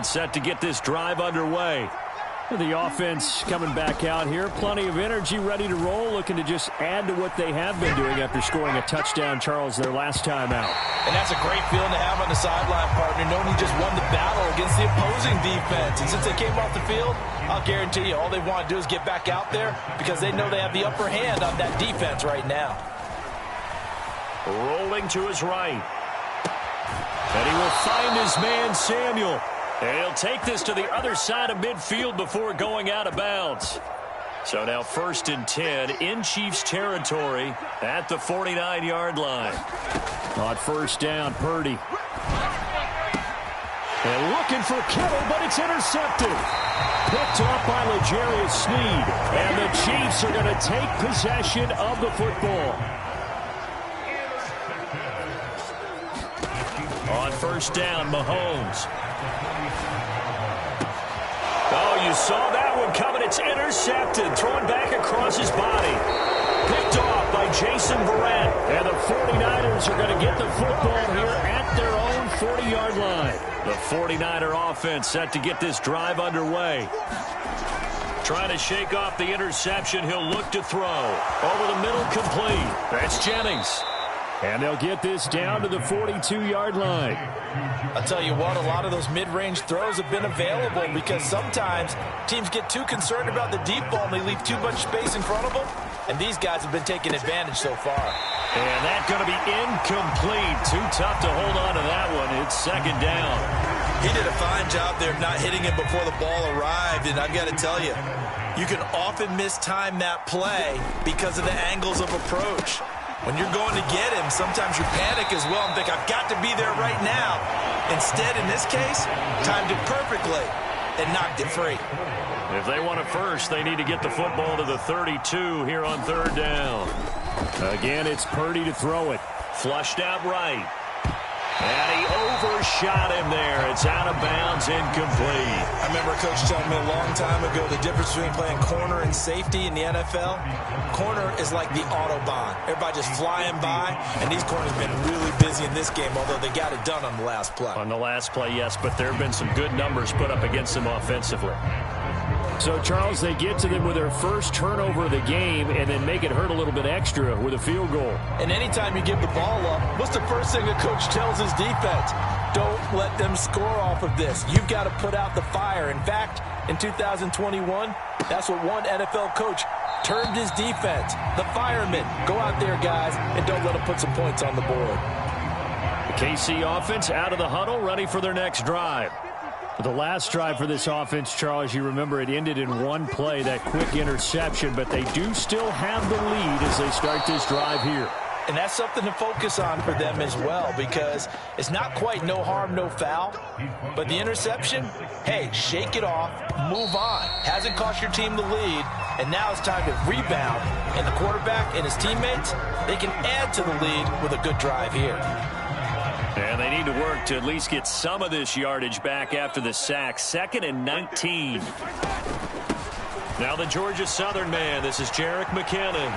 Set to get this drive underway. The offense coming back out here. Plenty of energy, ready to roll, looking to just add to what they have been doing after scoring a touchdown, Charles, their last time out. And that's a great feeling to have on the sideline, partner, knowing you just won the battle against the opposing defense. And since they came off the field, I'll guarantee you all they want to do is get back out there because they know they have the upper hand on that defense right now. Rolling to his right. And he will find his man, Samuel. And he'll take this to the other side of midfield before going out of bounds. So now 1st and 10 in Chiefs territory at the 49-yard line. On 1st down, Purdy. And looking for Kittle, but it's intercepted. Picked off by L'Jarius Sneed. And the Chiefs are going to take possession of the football. On 1st down, Mahomes. Oh, you saw that one coming. It's intercepted. Thrown back across his body. Picked off by Jason Verrett. And the 49ers are going to get the football here at their own 40-yard line. The 49er offense set to get this drive underway. Trying to shake off the interception. He'll look to throw. Over the middle, complete. That's Jennings. And they'll get this down to the 42-yard line. I'll tell you what, a lot of those mid-range throws have been available because sometimes teams get too concerned about the deep ball and they leave too much space in front of them. And these guys have been taking advantage so far. And that's going to be incomplete. Too tough to hold on to that one. It's 2nd down. He did a fine job there of not hitting it before the ball arrived. And I've got to tell you, you can often mistime that play because of the angles of approach. When you're going to get him, sometimes you panic as well and think, I've got to be there right now. Instead, in this case, timed it perfectly and knocked it free. If they want it first, they need to get the football to the 32 here on 3rd down. Again, it's Purdy to throw it. Flushed out right. And he overshot him there. It's out of bounds, incomplete. I remember a coach telling me a long time ago the difference between playing corner and safety in the NFL. Corner is like the Autobahn. Everybody just flying by, and these corners have been really busy in this game, although they got it done on the last play. On the last play, yes, but there have been some good numbers put up against them offensively. So, Charles, they get to them with their first turnover of the game and then make it hurt a little bit extra with a field goal. And anytime you give the ball up, what's the first thing a coach tells his defense? Don't let them score off of this. You've got to put out the fire. In fact, in 2021, that's what one NFL coach termed his defense. The firemen. Go out there, guys, and don't let them put some points on the board. The KC offense out of the huddle, ready for their next drive. The last drive for this offense, Charles, you remember it ended in one play, that quick interception, but they do still have the lead as they start this drive here. And that's something to focus on for them as well because it's not quite no harm, no foul. But the interception, hey, shake it off, move on. Hasn't cost your team the lead, and now it's time to rebound. And the quarterback and his teammates, they can add to the lead with a good drive here. And they need to work to at least get some of this yardage back after the sack. 2nd and 19. Now the Georgia Southern man. This is Jerick McKinnon.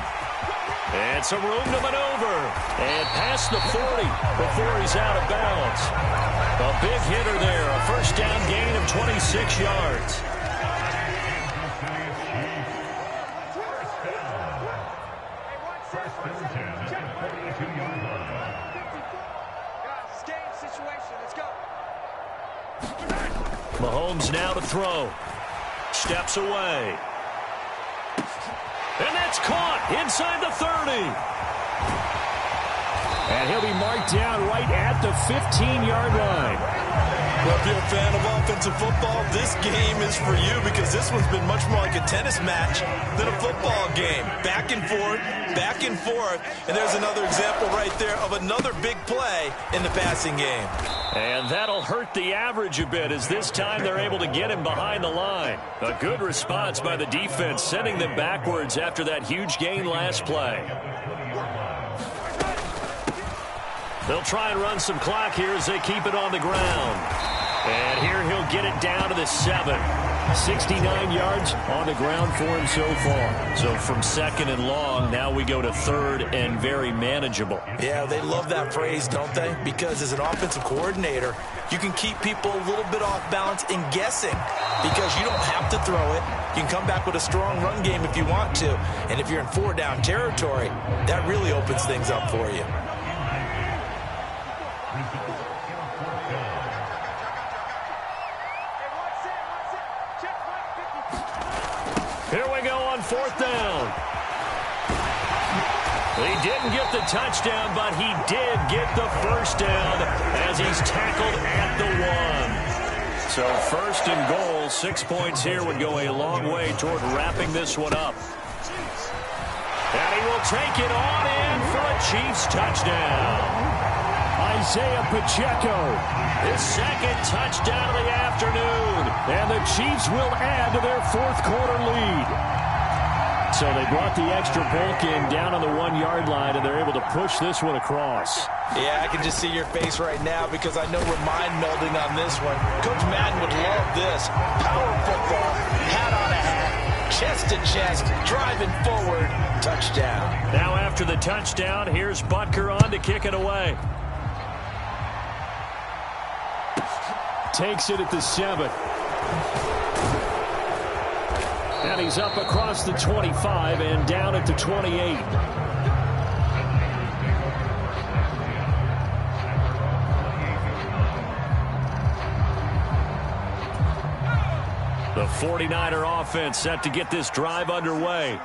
And some room to maneuver. And past the 40 before he's out of bounds. A big hitter there. A 1st down gain of 26 yards. Mahomes now to throw. Steps away. And that's caught inside the 30. And he'll be marked down right at the 15-yard line. Well, if you're a fan of offensive football, this game is for you because this one's been much more like a tennis match than a football game. Back and forth, and there's another example right there of another big play in the passing game. And that'll hurt the average a bit as this time they're able to get him behind the line. A good response by the defense, sending them backwards after that huge gain last play. They'll try and run some clock here as they keep it on the ground. And here he'll get it down to the 7. 69 yards on the ground for him so far. So from second and long, now we go to third and very manageable. Yeah, they love that phrase, don't they? Because as an offensive coordinator, you can keep people a little bit off balance and guessing because you don't have to throw it. You can come back with a strong run game if you want to. And if you're in 4-down territory, that really opens things up for you. Here we go on 4th down. He didn't get the touchdown, but he did get the first down as he's tackled at the 1. So 1st and goal, 6 points here would go a long way toward wrapping this one up. And he will take it on in for a Chiefs touchdown. Isaiah Pacheco, his second touchdown of the afternoon. And the Chiefs will add to their 4th quarter lead. So they brought the extra bulk in down on the 1-yard line, and they're able to push this one across. Yeah, I can just see your face right now because I know we're mind melding on this one. Coach Madden would love this. Power football, hat on a hat, chest to chest, driving forward, touchdown. Now after the touchdown, here's Butker on to kick it away. Takes it at the 7. And he's up across the 25 and down at the 28. The 49er offense set to get this drive underway.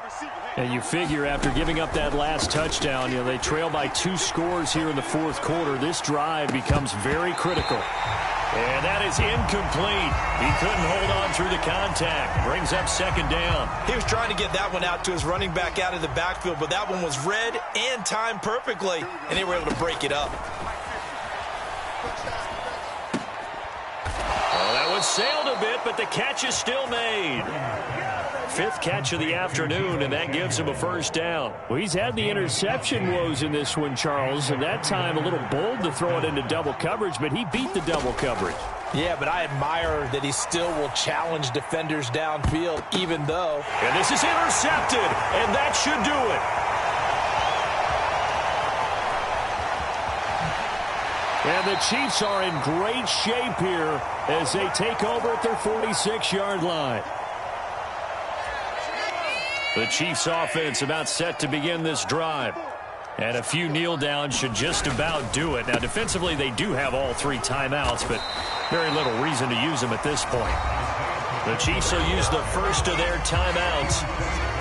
And you figure after giving up that last touchdown, they trail by 2 scores here in the 4th quarter. This drive becomes very critical. And that is incomplete. He couldn't hold on through the contact. Brings up 2nd down. He was trying to get that one out to his running back out of the backfield, but that one was read and timed perfectly, and they were able to break it up. Well, that one sailed a bit, but the catch is still made. 5th catch of the afternoon, and that gives him a first down. Well, he's had the interception woes in this one, Charles, and that time a little bold to throw it into double coverage, but he beat the double coverage. Yeah, but I admire that he still will challenge defenders downfield, even though... And this is intercepted, and that should do it. And the Chiefs are in great shape here as they take over at their 46-yard line. The Chiefs offense about set to begin this drive. And a few kneel downs should just about do it. Now, defensively, they do have all 3 timeouts, but very little reason to use them at this point. The Chiefs will use the first of their timeouts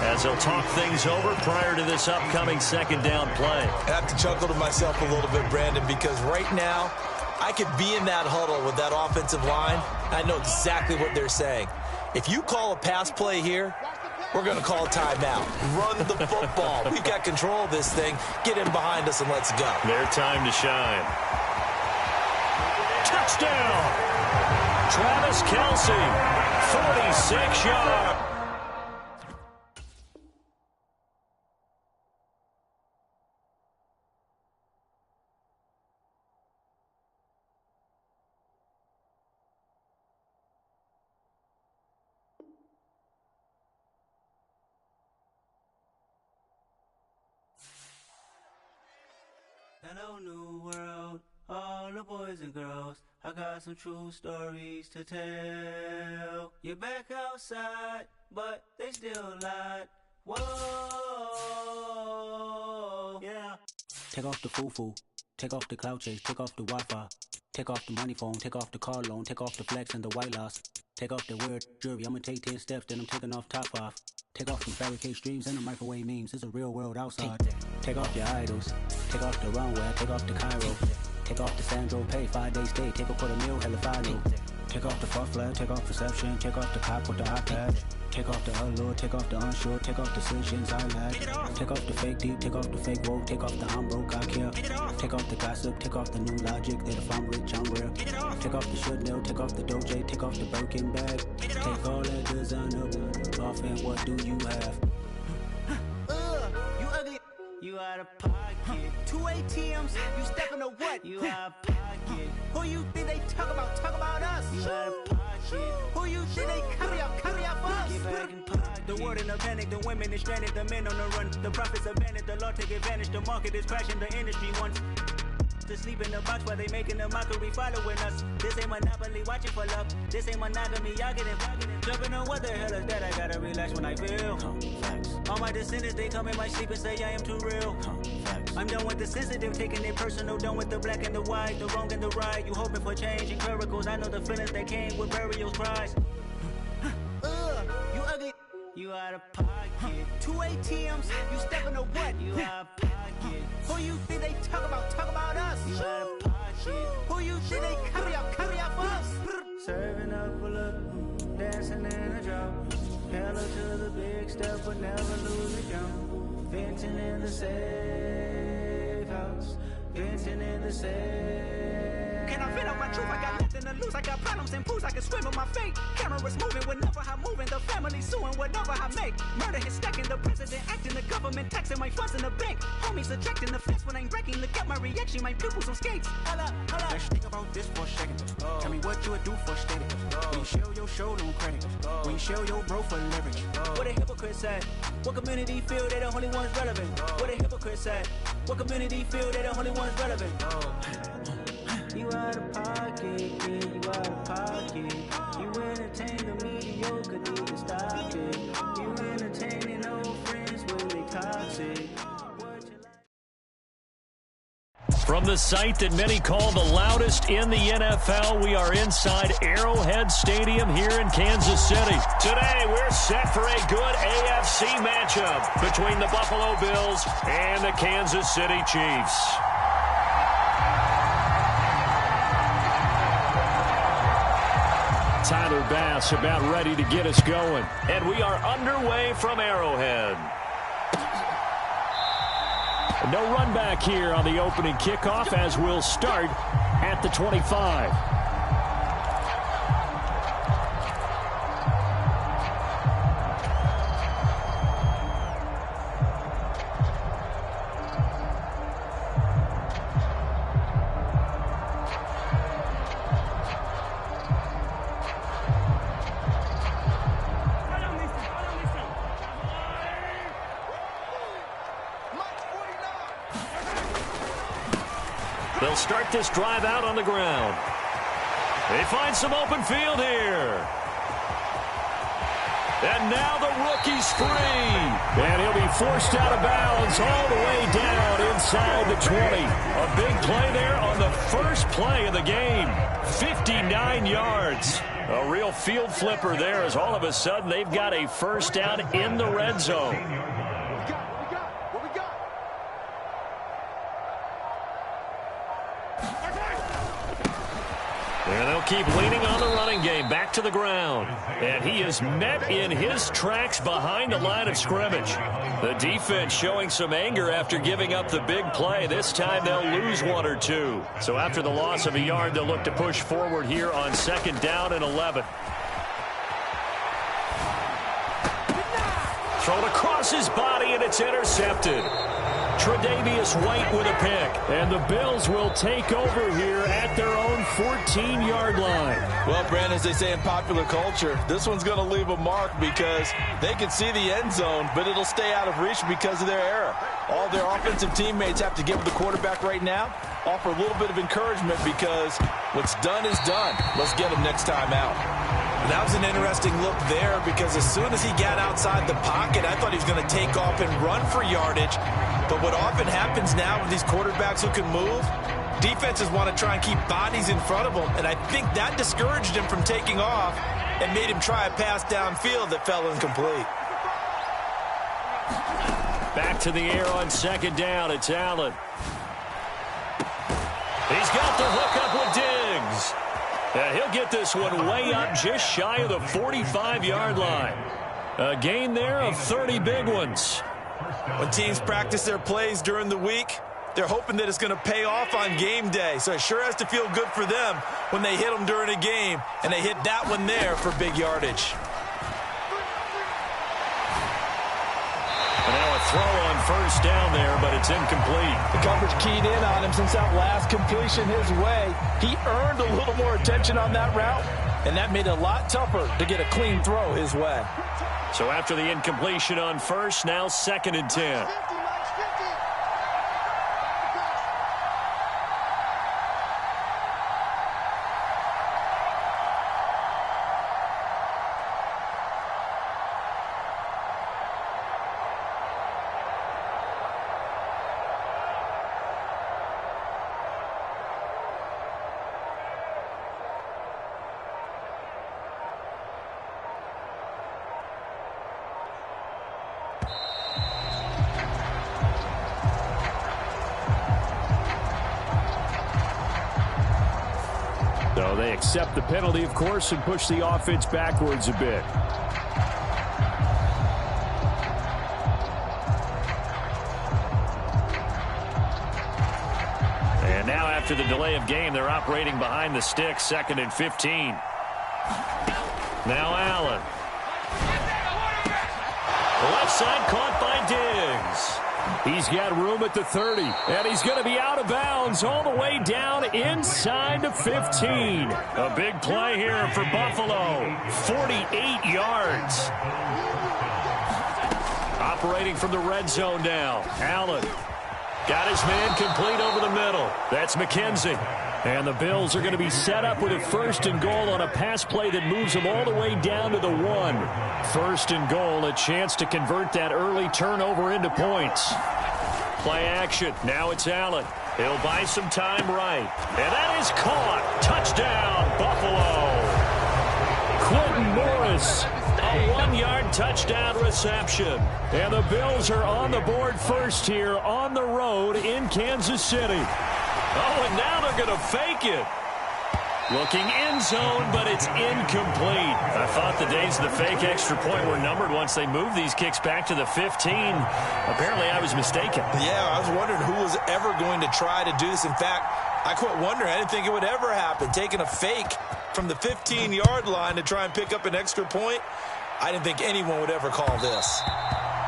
as they'll talk things over prior to this upcoming 2nd down play. I have to chuckle to myself a little bit, Brandon, because right now I could be in that huddle with that offensive line. I know exactly what they're saying. If you call a pass play here, we're going to call a timeout. Run the football. We've got control of this thing. Get in behind us and let's go. Their time to shine. Touchdown! Travis Kelce, 46 yards. Hello, new world, all the boys and girls. I got some true stories to tell. You're back outside, but they still lied. Whoa, yeah. Take off the foo-foo, take off the cloud chase, take off the Wi-Fi, take off the money phone, take off the car loan, take off the flex and the white loss. Take off the weird jewelry, I'ma take 10 steps, then I'm taking off top 5. Take off the fabricate streams and the microwave memes. It's a real world outside. Take off your idols. Take off the runway. Take off the Cairo. Take off the Sandro Pay. 5 days stay. Take a $250,000. Hella final. Take off the far flag. Take off perception. Take off the cop with the iPad. Take off the allure. Take off the unsure. Take off the decisions I lack. Take off the fake deep. Take off the fake woke. Take off the I'm broke. I care. Take off the gossip. Take off the new logic that if I'm rich, I'm rare. Take off the Chanel. Take off the Doja. Take off the Birkin bag. Take all that designer off and what do you have? You ugly. You out of pocket. 2 ATMs. You stepping to what? You out of pocket. pocket. Who you think they talk about? Talk about us. You out of pocket. Who you think they carry up for us? Get back in pocket. The world in a panic, the women is stranded, the men on the run. The profits abandoned, the law take advantage. The market is crashing, the industry wants to sleep in the box while they making a mockery following us. This ain't monopoly, watching for love. This ain't monogamy, y'all getting jumping on what the hell is that? I gotta relax when I feel. All my descendants, they come in my sleep and say I am too real. I'm done with the sensitive, taking it personal. Done with the black and the white, the wrong and the right. You hoping for change and miracles. I know the feelings that came with burial cries. You ugly. You out of pocket. 2 ATMs, you stepping to what? You out of pocket. Who you think they talk about? Talk about us. You out of pocket. Who you think they carry up for us? Serving up a look, dancing in a drop. Hella to the big step, but never lose a jump. Venting in the safe house. Venting in the safe. Can I vent out my truth? I got nothing to lose. I got problems and pools. I can swim with my fate. Cameras moving whenever I'm moving. The family suing whatever I make. Murder is stacking. The president acting. The government taxing my funds in the bank. Homies ejecting the fence when I'm breaking. Look at my reaction. My pupils on skates. Holla. Let's think about this for a second. Tell me what you would do for static. When you show your show, no credit. When you show your bro for leverage. What a hypocrite said. What community feel they the only ones relevant? What a hypocrite said. What community feel they the only ones relevant? You out of pocket, yeah, you out of pocket. You entertain the mediocre, need to stop it. You entertaining old friends, well, they toxic. From the site that many call the loudest in the NFL, we are inside Arrowhead Stadium here in Kansas City. Today, we're set for a good AFC matchup between the Buffalo Bills and the Kansas City Chiefs. Tyler Bass about ready to get us going. And we are underway from Arrowhead. No run back here on the opening kickoff as we'll start at the 25. They'll start this drive out on the ground. They find some open field here. And now the rookie's free. And he'll be forced out of bounds all the way down inside the 20. A big play there on the first play of the game. 59 yards. A real field flipper there as all of a sudden they've got a first down in the red zone. And they'll keep leaning on the running game back to the ground. And he is met in his tracks behind the line of scrimmage. The defense showing some anger after giving up the big play. This time they'll lose one or two. So after the loss of a yard, they'll look to push forward here on 2nd down and 11. Thrown across his body, and it's intercepted. Tre'Davious White with a pick. And the Bills will take over here at their own 14-yard line. Well, Brandon, as they say in popular culture, this one's going to leave a mark because they can see the end zone, but it'll stay out of reach because of their error. All their offensive teammates have to give the quarterback right now, offer a little bit of encouragement because what's done is done. Let's get him next time out. That was an interesting look there because as soon as he got outside the pocket, I thought he was going to take off and run for yardage. But what often happens now with these quarterbacks who can move, defenses want to try and keep bodies in front of them. And I think that discouraged him from taking off and made him try a pass downfield that fell incomplete. Back to the air on 2nd down. It's Allen. He's got the hook up with Diggs. And he'll get this one way up just shy of the 45-yard line. A gain there of 30 big ones. When teams practice their plays during the week, they're hoping that it's going to pay off on game day. So it sure has to feel good for them when they hit them during a game. And they hit that one there for big yardage. And now a throw on first down there, but it's incomplete. The coverage keyed in on him since that last completion his way. He earned a little more attention on that route, and that made it a lot tougher to get a clean throw his way. So after the incompletion on first, now 2nd and 10. So they accept the penalty, of course, and push the offense backwards a bit. And now after the delay of game, they're operating behind the sticks, 2nd and 15. Now Allen. The left side caught by Diggs. He's got room at the 30, and he's going to be out of bounds all the way down inside the 15. A big play here for Buffalo. 48 yards. Operating from the red zone now. Allen got his man complete over the middle. That's McKenzie. And the Bills are going to be set up with a 1st and goal on a pass play that moves them all the way down to the 1. 1st and goal, a chance to convert that early turnover into points. Play action. Now it's Allen. He'll buy some time right. And that is caught. Touchdown, Buffalo. Quentin Morris, a 1-yard touchdown reception. And the Bills are on the board first here on the road in Kansas City. Oh, and now they're going to fake it. Looking end zone, but it's incomplete. I thought the days of the fake extra point were numbered once they moved these kicks back to the 15. Apparently, I was mistaken. Yeah, I was wondering who was ever going to try to do this. In fact, I quit wondering. I didn't think it would ever happen. Taking a fake from the 15-yard line to try and pick up an extra point, I didn't think anyone would ever call this.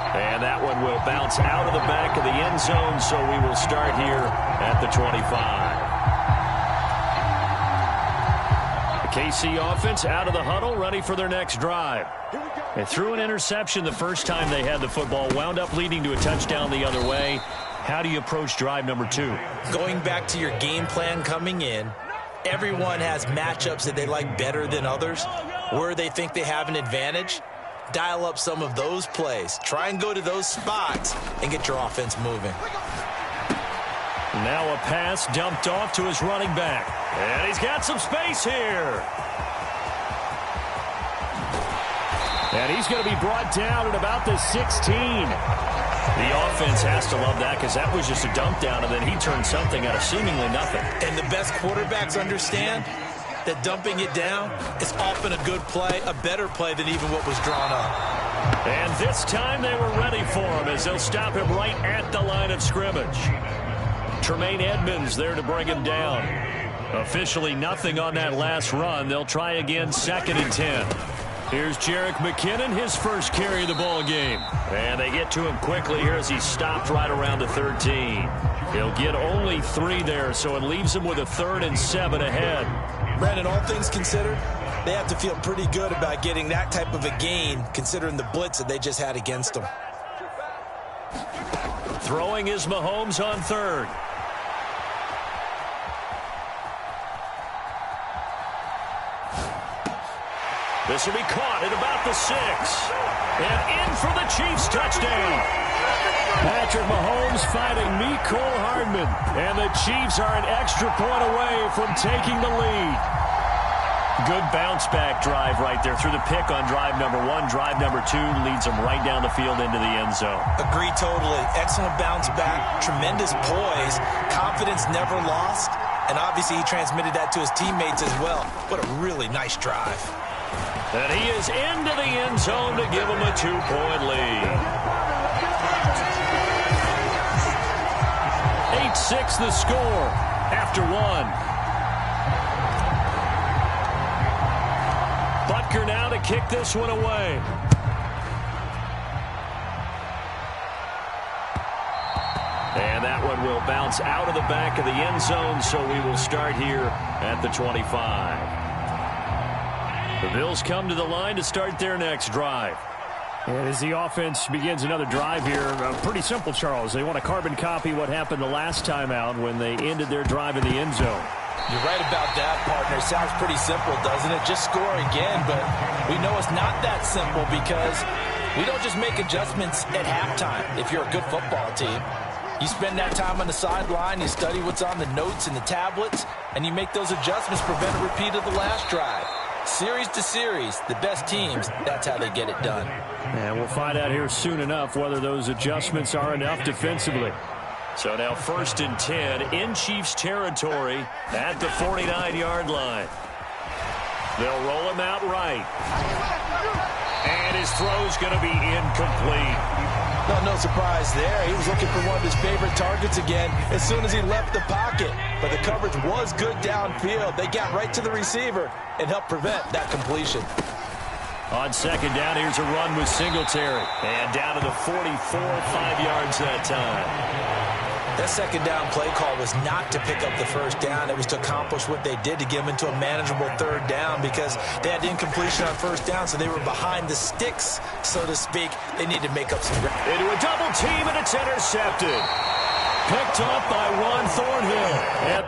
And that one will bounce out of the back of the end zone, so we will start here at the 25. The KC offense out of the huddle, ready for their next drive. They threw an interception the first time they had the football, wound up leading to a touchdown the other way. How do you approach drive number 2? Going back to your game plan coming in, everyone has matchups that they like better than others, where they think they have an advantage. Dial up some of those plays. Try and go to those spots and get your offense moving. Now a pass dumped off to his running back. And he's got some space here. And he's going to be brought down at about the 16. The offense has to love that because that was just a dump down, and then he turned something out of seemingly nothing. And the best quarterbacks understand that dumping it down is often a good play, a better play than even what was drawn up. And this time they were ready for him as they'll stop him right at the line of scrimmage. Tremaine Edmonds there to bring him down. Officially nothing on that last run. They'll try again, 2nd and 10. Here's Jerick McKinnon, his first carry of the ball game. And they get to him quickly here as he's stopped right around the 13. He'll get only 3 there, so it leaves him with a 3rd and 7 ahead. Brandon, all things considered, they have to feel pretty good about getting that type of a gain, considering the blitz that they just had against them. Throwing is Mahomes on 3rd. This will be caught at about the 6. And in for the Chiefs touchdown. Patrick Mahomes fighting Mecole Hardman. And the Chiefs are an extra point away from taking the lead. Good bounce-back drive right there through the pick on drive number 1. Drive number 2 leads them right down the field into the end zone. Agree totally. Excellent bounce-back, tremendous poise, confidence never lost, and obviously he transmitted that to his teammates as well. What a really nice drive. And he is into the end zone to give him a 2-point lead. 8-6 the score after 1. Butker now to kick this one away. And that one will bounce out of the back of the end zone, so we will start here at the 25. The Bills come to the line to start their next drive. And as the offense begins another drive here, pretty simple, Charles. They want to carbon copy what happened the last time out when they ended their drive in the end zone. You're right about that, partner. Sounds pretty simple, doesn't it? Just score again, but we know it's not that simple because we don't just make adjustments at halftime if you're a good football team. You spend that time on the sideline, you study what's on the notes and the tablets, and you make those adjustments, prevent a repeat of the last drive. Series to series, the best teams, that's how they get it done. And we'll find out here soon enough whether those adjustments are enough defensively. So now 1st and 10 in Chiefs territory at the 49-yard line. They'll roll him out right. And his throw's going to be incomplete. No surprise there. He was looking for one of his favorite targets again as soon as he left the pocket. But the coverage was good downfield. They got right to the receiver and helped prevent that completion. On 2nd down, here's a run with Singletary. And down to the 44, 5 yards that time. That 2nd down play call was not to pick up the 1st down. It was to accomplish what they did to get them into a manageable 3rd down because they had incompletion on 1st down, so they were behind the sticks, so to speak. They need to make up some ground. Into a double team, and it's intercepted. Picked off by Juan Thornhill. Yep.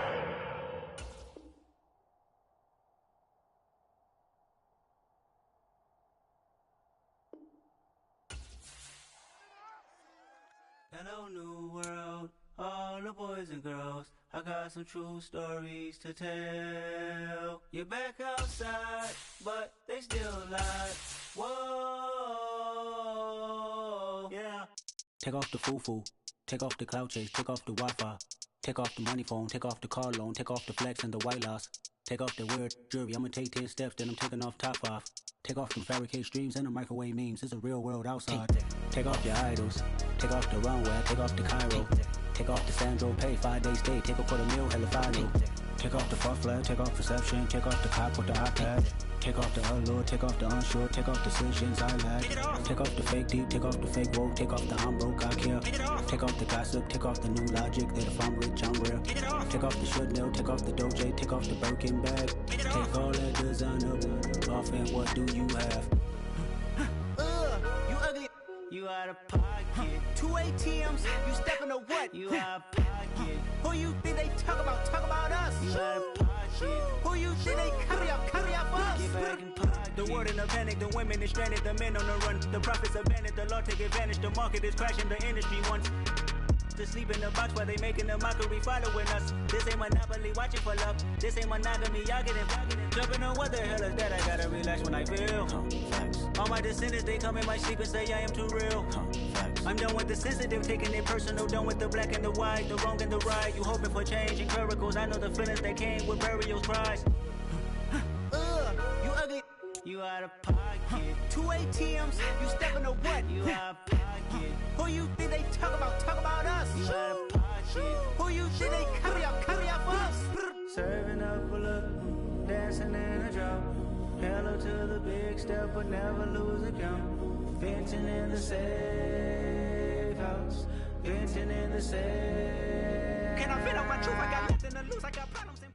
Hello, new world. All the boys and girls, I got some true stories to tell. You're back outside, but they still lie. Whoa, yeah. Take off the foo-foo, take off the cloud chase, take off the Wi-Fi, take off the money phone, take off the car loan, take off the flex and the white loss. Take off the weird jewelry, I'ma take 10 steps, then I'm taking off top 5. Take off them fabricate streams and the microwave memes, it's a real world outside. Take off your idols, take off the runway, take off the Cairo. Take off the Sandro pay, 5-day stay, take off for the meal, hella final. Take off the far flag, take off reception, take off the cop with the iPad. Take off the allure, take off the unsure, take off decisions I lack. Take off the fake deep, take off the fake woke, take off the I'm broke, I care. Take off the gossip, take off the new logic, that if I'm rich, I'm real. Take off the should know, take off the Doge, take off the Birkin bag. Take all that designer off and what do you have? You ugly. You out of pocket. 2 ATMs, you stepping to what? You out of pocket. Who you think they talk about? Talk about us. You out of pocket. Who you think they carry up us? Get back in pocket. The world in a panic, the women is stranded, the men on the run. The profits abandoned, the law take advantage. The market is crashing, the industry wants to sleep in the box while they making a mockery following us. This ain't Monopoly, watching for love. This ain't monogamy, y'all getting jumping on what the hell is that? I gotta relax when I feel. All my descendants, they come in my sleep and say I am too real. I'm done with the sensitive, taking it personal. Done with the black and the white, the wrong and the right. You hoping for change and miracles. I know the feelings that came with burial cries. You ugly. You out of pocket. 2 ATMs, you stepping to what? You out of pocket. Who you think they talk about? Talk about us. You out of pocket. Who you think they carry up us? Serving up a look, dancing in a drop. Hello to the big step, but never lose a count. Venting in the safe house. Venting in the safe. Can I fit up my truth? I got nothing to lose. I got problems in.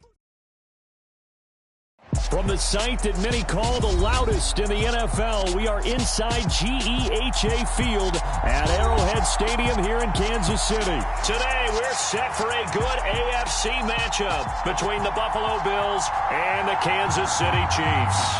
From the site that many call the loudest in the NFL, we are inside GEHA Field at Arrowhead Stadium here in Kansas City. Today, we're set for a good AFC matchup between the Buffalo Bills and the Kansas City Chiefs.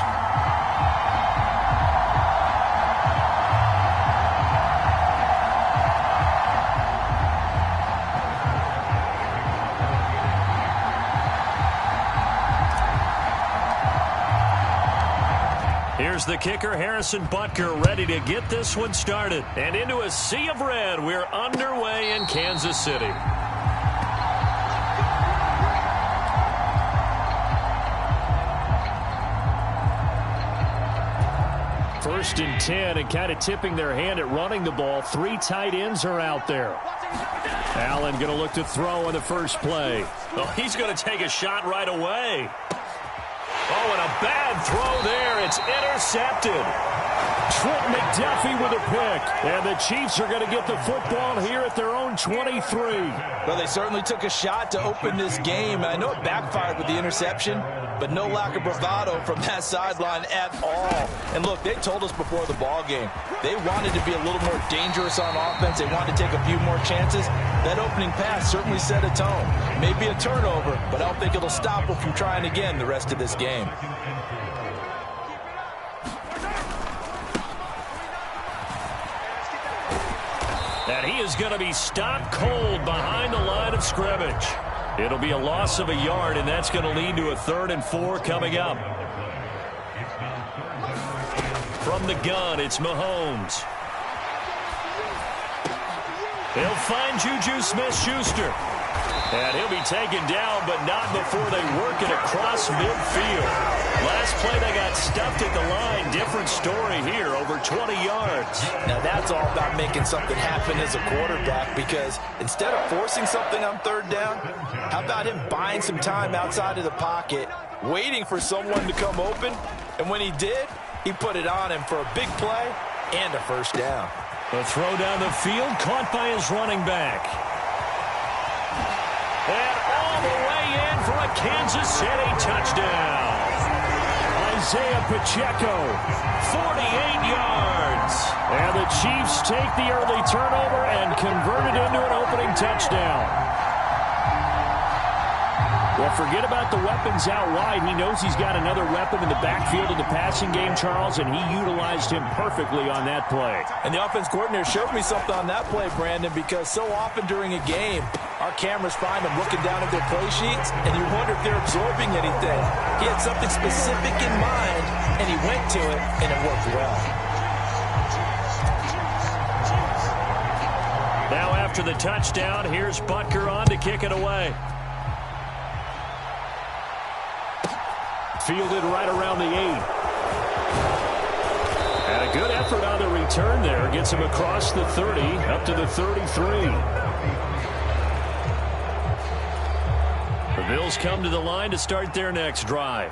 Here's the kicker, Harrison Butker, ready to get this one started. And into a sea of red, we're underway in Kansas City. First and 10, and kind of tipping their hand at running the ball. 3 tight ends are out there. Allen going to look to throw on the first play. Oh, he's going to take a shot right away. Oh, and a bad throw there. It's intercepted. Trent McDuffie with a pick. And the Chiefs are going to get the football here at their own 23. Well, they certainly took a shot to open this game. And I know it backfired with the interception, but no lack of bravado from that sideline at all. And look, they told us before the ball game, they wanted to be a little more dangerous on offense. They wanted to take a few more chances. That opening pass certainly set a tone. Maybe a turnover, but I don't think it'll stop them from trying again the rest of this game. And he is going to be stopped cold behind the line of scrimmage. It'll be a loss of a yard, and that's going to lead to a 3rd and 4 coming up. From the gun, it's Mahomes. He'll find Juju Smith-Schuster. And he'll be taken down, but not before they work it across midfield. Last play, they got stuffed at the line. Different story here, over 20 yards. Now, that's all about making something happen as a quarterback, because instead of forcing something on 3rd down, how about him buying some time outside of the pocket, waiting for someone to come open, and when he did, he put it on him for a big play and a 1st down. The throw down the field, caught by his running back. And all the way in for a Kansas City touchdown. Isaiah Pacheco, 48 yards. And the Chiefs take the early turnover and convert it into an opening touchdown. Well, forget about the weapons out wide. He knows he's got another weapon in the backfield in the passing game, Charles, and he utilized him perfectly on that play. And the offense coordinator showed me something on that play, Brandon, because so often during a game, our cameras find them looking down at their play sheets, and you wonder if they're absorbing anything. He had something specific in mind, and he went to it, and it worked well. Now after the touchdown, here's Butker on to kick it away. Fielded right around the 8. And a good effort on the return there. Gets him across the 30, up to the 33. The Bills come to the line to start their next drive.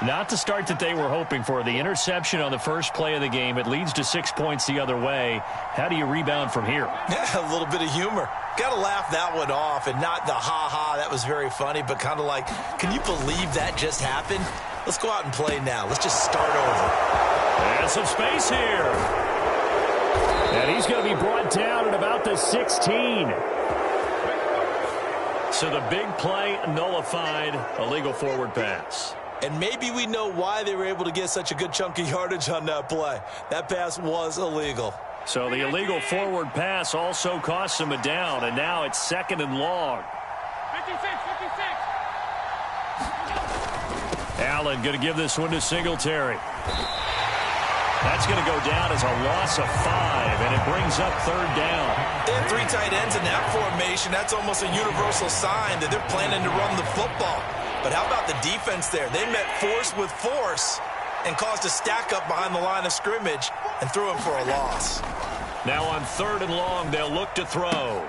Not the start that they were hoping for. The interception on the first play of the game. It leads to 6 points the other way. How do you rebound from here? Yeah, a little bit of humor. Got to laugh that one off, and not the ha-ha, that was very funny, but kind of like, can you believe that just happened? Let's go out and play now. Let's just start over. And some space here. And he's going to be brought down at about the 16. So the big play nullified, illegal forward pass. And maybe we know why they were able to get such a good chunk of yardage on that play. That pass was illegal. So the illegal forward pass also costs him a down, and now it's 2nd and long. 56. Allen going to give this one to Singletary. That's going to go down as a loss of 5, and it brings up 3rd down. They have 3 tight ends in that formation. That's almost a universal sign that they're planning to run the football. But how about the defense there? They met force with force and caused a stack up behind the line of scrimmage and threw him for a loss. Now on 3rd and long, they'll look to throw.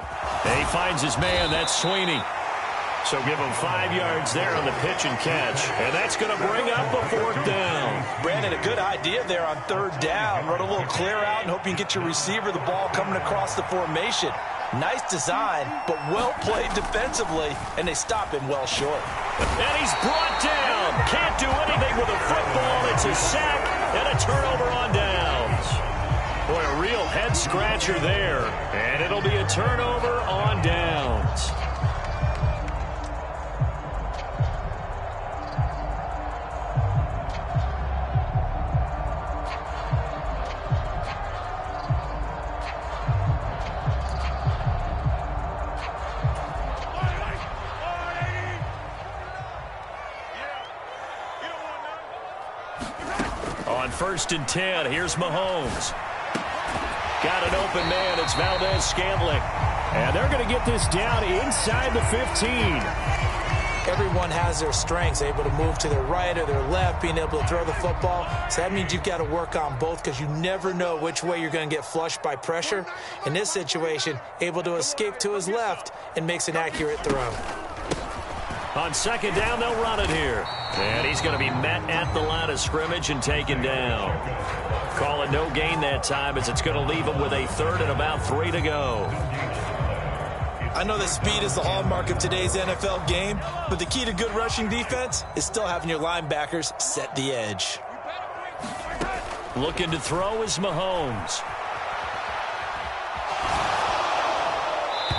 And he finds his man. That's Sweeney. So give him 5 yards there on the pitch and catch. And that's going to bring up a 4th down. Brandon, a good idea there on 3rd down. Run a little clear out and hope you can get your receiver the ball coming across the formation. Nice design, but well played defensively, and they stop him well short. And he's brought down. Can't do anything with a football. It's a sack and a turnover on downs. Boy, a real head-scratcher there. And it'll be a turnover on downs. On 1st and 10, here's Mahomes. Got an open man. It's Valdez-Scantling. And they're going to get this down inside the 15. Everyone has their strengths, able to move to their right or their left, being able to throw the football. So that means you've got to work on both, because you never know which way you're going to get flushed by pressure. In this situation, able to escape to his left and makes an accurate throw. On second down, they'll run it here. And he's going to be met at the line of scrimmage and taken down. Call it no gain that time as it's going to leave him with a third and about 3 to go. I know that speed is the hallmark of today's NFL game, but the key to good rushing defense is still having your linebackers set the edge. Looking to throw is Mahomes.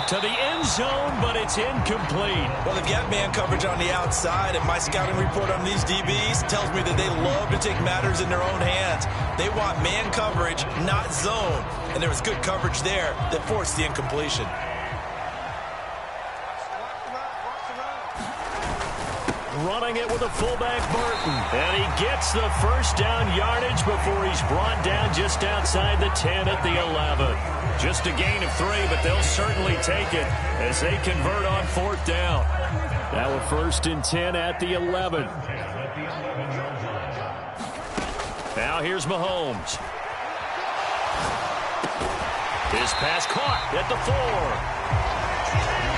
To the end zone, but it's incomplete. Well, they've got man coverage on the outside, and my scouting report on these DBs tells me that they love to take matters in their own hands. They want man coverage, not zone. And there was good coverage there that forced the incompletion. Running it with a fullback, Burton. And he gets the first down yardage before he's brought down just outside the 10 at the 11. Just a gain of 3, but they'll certainly take it as they convert on 4th down. Now a 1st and 10 at the 11. Now here's Mahomes. His pass caught at the 4.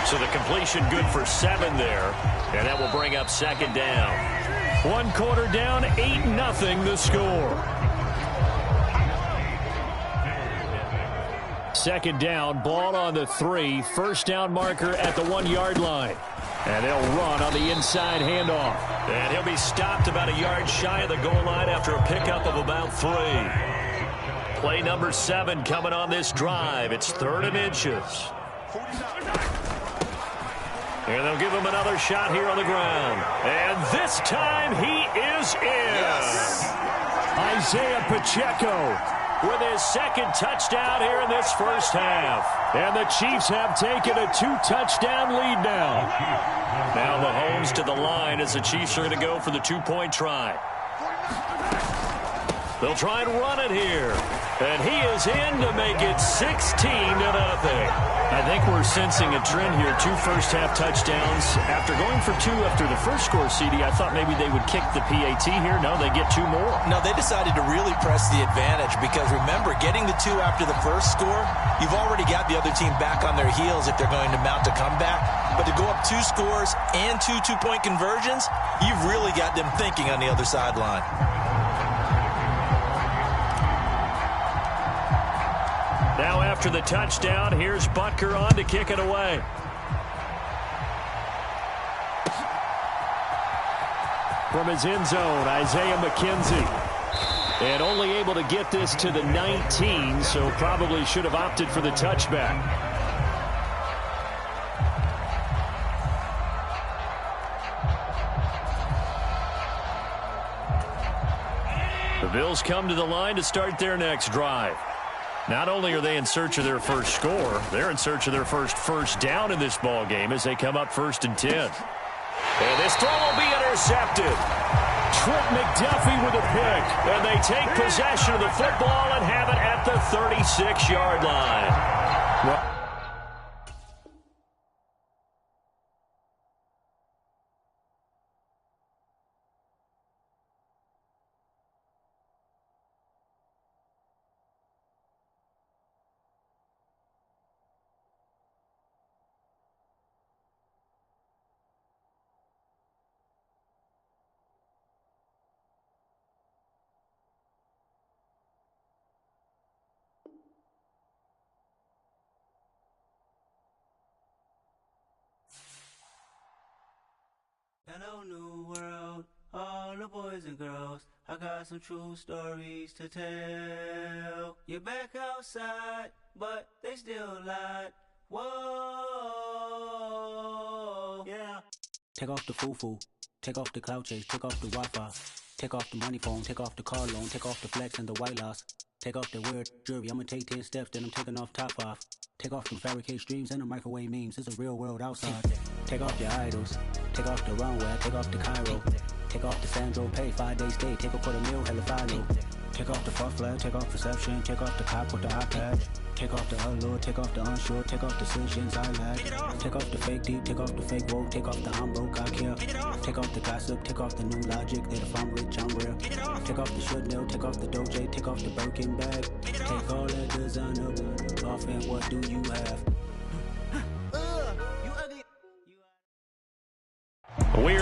So the completion good for 7 there. And that will bring up 2nd down. 1 quarter down, 8-0 the score. 2nd down, ball on the 3. 1st down marker at the 1-yard line. And they'll run on the inside handoff. And he'll be stopped about a yard shy of the goal line after a pickup of about 3. Play number 7 coming on this drive. It's 3rd and inches. And they'll give him another shot here on the ground. And this time he is in. Yes. Isaiah Pacheco with his 2nd touchdown here in this first half. And the Chiefs have taken a 2-touchdown lead now. Now Mahomes to the line as the Chiefs are going to go for the 2-point try. They'll try and run it here. And he is in to make it 16-0. I think we're sensing a trend here. 2 first-half touchdowns. After going for 2 after the first score, CD, I thought maybe they would kick the PAT here. No, they get 2 more. No, they decided to really press the advantage because, remember, getting the 2 after the first score, you've already got the other team back on their heels if they're going to mount a comeback. But to go up 2 scores and 2 two-point conversions, you've really got them thinking on the other sideline. Now after the touchdown, here's Butker on to kick it away. From his end zone, Isaiah McKenzie. And only able to get this to the 19, so probably should have opted for the touchback. The Bills come to the line to start their next drive. Not only are they in search of their first score, they're in search of their first down in this ball game as they come up 1st and 10. And this throw will be intercepted. Trent McDuffie with a pick. And they take possession of the football and have it at the 36-yard line. Hello, new world, all the boys and girls. I got some true stories to tell. You're back outside, but they still lied. Whoa, yeah. Take off the foo-foo, take off the cloud chase, take off the Wi-Fi, take off the money phone, take off the car loan, take off the flex and the white loss. Take off the weird jewelry, I'ma take 10 steps, then I'm taking off top 5. Take off them fabricated streams and the microwave memes, it's a real world outside. Take off your idols, take off the runway, take off the Cairo. Take off the Sandro pay, 5 days stay, take a $250,000, hella follow. Take off the fuck flag, take off perception, take off the cop with the iPad. Take off the allure, take off the unsure, take off decisions I lack. Take off the fake deep, take off the fake woke, take off the I'm broke, I care. Take off the gossip, take off the new logic, that if I'm rich, I'm real. Take off the should know, take off the Doje, take off the Birkin bag. Take all that designer off and what do you have?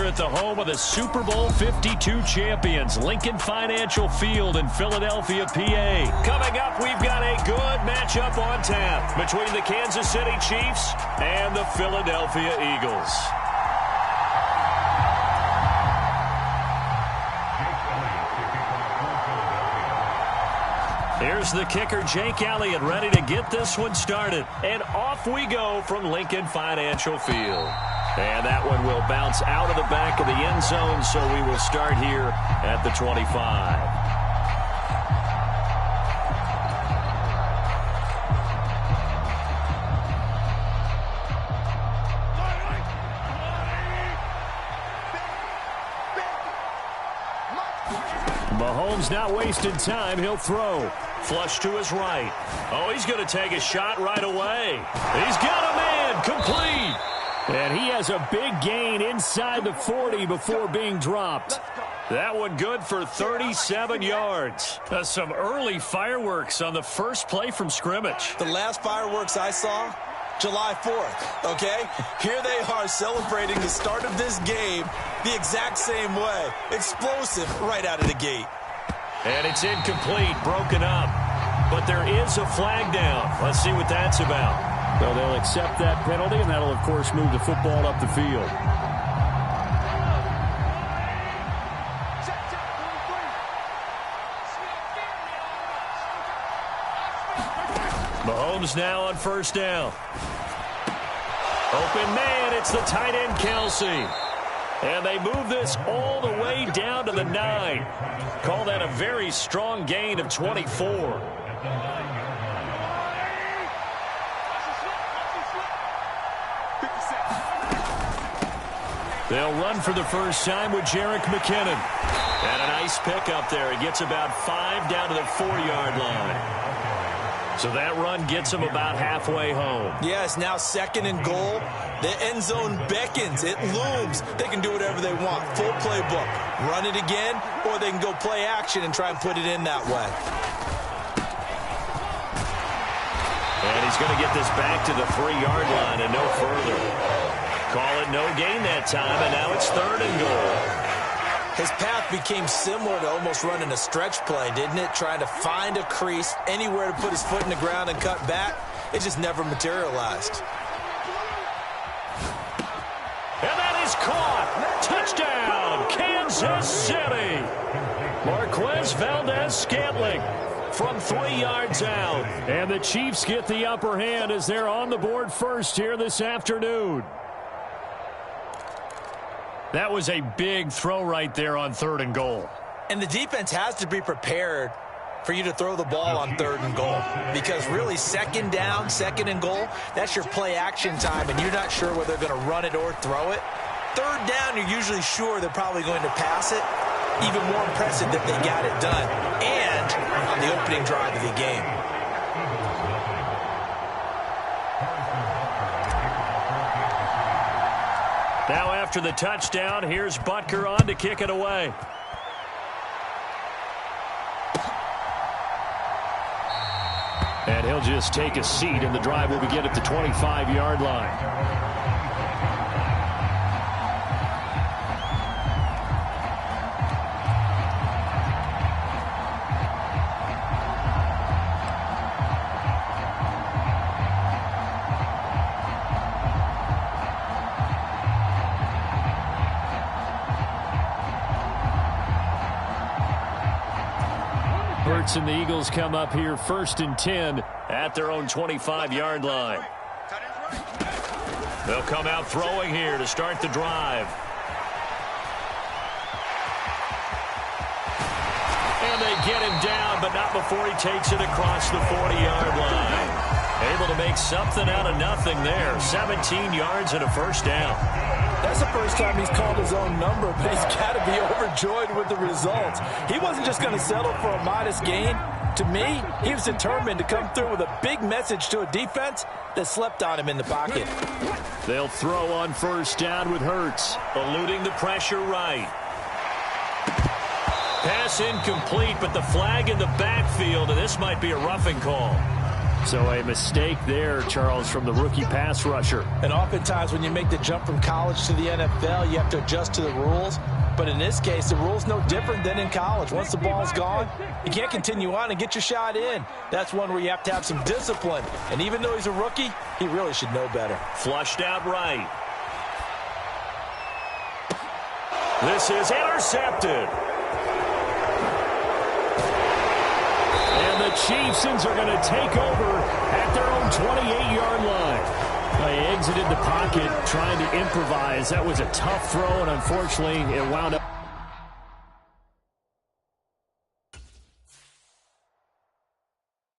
at the home of the Super Bowl 52 champions, Lincoln Financial Field in Philadelphia, PA. Coming up, we've got a good matchup on tap between the Kansas City Chiefs and the Philadelphia Eagles. Here's the kicker, Jake Elliott, ready to get this one started. And off we go from Lincoln Financial Field. And that one will bounce out of the back of the end zone, so we will start here at the 25. Mahomes not wasting time. He'll throw. Flush to his right. Oh, he's going to take a shot right away. He's got a man. Complete. And he has a big gain inside the 40 before being dropped. That one good for 37 yards. Some early fireworks on the first play from scrimmage. The last fireworks I saw, July 4th, okay? Here they are celebrating the start of this game the exact same way. Explosive right out of the gate. And it's incomplete, broken up. But there is a flag down. Let's see what that's about. So they'll accept that penalty, and that'll, of course, move the football up the field. Mahomes now on first down. Open man, it's the tight end Kelsey. And they move this all the way down to the 9. Call that a very strong gain of 24. They'll run for the first time with Jerick McKinnon. And a nice pickup there. He gets about 5 down to the 4-yard line. So that run gets them about halfway home. Yeah, it's now 2nd and goal. The end zone beckons. It looms. They can do whatever they want. Full playbook. Run it again, or they can go play action and try and put it in that way. And he's going to get this back to the 3-yard line and no further. Call it no gain that time, and now it's 3rd and goal. His path became similar to almost running a stretch play, didn't it? Trying to find a crease, anywhere to put his foot in the ground and cut back. It just never materialized. And that is caught. Touchdown, Kansas City. Marquez Valdez-Scantling from 3 yards out. And the Chiefs get the upper hand as they're on the board first here this afternoon. That was a big throw right there on 3rd and goal. And the defense has to be prepared for you to throw the ball on 3rd and goal. Because really, 2nd down, 2nd and goal, that's your play action time, and you're not sure whether they're going to run it or throw it. 3rd down, you're usually sure they're probably going to pass it. Even more impressive that they got it done. And on the opening drive of the game. Now after the touchdown, here's Butker on to kick it away. And he'll just take a seat, and the drive will begin at the 25-yard line. And the Eagles come up here 1st and 10 at their own 25-yard line. They'll come out throwing here to start the drive. And they get him down, but not before he takes it across the 40-yard line. Able to make something out of nothing there. 17 yards and a first down. That's the first time he's called his own number, but he's got to be overjoyed with the results. He wasn't just going to settle for a modest gain. To me, he was determined to come through with a big message to a defense that slept on him in the pocket. They'll throw on first down with Hurts, eluding the pressure right. Pass incomplete, but the flag in the backfield, and this might be a roughing call. So a mistake there, Charles, from the rookie pass rusher. And oftentimes when you make the jump from college to the NFL, you have to adjust to the rules. But in this case, the rule's no different than in college. Once the ball's gone, you can't continue on and get your shot in. That's one where you have to have some discipline. And even though he's a rookie, he really should know better. Flushed out right. This is intercepted. And the Chiefs are going to take over at their own 28-yard line. They exited the pocket trying to improvise. That was a tough throw, and unfortunately, it wound up.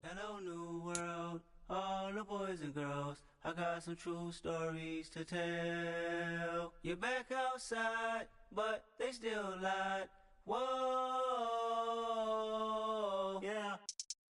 Hello, new world, all the boys and girls. I got some true stories to tell. You're back outside, but they still lied. Whoa, yeah.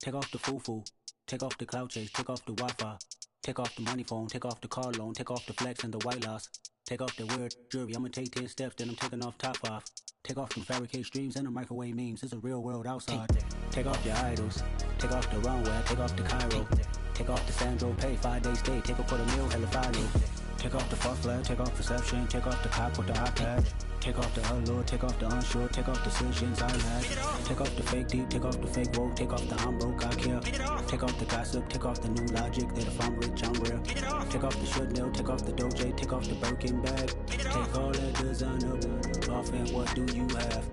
Take off the foo-foo, take off the cloud chase, take off the Wi-Fi. Take off the money phone, take off the car loan, take off the flex and the white loss. Take off the weird jewelry, I'ma take 10 steps, then I'm taking off top off. Take off the fabricated streams and the microwave memes, it's a real world outside. Take off your idols, take off the runway, take off the Cairo. Take off the Sandro pay, 5 days stay, take a quarter meal, hella follow. Take off the false flag, take off perception, take off the cop with the iPad. Take off the allure, take off the unsure, take off the decisions I had. Take off the fake deep, take off the fake woke, take off the I'm broke, I care. Take off the gossip, take off the new logic that if I'm rich, I'm real. Take off the should know, take off the Doge, take off the Birkin bag. Take all that designer off and what do you have?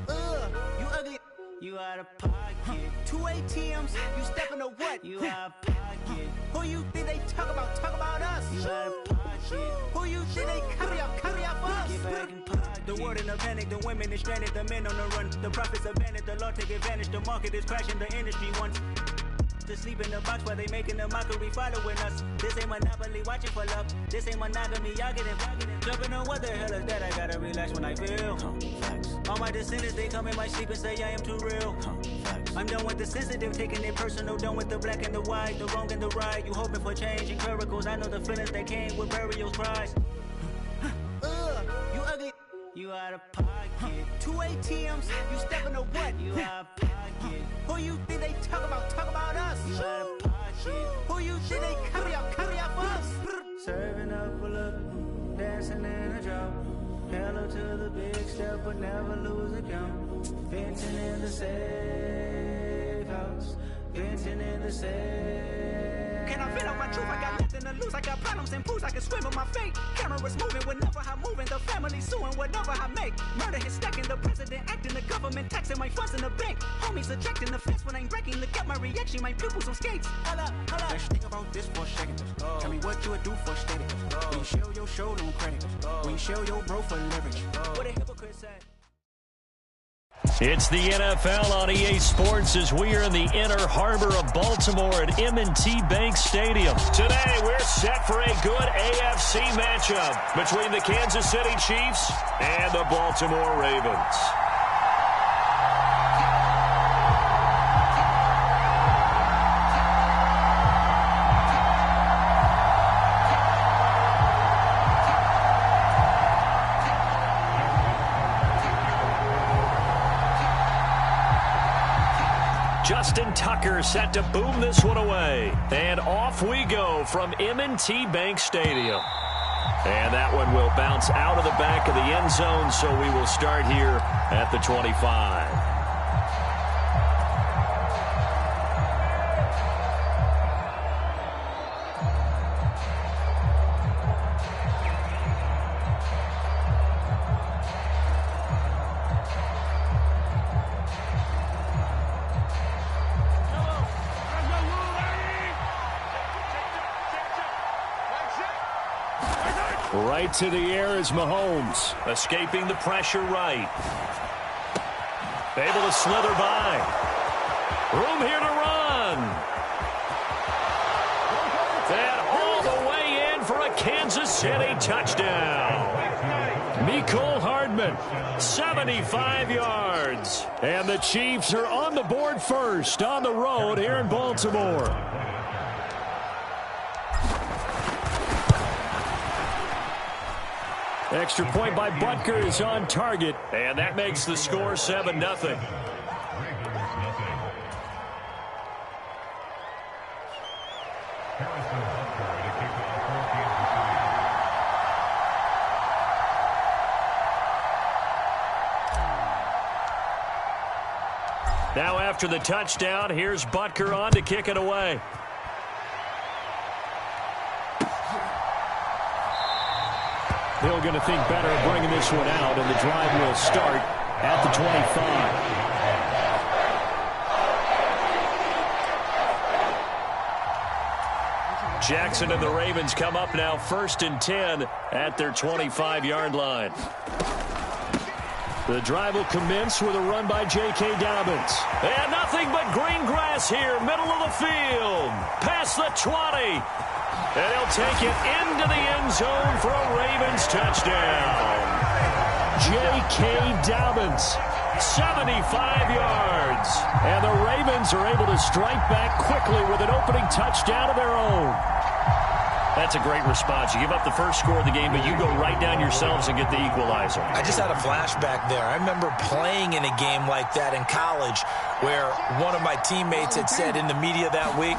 You ugly. You out of pocket. 2 ATMs, you stepping to what? You out of pocket. Who you think they talk about? Talk about us. You out of pocket. Who you think they carry up for us? Get back in pocket. The world in a panic, the women is stranded, the men on the run. The profits abandoned, the law take advantage. The market is crashing, the industry wants to sleep in the box while they making a mockery following us. This ain't monopoly, watching for love. This ain't monogamy, y'all getting jumping on what the hell is that? I gotta relax when I feel. All my descendants, they come in my sleep and say I am too real. I'm done with the sensitive, taking it personal. Done with the black and the white, the wrong and the right. You hoping for change and miracles. I know the feelings that came with burial cries. You ugly. You out of pocket. 2 ATMs, you stepping to what? You out of pocket. Who you think they talk about? Talk about us. You out of pocket. Who you think they carry up for us? Serving up a look, dancing in a drop. Hello to the big step, but never lose a count. Venting in the safe house. Venting in the safe. Can I feel out my truth? I got nothing to lose. I got problems and pools. I can swim with my fate. Cameras moving whenever I'm moving. The family suing whatever I make. Murder is stacking. The president acting. The government taxing my funds in the bank. Homies ejecting the fence when I'm breaking. Look at my reaction. My pupils on skates. Holla, holla. Let's think about this for a second. Tell me what you would do for status. When you show your show, no credit. When you show your bro for leverage. What a hypocrite said. It's the NFL on EA Sports as we are in the inner harbor of Baltimore at M&T Bank Stadium. Today, we're set for a good AFC matchup between the Kansas City Chiefs and the Baltimore Ravens. Justin Tucker set to boom this one away. And off we go from M&T Bank Stadium. And that one will bounce out of the back of the end zone, so we will start here at the 25. Right to the air is Mahomes, escaping the pressure right. Able to slither by. Room here to run. And all the way in for a Kansas City touchdown. Mecole Hardman, 75 yards. And the Chiefs are on the board first on the road here in Baltimore. Extra point by Butker is on target, and that makes the score 7-0. Now after the touchdown, here's Butker on to kick it away. Hill going to think better of bringing this one out, and the drive will start at the 25. Jackson and the Ravens come up now 1st and 10 at their 25-yard line. The drive will commence with a run by J.K. Dobbins. And nothing but green grass here, middle of the field. Past the 20. And he'll take it into the end zone for a Ravens touchdown. J.K. Dobbins, 75 yards. And the Ravens are able to strike back quickly with an opening touchdown of their own. That's a great response. You give up the first score of the game, but you go right down yourselves and get the equalizer. I just had a flashback there. I remember playing in a game like that in college where one of my teammates had said in the media that week,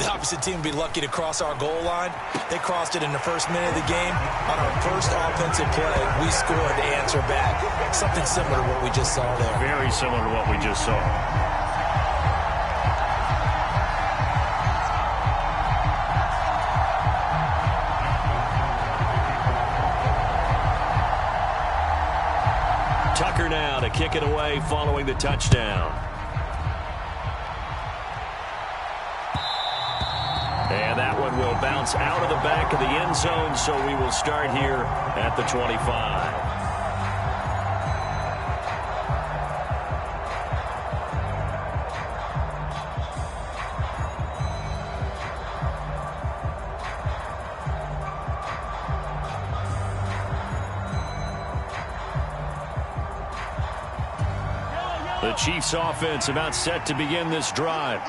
the opposite team would be lucky to cross our goal line. They crossed it in the first minute of the game. On our first offensive play, we scored to answer back. Something similar to what we just saw there. Very similar to what we just saw. Tucker now to kick it away following the touchdown. And that one will bounce out of the back of the end zone, so we will start here at the 25. The Chiefs offense about set to begin this drive.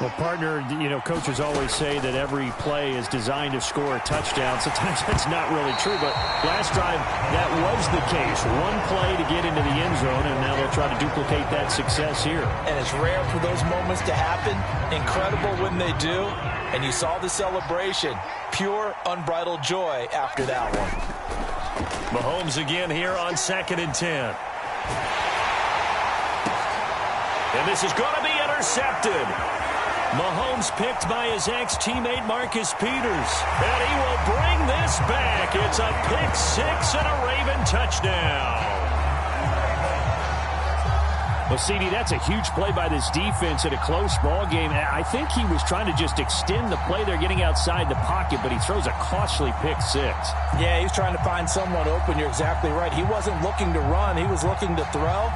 Well, partner, you know, coaches always say that every play is designed to score a touchdown. Sometimes that's not really true, but last drive, that was the case. One play to get into the end zone, and now they'll try to duplicate that success here. And it's rare for those moments to happen. Incredible when they do. And you saw the celebration. Pure, unbridled joy after that one. Mahomes again here on 2nd and 10. And this is going to be intercepted. Mahomes picked by his ex-teammate Marcus Peters. And he will bring this back. It's a pick six and a Raven touchdown. Well, CD, that's a huge play by this defense in a close ball game. I think he was trying to just extend the play. They're getting outside the pocket, but he throws a costly pick six. Yeah, he was trying to find someone open. You're exactly right. He wasn't looking to run. He was looking to throw.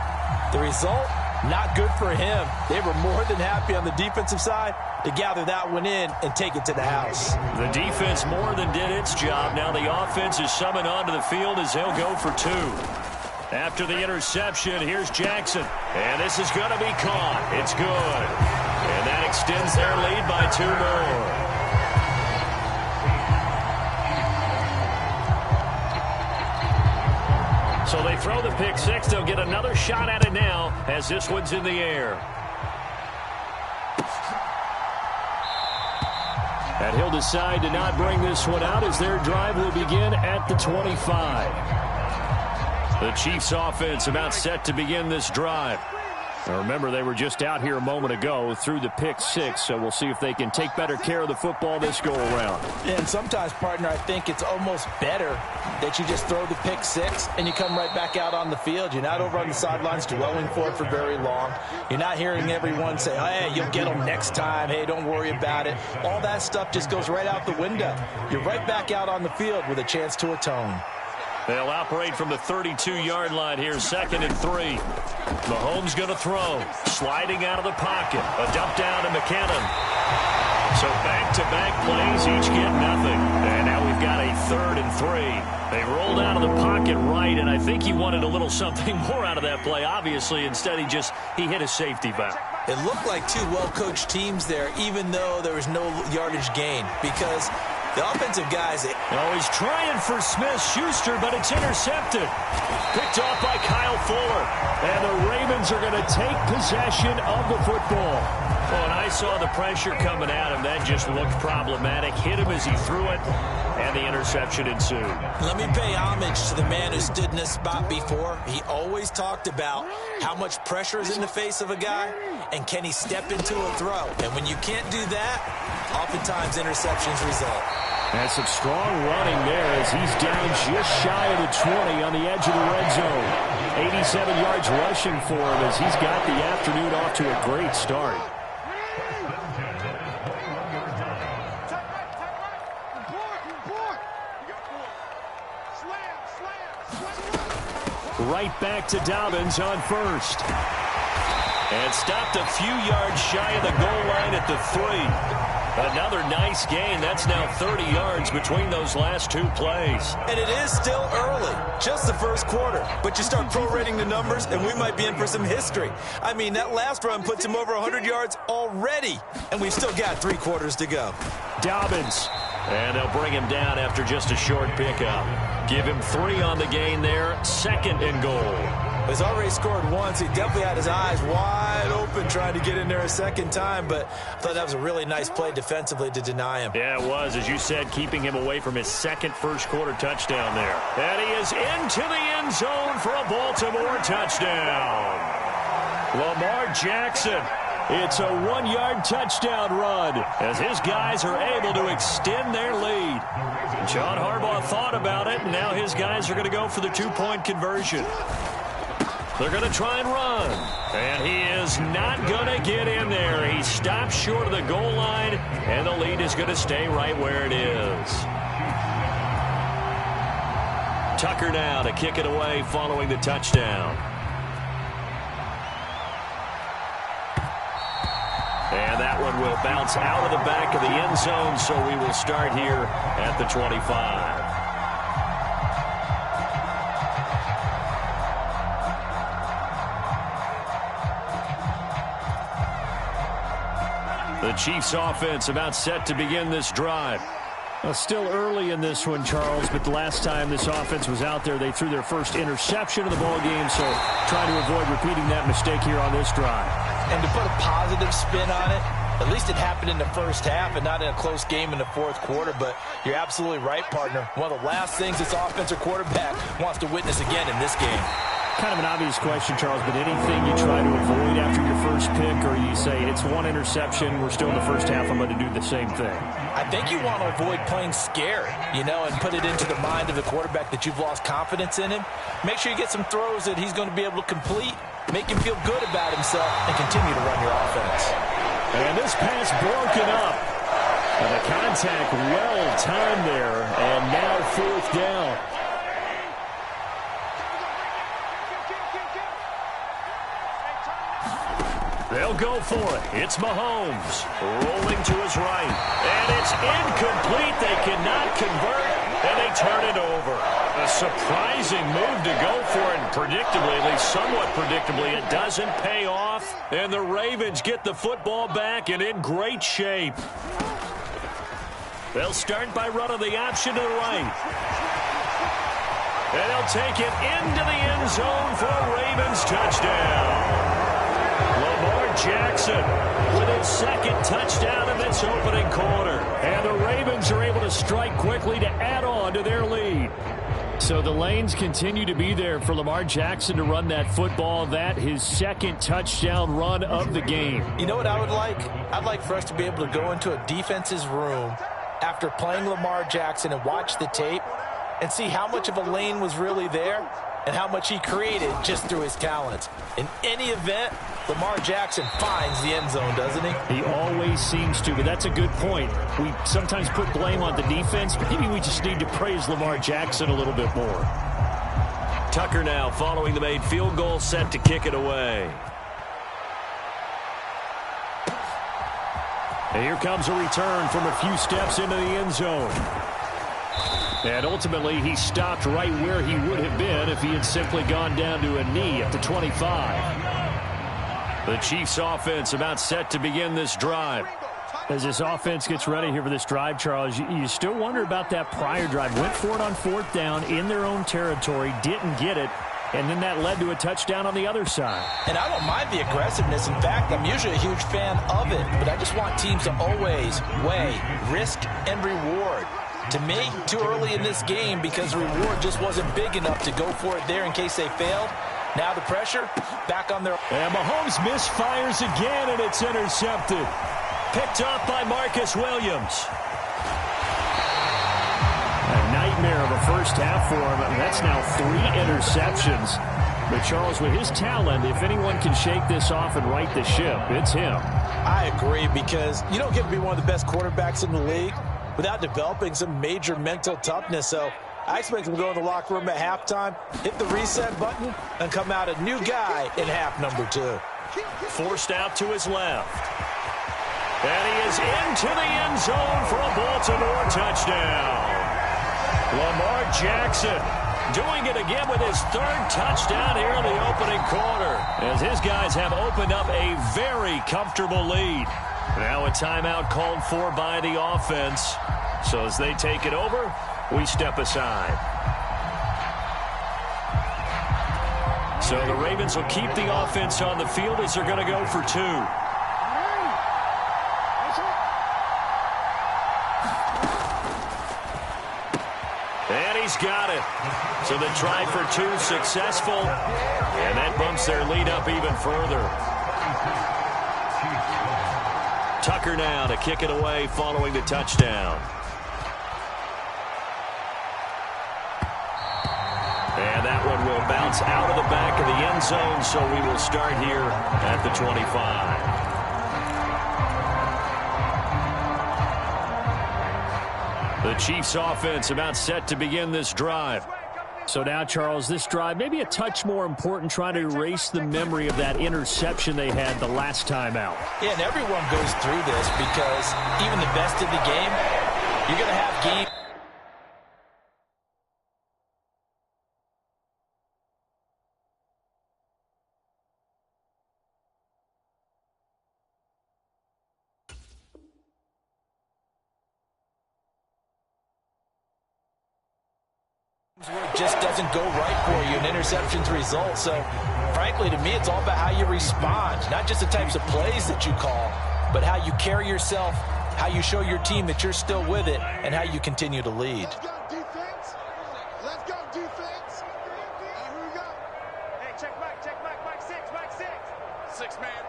The result? Not good for him. They were more than happy on the defensive side to gather that one in and take it to the house. The defense more than did its job. Now the offense is summoned onto the field as they'll go for two. After the interception, here's Jackson. And this is going to be caught. It's good. And that extends their lead by two more. So they throw the pick six. They'll get another shot at it now as this one's in the air. And he'll decide to not bring this one out as their drive will begin at the 25. The Chiefs offense about set to begin this drive. Now remember, they were just out here a moment ago through the pick six, so we'll see if they can take better care of the football this go-around. And sometimes, partner, I think it's almost better that you just throw the pick six and you come right back out on the field. You're not over on the sidelines dwelling for it for very long. You're not hearing everyone say, oh, hey, you'll get them next time. Hey, don't worry about it. All that stuff just goes right out the window. You're right back out on the field with a chance to atone. They'll operate from the 32-yard line here, 2nd and 3. Mahomes going to throw. Sliding out of the pocket. A dump down to McKinnon. So back-to-back plays, each get nothing. And now we've got a 3rd and 3. They rolled out of the pocket right, and I think he wanted a little something more out of that play, obviously. Instead, he hit a safety valve. It looked like two well-coached teams there, even though there was no yardage gain, because The offensive guys. Oh, he's trying for Smith-Schuster, but it's intercepted. Picked off by Kyle Fuller. And the Ravens are going to take possession of the football. Oh, and I saw the pressure coming at him. That just looked problematic. Hit him as he threw it, and the interception ensued. Let me pay homage to the man who stood in this spot before. He always talked about how much pressure is in the face of a guy, and can he step into a throw. And when you can't do that, oftentimes interceptions result. And some strong running there as he's down just shy of the 20 on the edge of the red zone. 87 yards rushing for him as he's got the afternoon off to a great start. Right back to Dobbins on first. And stopped a few yards shy of the goal line at the 3. Another nice gain. That's now 30 yards between those last two plays. And it is still early, just the first quarter. But you start prorating the numbers, and we might be in for some history. I mean, that last run puts him over 100 yards already, and we've still got 3 quarters to go. Dobbins. And they'll bring him down after just a short pickup. Give him 3 on the gain there. 2nd and goal. He's already scored once. He definitely had his eyes wide open trying to get in there a second time, but I thought that was a really nice play defensively to deny him. Yeah, it was, as you said, keeping him away from his second first-quarter touchdown there. And he is into the end zone for a Baltimore touchdown. Lamar Jackson. It's a 1-yard touchdown run as his guys are able to extend their lead. John Harbaugh thought about it, and now his guys are going to go for the 2-point conversion. They're going to try and run. And he is not going to get in there. He stops short of the goal line, and the lead is going to stay right where it is. Tucker now to kick it away following the touchdown. And that one will bounce out of the back of the end zone, so we will start here at the 25. The Chiefs offense about set to begin this drive. Well, still early in this one, Charles, but the last time this offense was out there, they threw their first interception of the ball game, so trying to avoid repeating that mistake here on this drive. And to put a positive spin on it, at least it happened in the first half and not in a close game in the fourth quarter, but you're absolutely right, partner. One of the last things this offensive quarterback wants to witness again in this game. Kind of an obvious question, Charles, but anything you try to avoid after your first pick, or you say it's one interception, we're still in the first half, I'm going to do the same thing? I think you want to avoid playing scared, you know, and put it into the mind of the quarterback that you've lost confidence in him. Make sure you get some throws that he's going to be able to complete, make him feel good about himself, and continue to run your offense. And this pass broken up. And the contact well timed there, and now 4th down. They'll go for it. It's Mahomes rolling to his right. And it's incomplete. They cannot convert, and they turn it over. A surprising move to go for it, and predictably, at least somewhat predictably, it doesn't pay off. And the Ravens get the football back and in great shape. They'll start by running the option to the right. And they'll take it into the end zone for a Ravens touchdown. Lamar Jackson with his 2nd touchdown of this opening quarter. And the Ravens are able to strike quickly to add on to their lead. So the lanes continue to be there for Lamar Jackson to run that football. That his 2nd touchdown run of the game. You know what I would like? I'd like for us to be able to go into a defense's room after playing Lamar Jackson and watch the tape and see how much of a lane was really there and how much he created just through his talents. In any event, Lamar Jackson finds the end zone, doesn't he? He always seems to, but that's a good point. We sometimes put blame on the defense. Maybe we just need to praise Lamar Jackson a little bit more. Tucker now following the made field goal, set to kick it away. And here comes a return from a few steps into the end zone. And ultimately, he stopped right where he would have been if he had simply gone down to a knee at the 25. The Chiefs offense about set to begin this drive. As this offense gets ready here for this drive, Charles, you still wonder about that prior drive. Went for it on 4th down in their own territory, didn't get it, and then that led to a touchdown on the other side. And I don't mind the aggressiveness. In fact, I'm usually a huge fan of it, but I just want teams to always weigh risk and reward. To me, too early in this game because the reward just wasn't big enough to go for it there in case they failed. Now the pressure back on their... And Mahomes misfires again, and it's intercepted. Picked off by Marcus Williams. A nightmare of a first half for him. That's now 3 interceptions. But Charles, with his talent, if anyone can shake this off and right the ship, it's him. I agree, because you don't get to be one of the best quarterbacks in the league without developing some major mental toughness. So I expect him to go in the locker room at halftime, hit the reset button, and come out a new guy in half number 2. Forced out to his left. And he is into the end zone for a Baltimore touchdown. Lamar Jackson doing it again with his 3rd touchdown here in the opening quarter, as his guys have opened up a very comfortable lead. Now a timeout called for by the offense. So as they take it over, we step aside. So the Ravens will keep the offense on the field as they're going to go for 2. And he's got it. So the try for 2 successful. And that bumps their lead up even further. Tucker now to kick it away following the touchdown. And that one will bounce out of the back of the end zone, so we will start here at the 25. The Chiefs offense about set to begin this drive. So now, Charles, this drive maybe a touch more important, trying to erase the memory of that interception they had the last time out. Yeah, and everyone goes through this because even the best in the game, you're going to have games. It just doesn't go right for you, and interceptions result. So, frankly, to me, it's all about how you respond, not just the types of plays that you call, but how you carry yourself, how you show your team that you're still with it, and how you continue to lead. Let's go, defense. Let's go, defense. Here we go. Hey, check back, back 6, back 6. 6 man.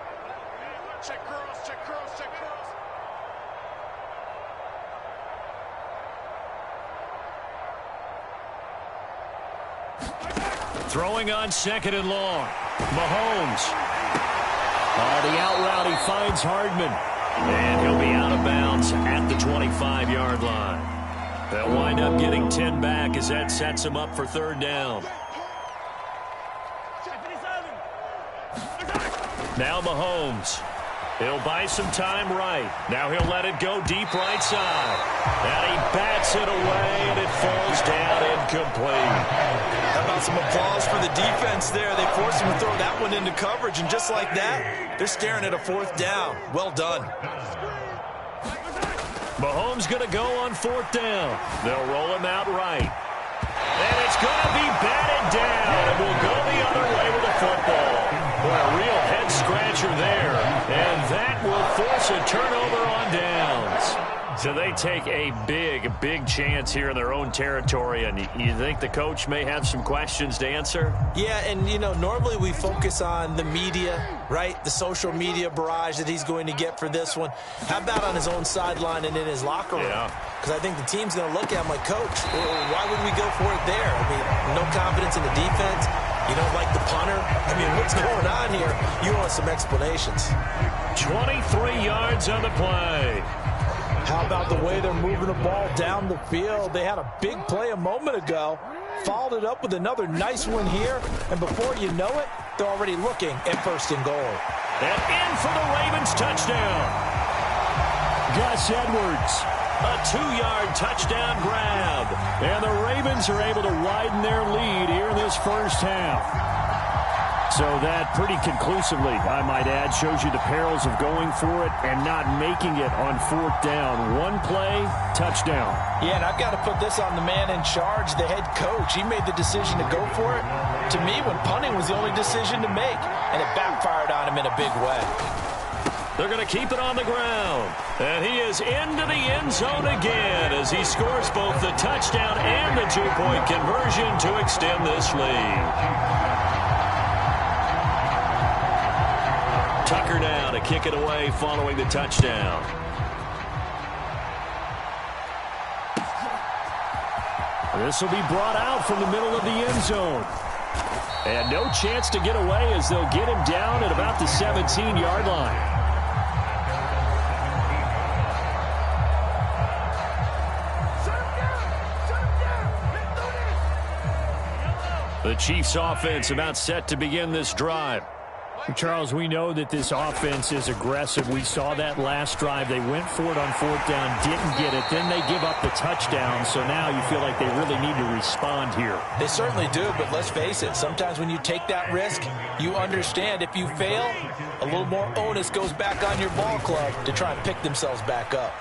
Check curls, check curls, check curls. Throwing on 2nd and long. Mahomes. The out route, he finds Hardman. And he'll be out of bounds at the 25-yard line. They'll wind up getting 10 back as that sets them up for 3rd down. Now Mahomes. He'll buy some time right. Now he'll let it go deep right side. And he bats it away, and it falls down incomplete. How about some applause for the defense there? They forced him to throw that one into coverage, and just like that, they're staring at a 4th down. Well done. Mahomes going to go on 4th down. They'll roll him out right. And it's going to be batted down, and we'll go the other way with the football. Boy, a real head-scratcher there. And that will force a turnover on downs. So they take a big chance here in their own territory, and you think the coach may have some questions to answer? Yeah, and, you know, normally we focus on the media, right? The social media barrage that he's going to get for this one. How about on his own sideline and in his locker room? Because I think the team's going to look at him like, Coach, why would we go for it there? I mean, no confidence in the defense. You don't like the punter? I mean, what's going on here? You want some explanations. 23 yards on the play. How about the way they're moving the ball down the field? They had a big play a moment ago, followed it up with another nice one here, and before you know it, they're already looking at 1st and goal. And in for the Ravens touchdown. Gus Edwards, a 2-yard touchdown grab. And the Ravens are able to widen their lead here in this first half. So that pretty conclusively, I might add, shows you the perils of going for it and not making it on fourth down. One play, touchdown. Yeah, and I've got to put this on the man in charge, the head coach. He made the decision to go for it. To me, when punting was the only decision to make, and it backfired on him in a big way. They're going to keep it on the ground. And he is into the end zone again as he scores both the touchdown and the two-point conversion to extend this lead. Tucker now to kick it away following the touchdown. This will be brought out from the middle of the end zone. And no chance to get away as they'll get him down at about the 17-yard line. The Chiefs offense about set to begin this drive. Charles, we know that this offense is aggressive. We saw that last drive. They went for it on fourth down, didn't get it. Then they give up the touchdown. So now you feel like they really need to respond here. They certainly do, but let's face it. Sometimes when you take that risk, you understand if you fail, a little more onus goes back on your ball club to try and pick themselves back up.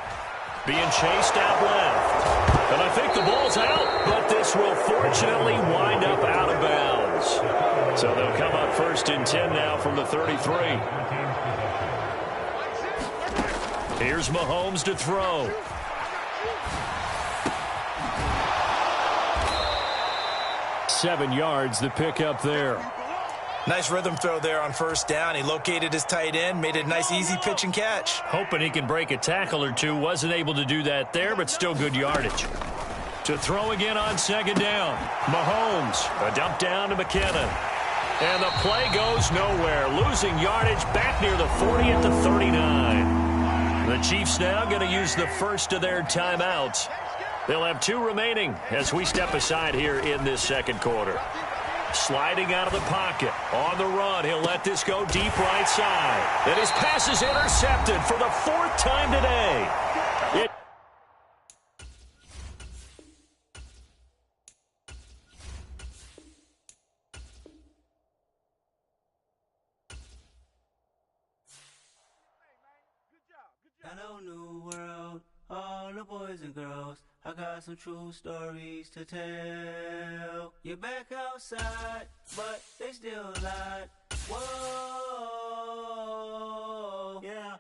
Being chased out left. And I think the ball's out, but this will fortunately wind up out of bounds. So they'll come up 1st and 10 now from the 33. Here's Mahomes to throw. Seven yards, the pickup there. Nice rhythm throw there on first down. He located his tight end, made it a nice easy pitch and catch. Hoping he can break a tackle or two. Wasn't able to do that there, but still good yardage. To throw again on second down. Mahomes, a dump down to McKinnon. And the play goes nowhere. Losing yardage back near the 40 at the 39. The Chiefs now going to use the first of their timeouts. They'll have 2 remaining as we step aside here in this second quarter. Sliding out of the pocket. On the run, he'll let this go deep right side. And his pass is intercepted for the 4th time today. Hello, new world, all the boys and girls. I got some true stories to tell. You're back outside, but they still lied. Whoa, yeah.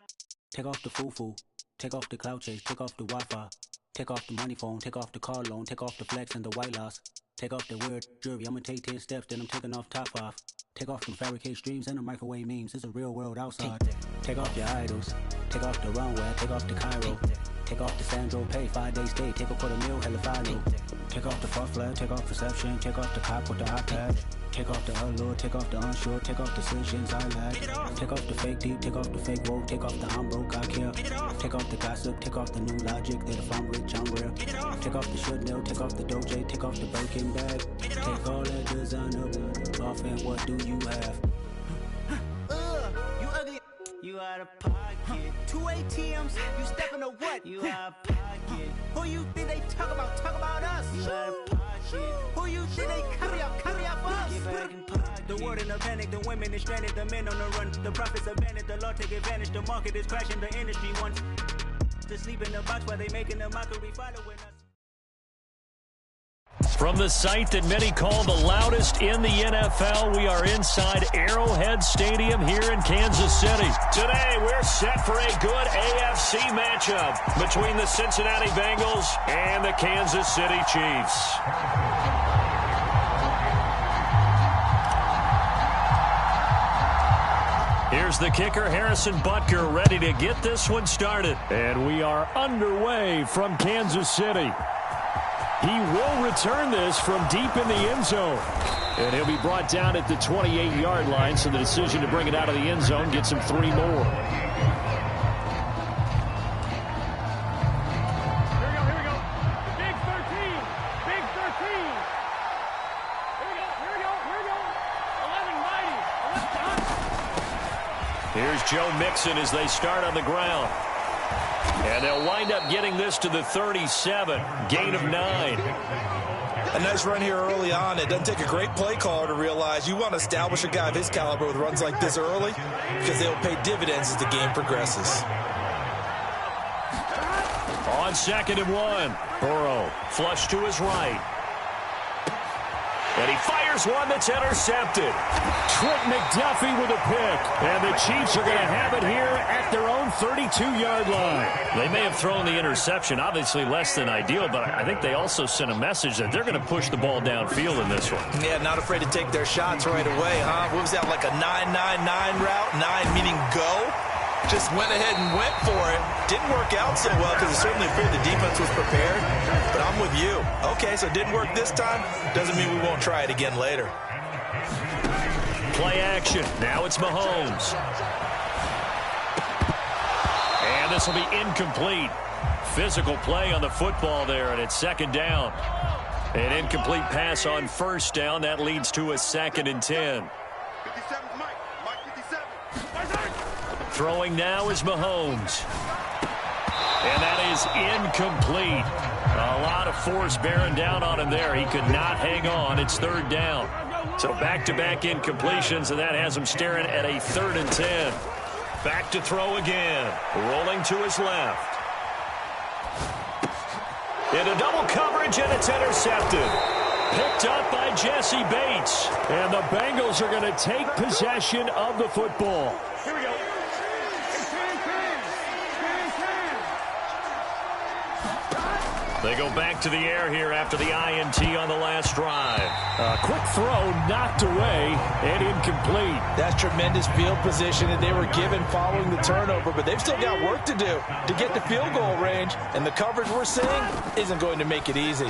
Take off the foo-foo, take off the cloud chase, take off the Wi-Fi, take off the money phone, take off the car loan, take off the flex and the white loss. Take off the weird jewelry, I'ma take 10 steps, then I'm taking off top off. Take off them fabricate streams and the microwave memes, it's a real world outside. Take off your idols, take off the runway, take off the Cairo. Take off the Sandro pay, 5 days stay, take a $250,000, hella follow. Take off the far flag, take off perception, take off the cop with the iPad. Take off the allure, take off the unsure, take off decisions I lack. Take off the fake deep, take off the fake woke, take off the I'm broke, I care. Take off the gossip, take off the new logic, that if I'm rich, I'm real. Take off the should know, take off the doje, take off the Birkin bag. Take all that designer off and what do you have? You ugly. You out of pocket. 2 ATMs, you stepping to what? You out of pocket. Who you think they talk about? Talk about us. You out of pocket. Who you think they carry out for us? Get back in pocket. The world in a panic, the women is stranded, the men on the run. The profits abandoned, the law take advantage. The market is crashing, the industry wants to sleep in the box while they making a mockery following us. From the site that many call the loudest in the NFL, we are inside Arrowhead Stadium here in Kansas City. Today, we're set for a good AFC matchup between the Cincinnati Bengals and the Kansas City Chiefs. Here's the kicker, Harrison Butker, ready to get this one started. And we are underway from Kansas City. He will return this from deep in the end zone. And he'll be brought down at the 28-yard line, so the decision to bring it out of the end zone gets him 3 more. Here we go. Big 13. Big 13. Here we go. 11 mighty. Here's Joe Mixon as they start on the ground. And they'll wind up getting this to the 37. Gain of 9. A nice run here early on. It doesn't take a great play caller to realize you want to establish a guy of his caliber with runs like this early because they'll pay dividends as the game progresses. On 2nd and 1, Burrow flush to his right. And he fires one that's intercepted. Trent McDuffie with a pick. And the Chiefs are going to have it here at their own 32-yard line. They may have thrown the interception, obviously less than ideal, but I think they also sent a message that they're going to push the ball downfield in this one. Yeah, not afraid to take their shots right away, huh? What was that, like a 9-9-9 route? 9 meaning go? Just went ahead and went for it. Didn't work out so well because it certainly appeared the defense was prepared. But I'm with you. Okay, so it didn't work this time. Doesn't mean we won't try it again later. Play action. Now it's Mahomes. And this will be incomplete. Physical play on the football there, and it's 2nd down. An incomplete pass on 1st down. That leads to a 2nd and 10. 57, Mike 57. Throwing now is Mahomes. And that is incomplete. A lot of force bearing down on him there. He could not hang on. It's 3rd down. So back-to-back incompletions, and that has him staring at a 3rd and 10. Back to throw again. Rolling to his left. Into double coverage, and it's intercepted. Picked up by Jesse Bates. And the Bengals are going to take possession of the football. Here we go. They go back to the air here after the INT on the last drive. A quick throw knocked away and incomplete. That's tremendous field position that they were given following the turnover, but they've still got work to do to get the field goal range, and the coverage we're seeing isn't going to make it easy.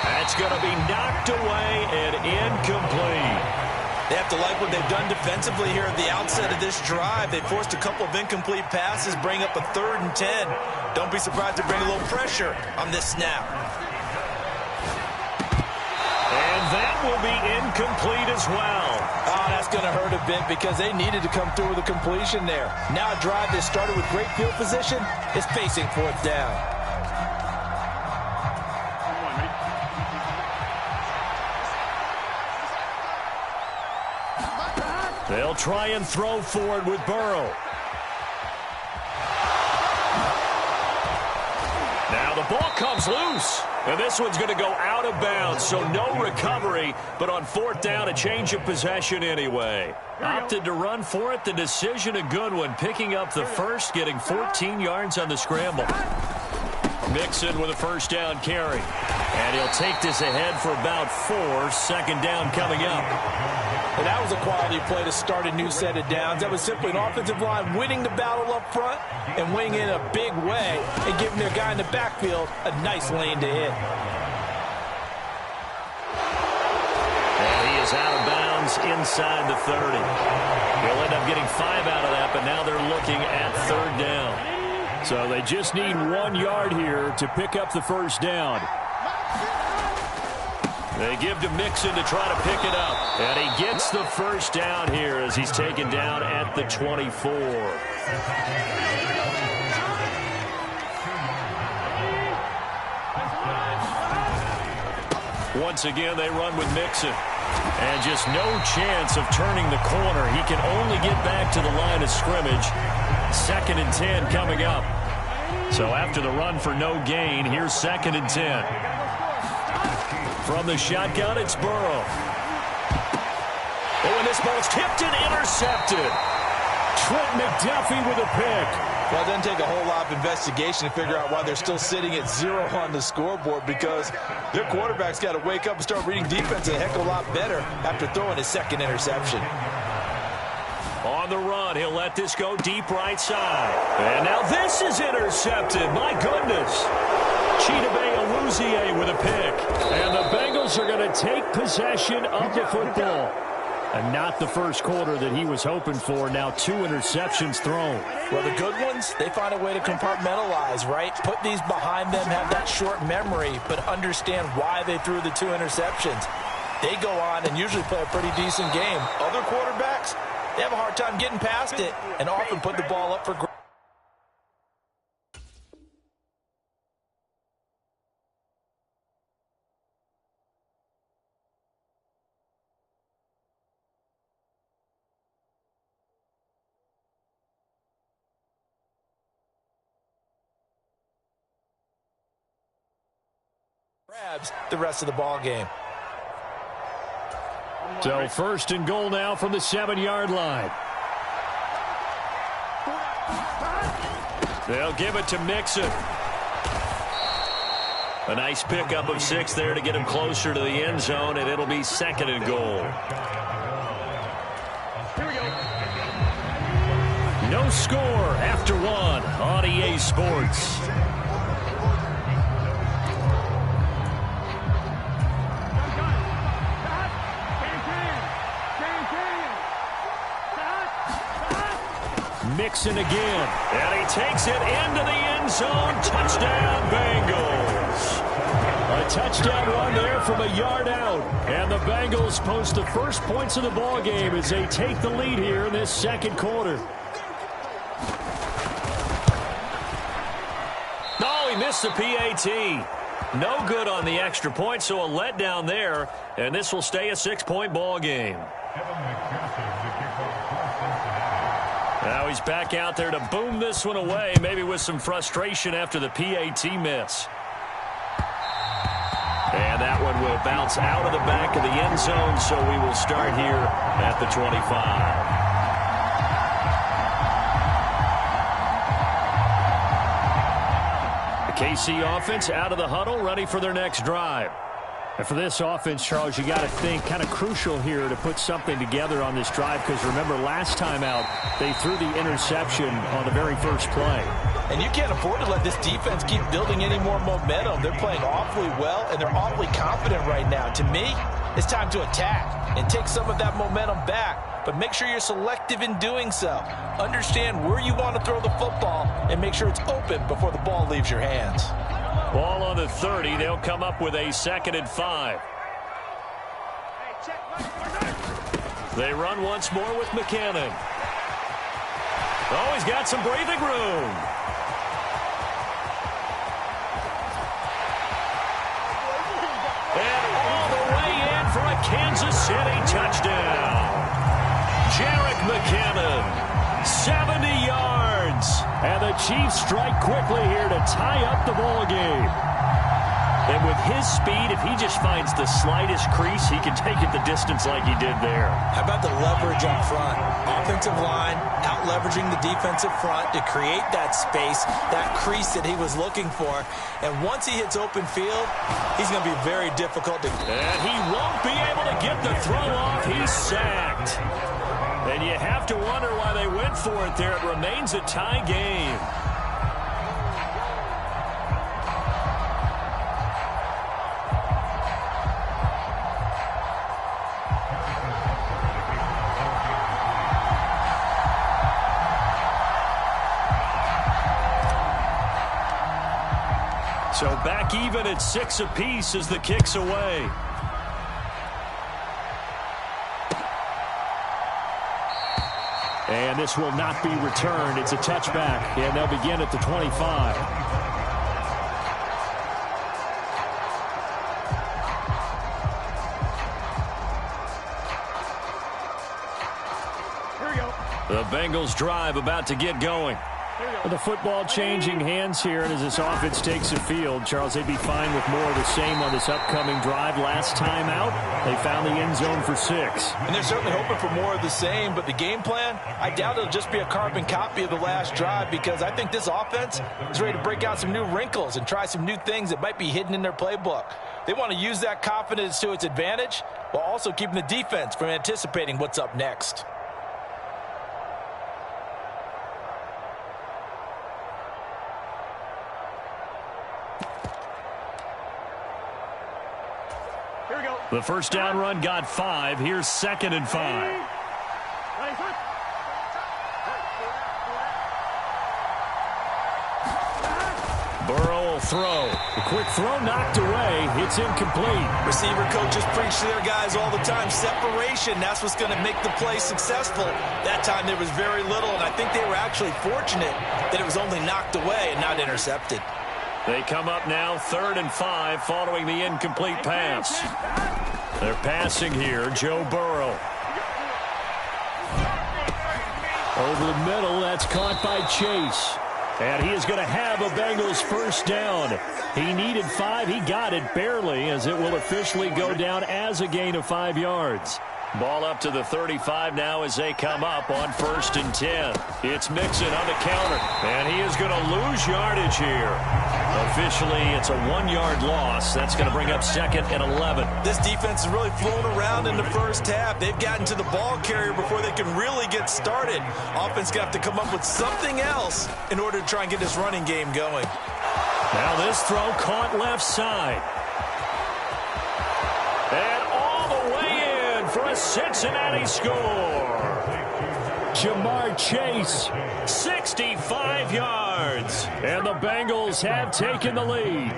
That's going to be knocked away and incomplete. They have to like what they've done defensively here at the outset of this drive. They forced a couple of incomplete passes, bring up a 3rd and 10. Don't be surprised to bring a little pressure on this snap. And that will be incomplete as well. Oh, that's going to hurt a bit because they needed to come through with a completion there. Now a drive that started with great field position is facing 4th down. They'll try and throw forward with Burrow. Now the ball comes loose. And this one's going to go out of bounds, so no recovery. But on 4th down, a change of possession anyway. Opted to run for it. The decision a good one. Picking up the first, getting 14 yards on the scramble. Mixon with a 1st down carry. And he'll take this ahead for about 4. 2nd down coming up. And that was a quality play to start a new set of downs. That was simply an offensive line winning the battle up front and winning in a big way and giving their guy in the backfield a nice lane to hit. And he is out of bounds inside the 30. He'll end up getting 5 out of that, but now they're looking at 3rd down. So they just need 1 yard here to pick up the 1st down. They give to Mixon to try to pick it up. And he gets the 1st down here as he's taken down at the 24. Once again, they run with Mixon. And just no chance of turning the corner. He can only get back to the line of scrimmage. 2nd and 10 coming up. So after the run for no gain, here's 2nd and 10. From the shotgun, it's Burrow. Oh, and this ball's tipped and intercepted. Trent McDuffie with a pick. Well, it doesn't take a whole lot of investigation to figure out why they're still sitting at 0 on the scoreboard, because their quarterback's got to wake up and start reading defense a heck of a lot better after throwing his 2nd interception. On the run, he'll let this go deep right side. And now this is intercepted. My goodness. Chidobe Awuzie with a pick. And the Bengals are going to take possession of the football. And not the first quarter that he was hoping for. Now 2 interceptions thrown. Well, the good ones, they find a way to compartmentalize, right? Put these behind them, have that short memory, but understand why they threw the 2 interceptions. They go on and usually play a pretty decent game. Other quarterbacks, they have a hard time getting past it and often put the ball up for grabs. The rest of the ball game. So first and goal now from the 7-yard line. They'll give it to Mixon. A nice pickup of 6 there to get him closer to the end zone, and it'll be second and goal. No score after 1 on EA Sports. Mixon again, and he takes it into the end zone. Touchdown, Bengals. A touchdown run there from a yard out, and the Bengals post the first points of the ball game as they take the lead here in this second quarter. Oh, he missed the PAT. No good on the extra point, so a letdown there, and this will stay a 6-point ball game. Now he's back out there to boom this one away, maybe with some frustration after the PAT miss. And that one will bounce out of the back of the end zone, so we will start here at the 25. The KC offense out of the huddle, ready for their next drive. And for this offense, Charles, you got to think kind of crucial here to put something together on this drive, because remember last time out they threw the interception on the very first play. And you can't afford to let this defense keep building any more momentum. They're playing awfully well, and they're awfully confident right now. To me, it's time to attack and take some of that momentum back. But make sure you're selective in doing so. Understand where you want to throw the football and make sure it's open before the ball leaves your hands. Ball on the 30. They'll come up with a 2nd and 5. They run once more with McKinnon. Oh, he's got some breathing room. And all the way in for a Kansas City touchdown. Jerick McKinnon, 70 yards. And the Chiefs strike quickly here to tie up the ball game. And with his speed, if he just finds the slightest crease, he can take it the distance like he did there. How about the leverage up front? Offensive line out-leveraging the defensive front to create that space, that crease that he was looking for. And once he hits open field, he's going to be very difficult to... And he won't be able to get the throw off. He's sacked. And you have to wonder why they went for it there. It remains a tie game. So back even at 6 apiece as the kick's away. And this will not be returned. It's a touchback, and they'll begin at the 25. Here we go. The Bengals drive about to get going. The football changing hands here, and as this offense takes the field, Charles, they'd be fine with more of the same on this upcoming drive. Last time out, they found the end zone for 6. And they're certainly hoping for more of the same, but the game plan, I doubt it'll just be a carbon copy of the last drive, because I think this offense is ready to break out some new wrinkles and try some new things that might be hidden in their playbook. They want to use that confidence to its advantage while also keeping the defense from anticipating what's up next. The first down run got 5. Here's 2nd and 5. Burrow will throw. A quick throw knocked away. It's incomplete. Receiver coaches preach to their guys all the time. Separation, that's what's going to make the play successful. That time there was very little, and I think they were actually fortunate that it was only knocked away and not intercepted. They come up now 3rd and 5 following the incomplete pass. They're passing here. Joe Burrow. Over the middle, that's caught by Chase. And he is going to have a Bengals first down. He needed 5. He got it barely, as it will officially go down as a gain of 5 yards. Ball up to the 35 now as they come up on 1st and 10. It's Mixon on the counter, and he is going to lose yardage here. Officially, it's a 1-yard loss. That's going to bring up 2nd and 11. This defense has really flown around in the first half. They've gotten to the ball carrier before they can really get started. Offense going to have to come up with something else in order to try and get this running game going. Now this throw caught left side. And all the way in for a Cincinnati score. Jamar Chase. 65 yards. And the Bengals have taken the lead.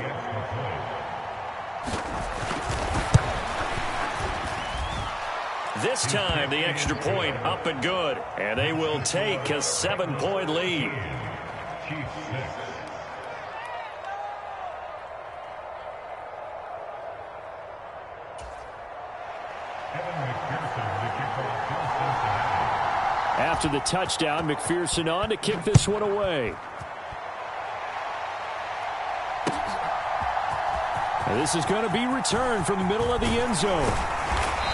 This time the extra point up and good. And they will take a 7-point lead. After the touchdown, McPherson on to kick this one away. And this is going to be returned from the middle of the end zone.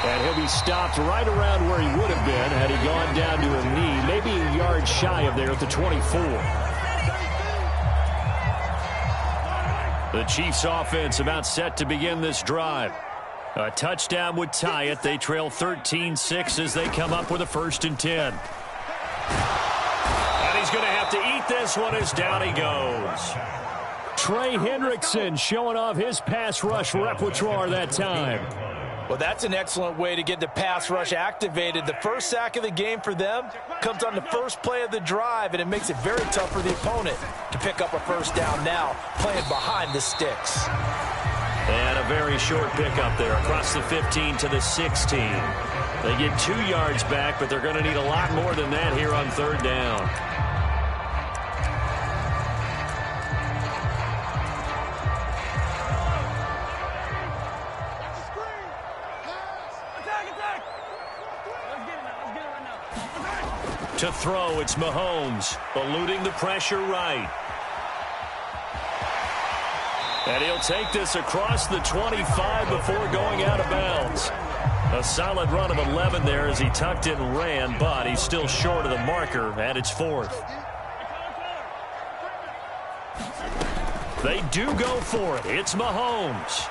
And he'll be stopped right around where he would have been had he gone down to a knee, maybe a yard shy of there at the 24. The Chiefs offense about set to begin this drive. A touchdown would tie it. They trail 13-6 as they come up with a 1st and 10. And he's going to have to eat this one as down he goes. Trey Hendrickson showing off his pass rush repertoire that time. Well, that's an excellent way to get the pass rush activated. The first sack of the game for them comes on the first play of the drive, and it makes it very tough for the opponent to pick up a first down now, playing behind the sticks. And a very short pickup there across the 15 to the 16. They get 2 yards back, but they're going to need a lot more than that here on 3rd down. To throw, it's Mahomes, eluding the pressure right. And he'll take this across the 25 before going out of bounds. A solid run of 11 there as he tucked it and ran, but he's still short of the marker, and it's 4th. They do go for it. It's Mahomes.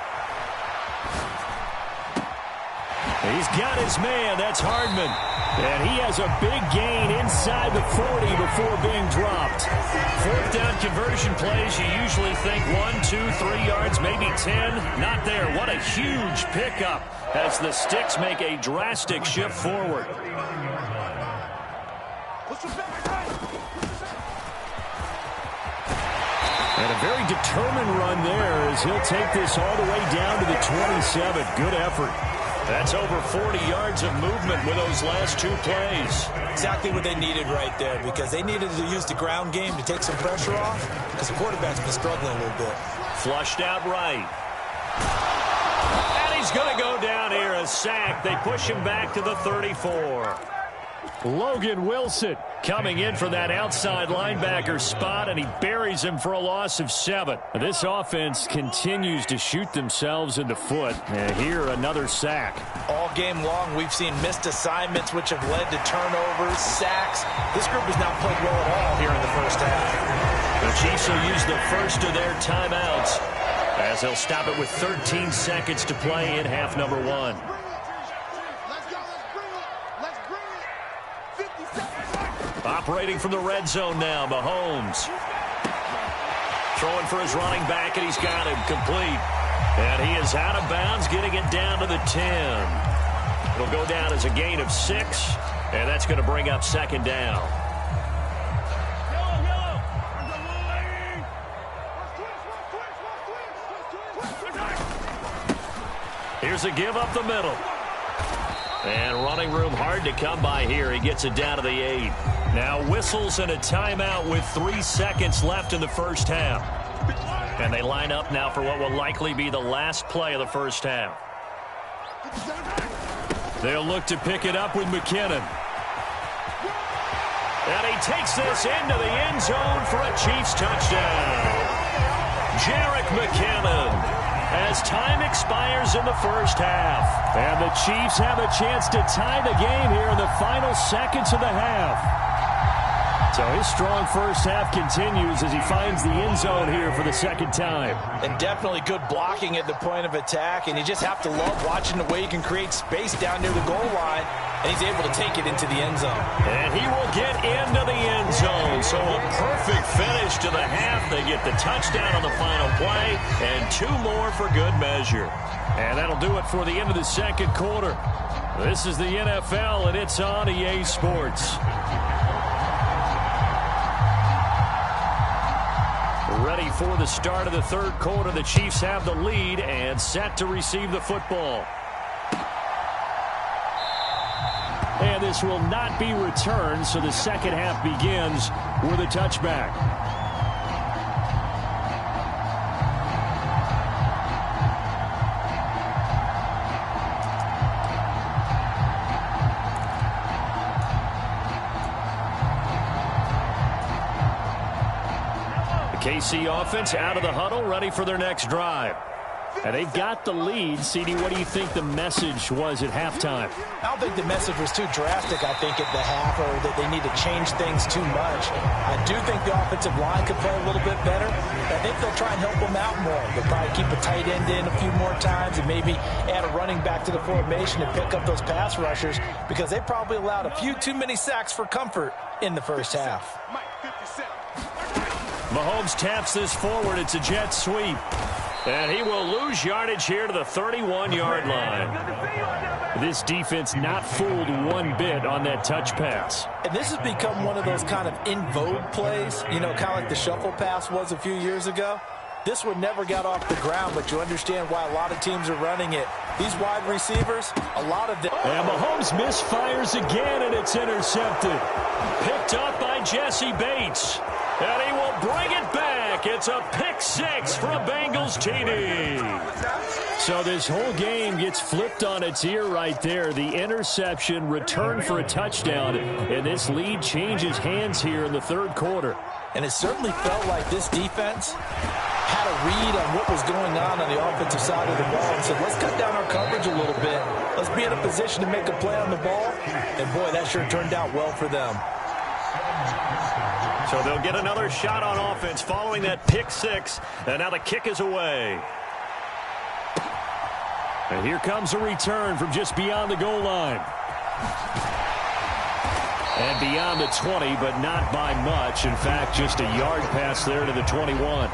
He's got his man. That's Hardman. And he has a big gain inside the 40 before being dropped. 4th down conversion plays, you usually think 1, 2, 3 yards, maybe 10. Not there. What a huge pickup as the sticks make a drastic shift forward. And a very determined run there as he'll take this all the way down to the 27. Good effort. That's over 40 yards of movement with those last 2 plays. Exactly what they needed right there, because they needed to use the ground game to take some pressure off, because the quarterback's been struggling a little bit. Flushed out right. And he's going to go down here, a sack. They push him back to the 34. Logan Wilson coming in for that outside linebacker spot, and he buries him for a loss of 7. This offense continues to shoot themselves in the foot. And here, another sack. All game long, we've seen missed assignments, which have led to turnovers, sacks. This group has not played well at all here in the first half. The Chiefs will use the first of their timeouts as they'll stop it with 13 seconds to play in half number 1. Operating from the red zone now, Mahomes. Throwing for his running back, and he's got him complete. And he is out of bounds, getting it down to the 10. It'll go down as a gain of 6, and that's going to bring up 2nd down. Here's a give up the middle. And running room hard to come by here. He gets it down to the 8. Now whistles and a timeout with 3 seconds left in the first half. And they line up now for what will likely be the last play of the first half. They'll look to pick it up with McKinnon. And he takes this into the end zone for a Chiefs touchdown. Jerick McKinnon, as time expires in the first half. And the Chiefs have a chance to tie the game here in the final seconds of the half. So his strong first half continues as he finds the end zone here for the second time. And definitely good blocking at the point of attack. And you just have to love watching the way he can create space down near the goal line. And he's able to take it into the end zone. And he will get into the end zone. So a perfect finish to the half. They get the touchdown on the final play. And 2 more for good measure. And that'll do it for the end of the second quarter. This is the NFL, and it's on EA Sports. Ready for the start of the third quarter. The Chiefs have the lead and set to receive the football. And this will not be returned, so the second half begins with a touchback. KC offense out of the huddle, ready for their next drive. And they've got the lead. CD, what do you think the message was at halftime? I don't think the message was too drastic, I think, at the half, or that they need to change things too much. I do think the offensive line could play a little bit better. I think they'll try and help them out more. They'll probably keep a tight end in a few more times and maybe add a running back to the formation and pick up those pass rushers, because they probably allowed a few too many sacks for comfort in the first half. Mahomes taps this forward. It's a jet sweep. And he will lose yardage here to the 31-yard line. This defense not fooled one bit on that touch pass. And this has become one of those kind of in vogue plays, you know, kind of like the shuffle pass was a few years ago. This one never got off the ground, but you understand why a lot of teams are running it. These wide receivers, a lot of them. And Mahomes misfires again, and it's intercepted. Picked up by Jesse Bates. And he will bring it back. It's a pick 6 for a Bengals TD. So this whole game gets flipped on its ear right there. The interception, return for a touchdown, and this lead changes hands here in the third quarter. And it certainly felt like this defense had a read on what was going on the offensive side of the ball and said, let's cut down our coverage a little bit. Let's be in a position to make a play on the ball. And, boy, that sure turned out well for them. So they'll get another shot on offense following that pick 6. And now the kick is away. And here comes a return from just beyond the goal line. And beyond the 20, but not by much. In fact, just a yard pass there to the 21.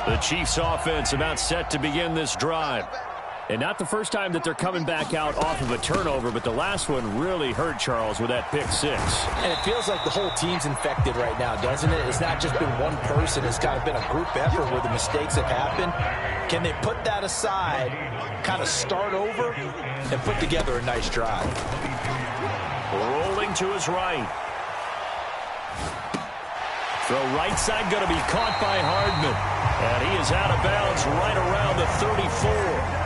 The Chiefs offense about set to begin this drive. And not the first time that they're coming back out off of a turnover, but the last one really hurt, Charles, with that pick 6. And it feels like the whole team's infected right now, doesn't it? It's not just been one person. It's kind of been a group effort where the mistakes have happened. Can they put that aside, kind of start over, and put together a nice drive? Rolling to his right. Throw right side going to be caught by Hardman. And he is out of bounds right around the 34.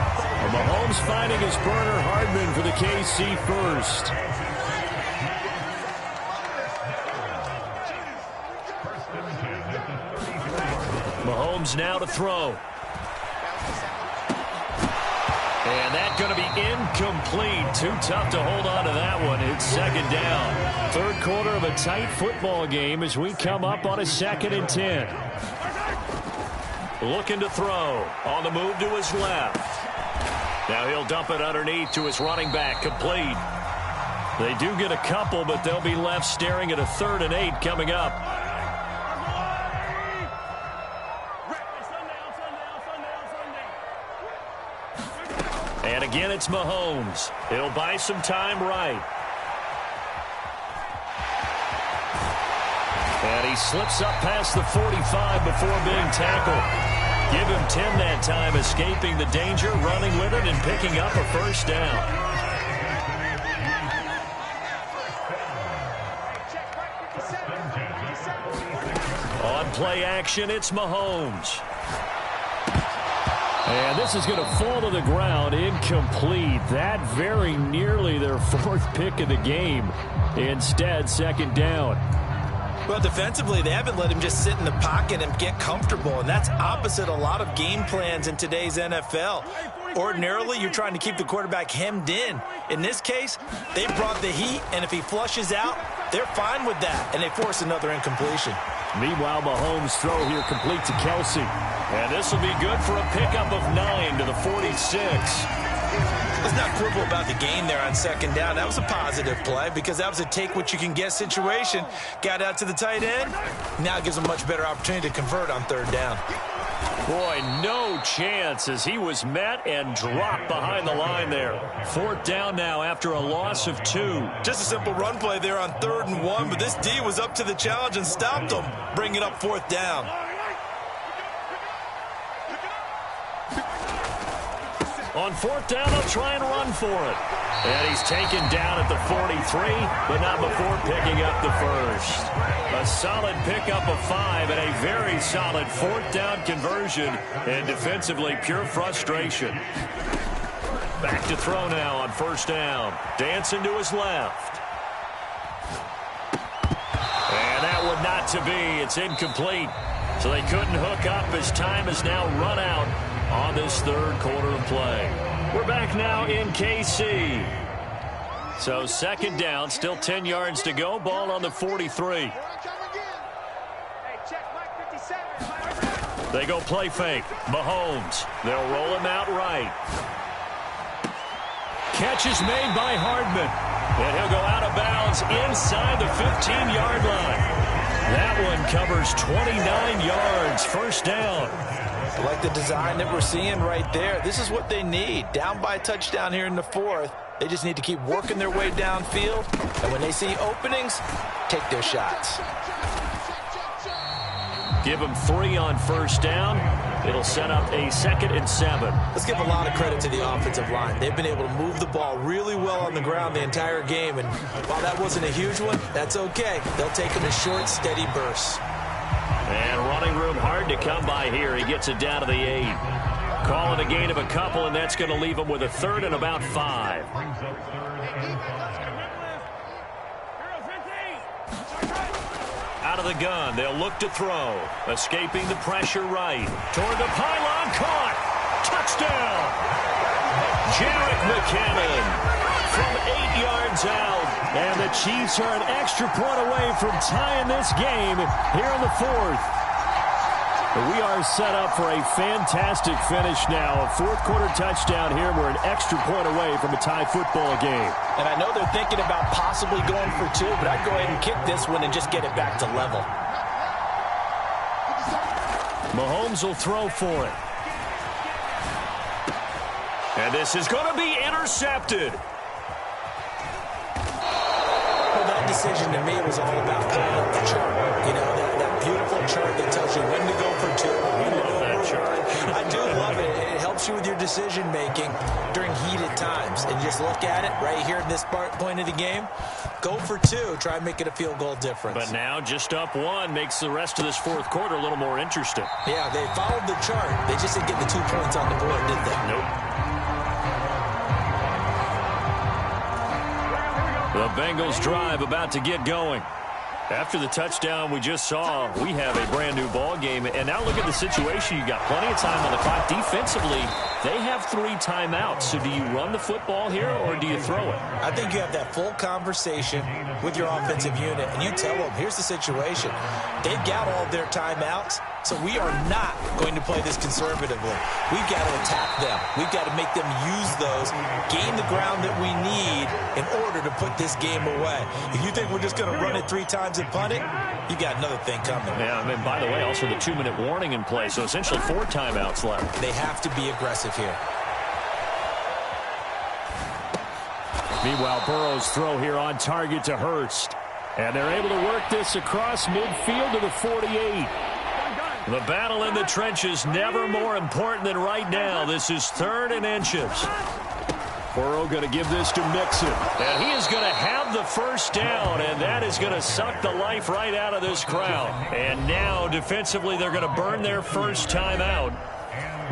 Mahomes finding his burner, Hardman, for the KC first. Mahomes now to throw. And that's going to be incomplete. Too tough to hold on to that one. It's second down. Third quarter of a tight football game as we come up on a 2nd and 10. Looking to throw. On the move to his left. Now he'll dump it underneath to his running back. Complete. They do get a couple, but they'll be left staring at a 3rd and 8 coming up. And again, it's Mahomes. He'll buy some time right. And he slips up past the 45 before being tackled. Give him 10 that time, escaping the danger, running with it, and picking up a first down. On play action, it's Mahomes. And this is going to fall to the ground, incomplete. That very nearly their fourth pick of the game. Instead, second down. Well, defensively, they haven't let him just sit in the pocket and get comfortable, and that's opposite a lot of game plans in today's NFL. Ordinarily, you're trying to keep the quarterback hemmed in. In this case, they brought the heat, and if he flushes out, they're fine with that, and they force another incompletion. Meanwhile, Mahomes' throw here complete to Kelsey. And this will be good for a pickup of 9 to the 46. Let's not quibble about the gain there on second down. That was a positive play because that was a take-what-you-can-get situation. Got out to the tight end. Now it gives him a much better opportunity to convert on third down. Boy, no chance as he was met and dropped behind the line there. Fourth down now after a loss of 2. Just a simple run play there on 3rd and 1, but this D was up to the challenge and stopped him, bringing up fourth down. On fourth down, they'll try and run for it. And he's taken down at the 43, but not before picking up the first. A solid pickup of 5 and a very solid fourth down conversion. And defensively, pure frustration. Back to throw now on first down. Dancing to his left. And that would not to be. It's incomplete. So they couldn't hook up as time is now run out on this third quarter of play. We're back now in KC. So second down, still 10 yards to go. Ball on the 43. They go play fake. Mahomes. They'll roll him out right. Catch is made by Hardman. And he'll go out of bounds inside the 15-yard line. That one covers 29 yards. First down. I like the design that we're seeing right there. This is what they need. Down by a touchdown here in the fourth. They just need to keep working their way downfield. And when they see openings, take their shots. Give them 3 on first down. It'll set up a 2nd and 7. Let's give a lot of credit to the offensive line. They've been able to move the ball really well on the ground the entire game. And while that wasn't a huge one, that's okay. They'll take them in short, steady bursts. And running room hard to come by here. He gets it down to the 8. Calling a gain of a couple, and that's going to leave him with a 3rd and about 5. Out of the gun, they'll look to throw. Escaping the pressure right. Toward the pylon, caught. Touchdown. Jerick McKinnon from 8 yards out. And the Chiefs are an extra point away from tying this game here in the fourth. We are set up for a fantastic finish now. A fourth quarter touchdown here. We're an extra point away from a tie football game. And I know they're thinking about possibly going for 2, but I'd go ahead and kick this one and just get it back to level. Mahomes will throw for it. And this is going to be intercepted. Well, that decision to me was all about pulling up the chart. You know, that beautiful chart that tells you when to go for 2. I love that chart. I do love it. It helps you with your decision-making during heated times. And just look at it right here at this point of the game. Go for 2. Try and make it a field goal difference. But now just up 1 makes the rest of this fourth quarter a little more interesting. Yeah, they followed the chart. They just didn't get the 2 points on the board, did they? Nope. The Bengals drive about to get going. After the touchdown we just saw, we have a brand new ball game. And now look at the situation. You got plenty of time on the clock. Defensively, they have 3 timeouts. So do you run the football here or do you throw it? I think you have that full conversation with your offensive unit, and you tell them, here's the situation. They've got all their timeouts, so we are not going to play this conservatively. We've got to attack them. We've got to make them use those, gain the ground that we need in order to put this game away. If you think we're just going to run it 3 times and punt it, you got another thing coming. Yeah, I mean, by the way, also the 2-minute warning in play, so essentially 4 timeouts left. They have to be aggressive here. Meanwhile, Burrow's throw here on target to Hurst. And they're able to work this across midfield to the 48. The battle in the trenches never more important than right now. This is 3rd and inches. Burrow going to give this to Mixon. And he is going to have the first down, and that is going to suck the life right out of this crowd. And now, defensively, they're going to burn their first time out.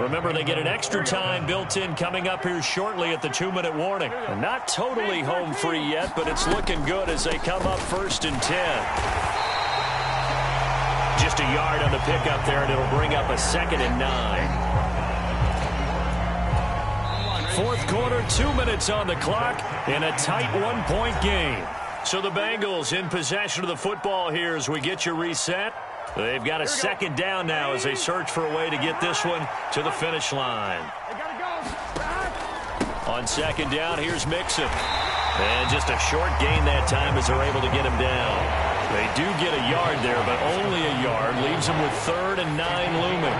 Remember, they get an extra time built in coming up here shortly at the 2-minute warning. And not totally home free yet, but it's looking good as they come up 1st and 10. Just a yard on the pickup there, and it'll bring up a 2nd and 9. 4th quarter, 2 minutes on the clock in a tight 1-point game. So the Bengals in possession of the football here as we get you reset. They've got a 2nd down now as they search for a way to get this one to the finish line. On 2nd down, here's Mixon. And just a short gain that time as they're able to get him down. They do get a yard there, but only a yard. Leaves them with 3rd and 9 looming.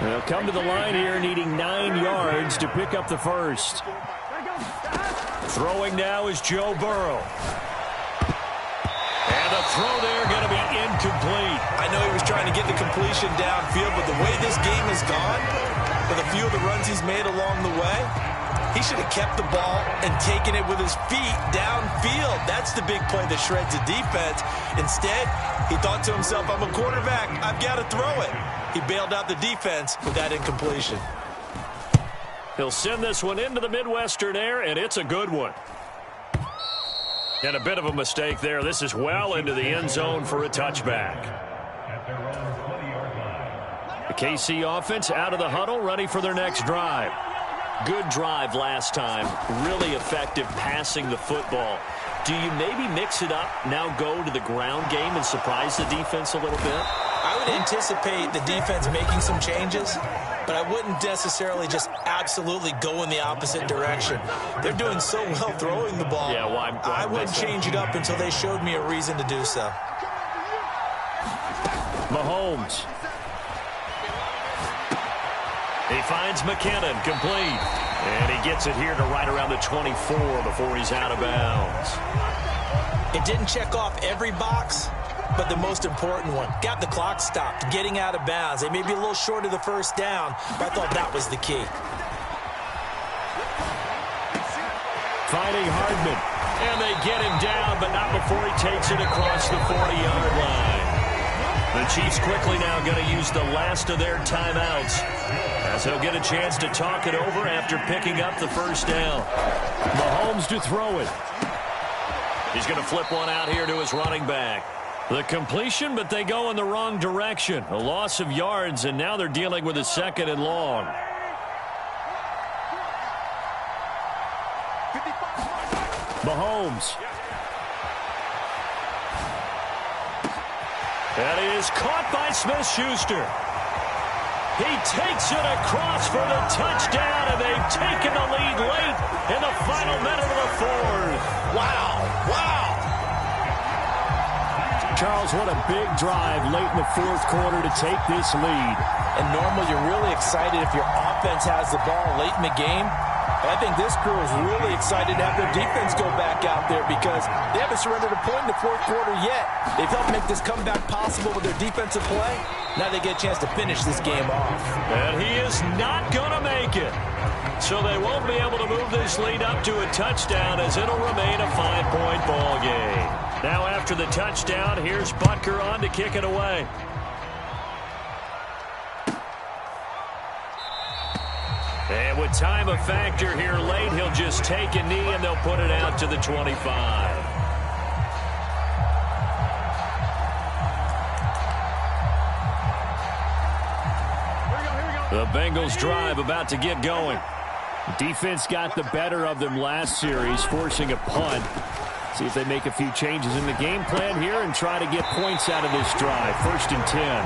They'll come to the line here needing 9 yards to pick up the first. Throwing now is Joe Burrow. And the throw there going to be incomplete. I know he was trying to get the completion downfield, but the way this game has gone, with a few of the runs he's made along the way, he should have kept the ball and taken it with his feet downfield. That's the big play that shreds the defense. Instead, he thought to himself, I'm a quarterback. I've got to throw it. He bailed out the defense with that incompletion. He'll send this one into the Midwestern air, and it's a good one. And a bit of a mistake there. This is well into the end zone for a touchback. The KC offense out of the huddle, ready for their next drive. Good drive last time. Really effective passing the football. Do you maybe mix it up, now go to the ground game and surprise the defense a little bit? I would anticipate the defense making some changes, but I wouldn't necessarily just absolutely go in the opposite direction. They're doing so well throwing the ball. Yeah, why I wouldn't change it up until they showed me a reason to do so. Mahomes. He finds McKinnon, complete. And he gets it here to right around the 24 before he's out of bounds. It didn't check off every box, but the most important one. Got the clock stopped, getting out of bounds. They may be a little short of the first down, but I thought that was the key. Fighting Hardman. And they get him down, but not before he takes it across the 40-yard line. The Chiefs quickly now going to use the last of their timeouts as they'll get a chance to talk it over after picking up the first down. Mahomes to throw it. He's going to flip one out here to his running back. The completion, but they go in the wrong direction. A loss of yards, and now they're dealing with a 2nd and long. Mahomes. That is caught by Smith-Schuster. He takes it across for the touchdown, and they've taken the lead late in the final minute of the 4th. Wow, wow. Charles, what a big drive late in the 4th quarter to take this lead. And normally you're really excited if your offense has the ball late in the game. But I think this crew is really excited to have their defense go back out there because they haven't surrendered a point in the 4th quarter yet. They've helped make this comeback possible with their defensive play. Now they get a chance to finish this game off. And he is not going to make it. So they won't be able to move this lead up to a touchdown as it'll remain a 5-point ball game. Now after the touchdown, here's Butker on to kick it away. And with time a factor here late, he'll just take a knee and they'll put it out to the 25. The Bengals drive about to get going. Defense got the better of them last series, forcing a punt. See if they make a few changes in the game plan here and try to get points out of this drive. 1st and 10.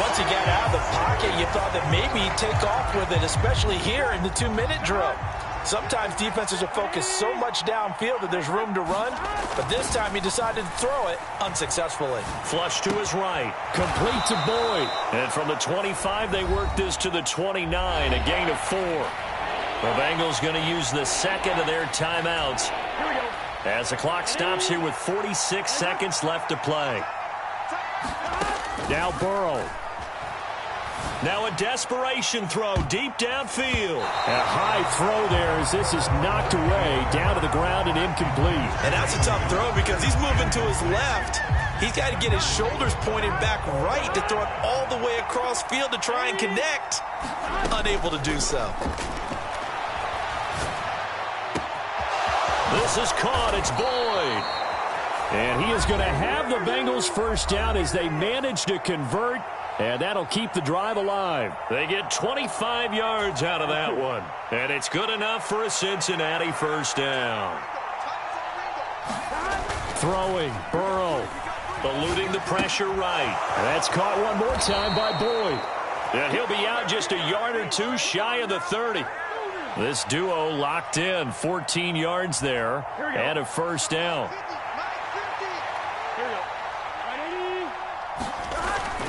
Once he got out of the pocket, you thought that maybe he'd take off with it, especially here in the 2-minute drill. Sometimes defenses are focused so much downfield that there's room to run, but this time he decided to throw it unsuccessfully. Flush to his right. Complete to Boyd. And from the 25, they work this to the 29, a gain of 4. The Bengals going to use the 2nd of their timeouts as the clock stops here with 46 seconds left to play. Now Burrow. Now a desperation throw deep downfield. A high throw there as this is knocked away down to the ground and incomplete. And that's a tough throw because he's moving to his left. He's got to get his shoulders pointed back right to throw it all the way across field to try and connect. Unable to do so. This is caught. It's Boyd. And he is going to have the Bengals first down as they manage to convert, and that'll keep the drive alive. They get 25 yards out of that one, and it's good enough for a Cincinnati first down. Throwing, Burrow. Eluding the pressure right. And that's caught one more time by Boyd. And he'll be out just a yard or two shy of the 30. This duo locked in, 14 yards there, and a first down.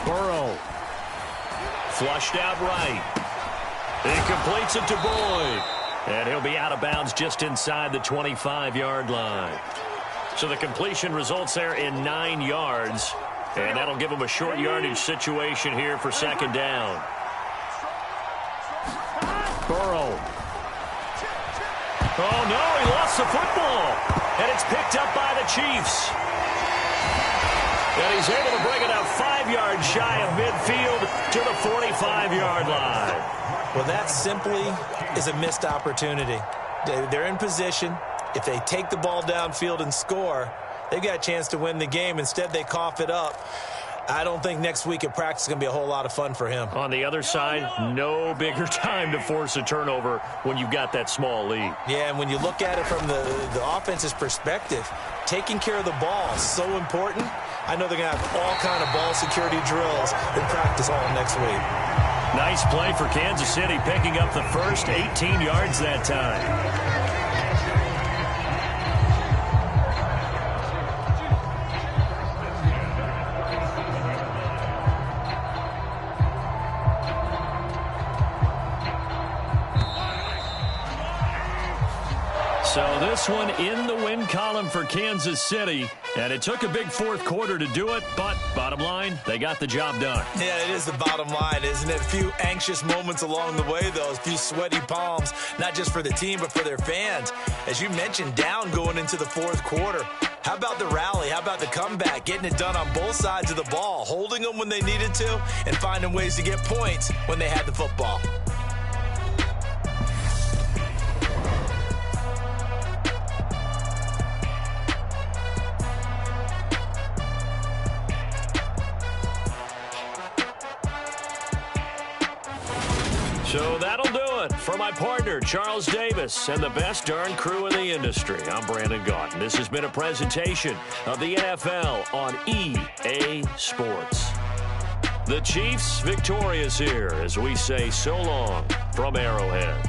Burrow. Flushed out right. He completes it to Boyd. And he'll be out of bounds just inside the 25-yard line. So the completion results there in 9 yards. And that'll give him a short yardage situation here for second down. Burrow. Oh, no, he lost the football. And it's picked up by the Chiefs. And he's able to bring it up 5 yards shy of midfield to the 45-yard line. Well, that simply is a missed opportunity. They're in position. If they take the ball downfield and score, they've got a chance to win the game. Instead, they cough it up. I don't think next week at practice is going to be a whole lot of fun for him. On the other side, no bigger time to force a turnover when you've got that small lead. Yeah, and when you look at it from the offense's perspective, taking care of the ball is so important. I know they're going to have all kind of ball security drills in practice all next week. Nice play for Kansas City, picking up the first 18 yards that time. So this one in the win column for Kansas City, and it took a big fourth quarter to do it, but bottom line, they got the job done. Yeah, it is the bottom line, isn't it? A few anxious moments along the way, though, a few sweaty palms, not just for the team, but for their fans. As you mentioned, down going into the fourth quarter. How about the rally? How about the comeback? Getting it done on both sides of the ball, holding them when they needed to, and finding ways to get points when they had the football. So that'll do it for my partner, Charles Davis, and the best darn crew in the industry. I'm Brandon Gaudin. This has been a presentation of the NFL on EA Sports. The Chiefs victorious here as we say so long from Arrowhead.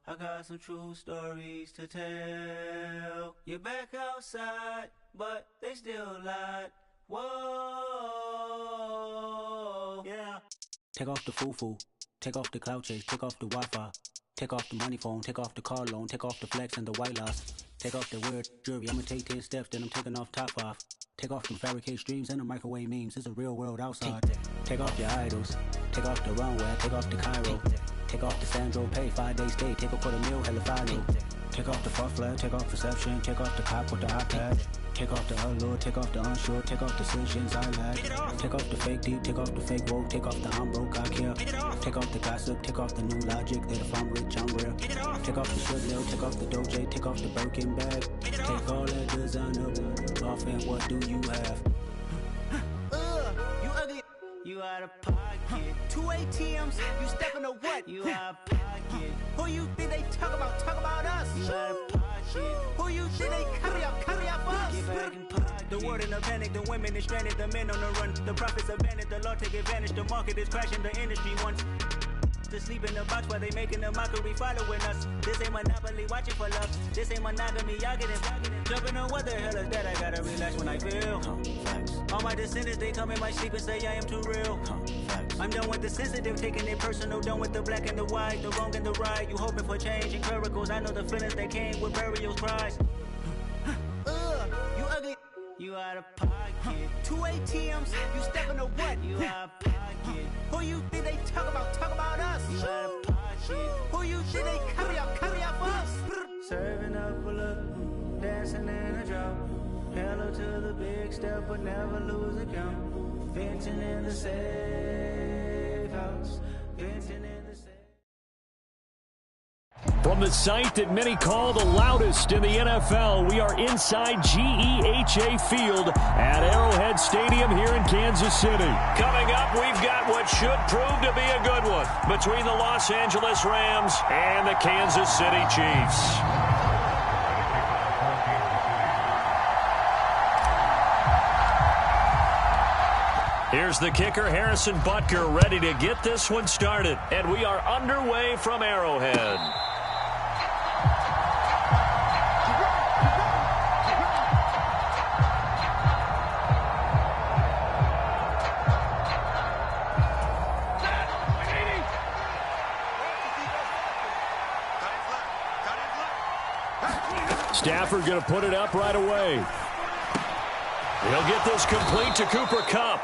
I got some true stories to tell. You're back outside, but they still lied. Whoa, yeah. Take off the foo-foo, take off the cloud chase, take off the Wi-Fi, take off the money phone, take off the car loan, take off the flex and the white loss, take off the weird jewelry. I'ma take 10 steps, then I'm taking off top 5. Take off them fabricate streams and the microwave memes. It's a real world outside. Take off your idols, take off the runway, take off the Cairo. Take off the Sandro pay, 5-day stay, take off for the meal, hella final. Take off the fuck flag, take off reception, take off the cop with the iPad. Take off the allure, take off the unsure, take off decisions I lack. Take off the fake deep, take off the fake woke, take off the I'm broke, I care. Take off the gossip, take off the new logic, that if I'm rich, I'm real. Take off the shit nail, take off the doje, take off the Birkin bag. Take all that designer off and what do you have? You ugly. You out of pocket. 2 ATMs, you stepping to what? You out of pocket. Who you think they talk about? Talk about us. You out of pocket. Who you think they carry up us? Get back in pocket. The world in a panic, the women is stranded, the men on the run. The profits abandoned, the law take advantage. The market is crashing, the industry wants to sleep in the box while they making a mockery following us. This ain't Monopoly, watching for love. This ain't monogamy, y'all get it. Jumping on what the hell is that? I gotta relax when I feel. All my descendants, they come in my sleep and say I am too real. I'm done with the sensitive, taking it personal. Done with the black and the white, the wrong and the right. You hoping for change and miracles. I know the feelings that came with burial cries. You ugly. You out of pocket. 2 ATMs, you stepping to what? You out of pocket. Who you think they talk about? Talk about us. You out of pocket. Who you think they carry up us? Serving up a look, dancing in a drop. Hello to the big step, but never lose a count. Venting in the safe house. Venting in the safe. From the site that many call the loudest in the NFL, we are inside GEHA Field at Arrowhead Stadium here in Kansas City. Coming up, we've got what should prove to be a good one between the Los Angeles Rams and the Kansas City Chiefs. Here's the kicker, Harrison Butker, ready to get this one started. And we are underway from Arrowhead. Stafford going to put it up right away. He'll get this complete to Cooper Kupp.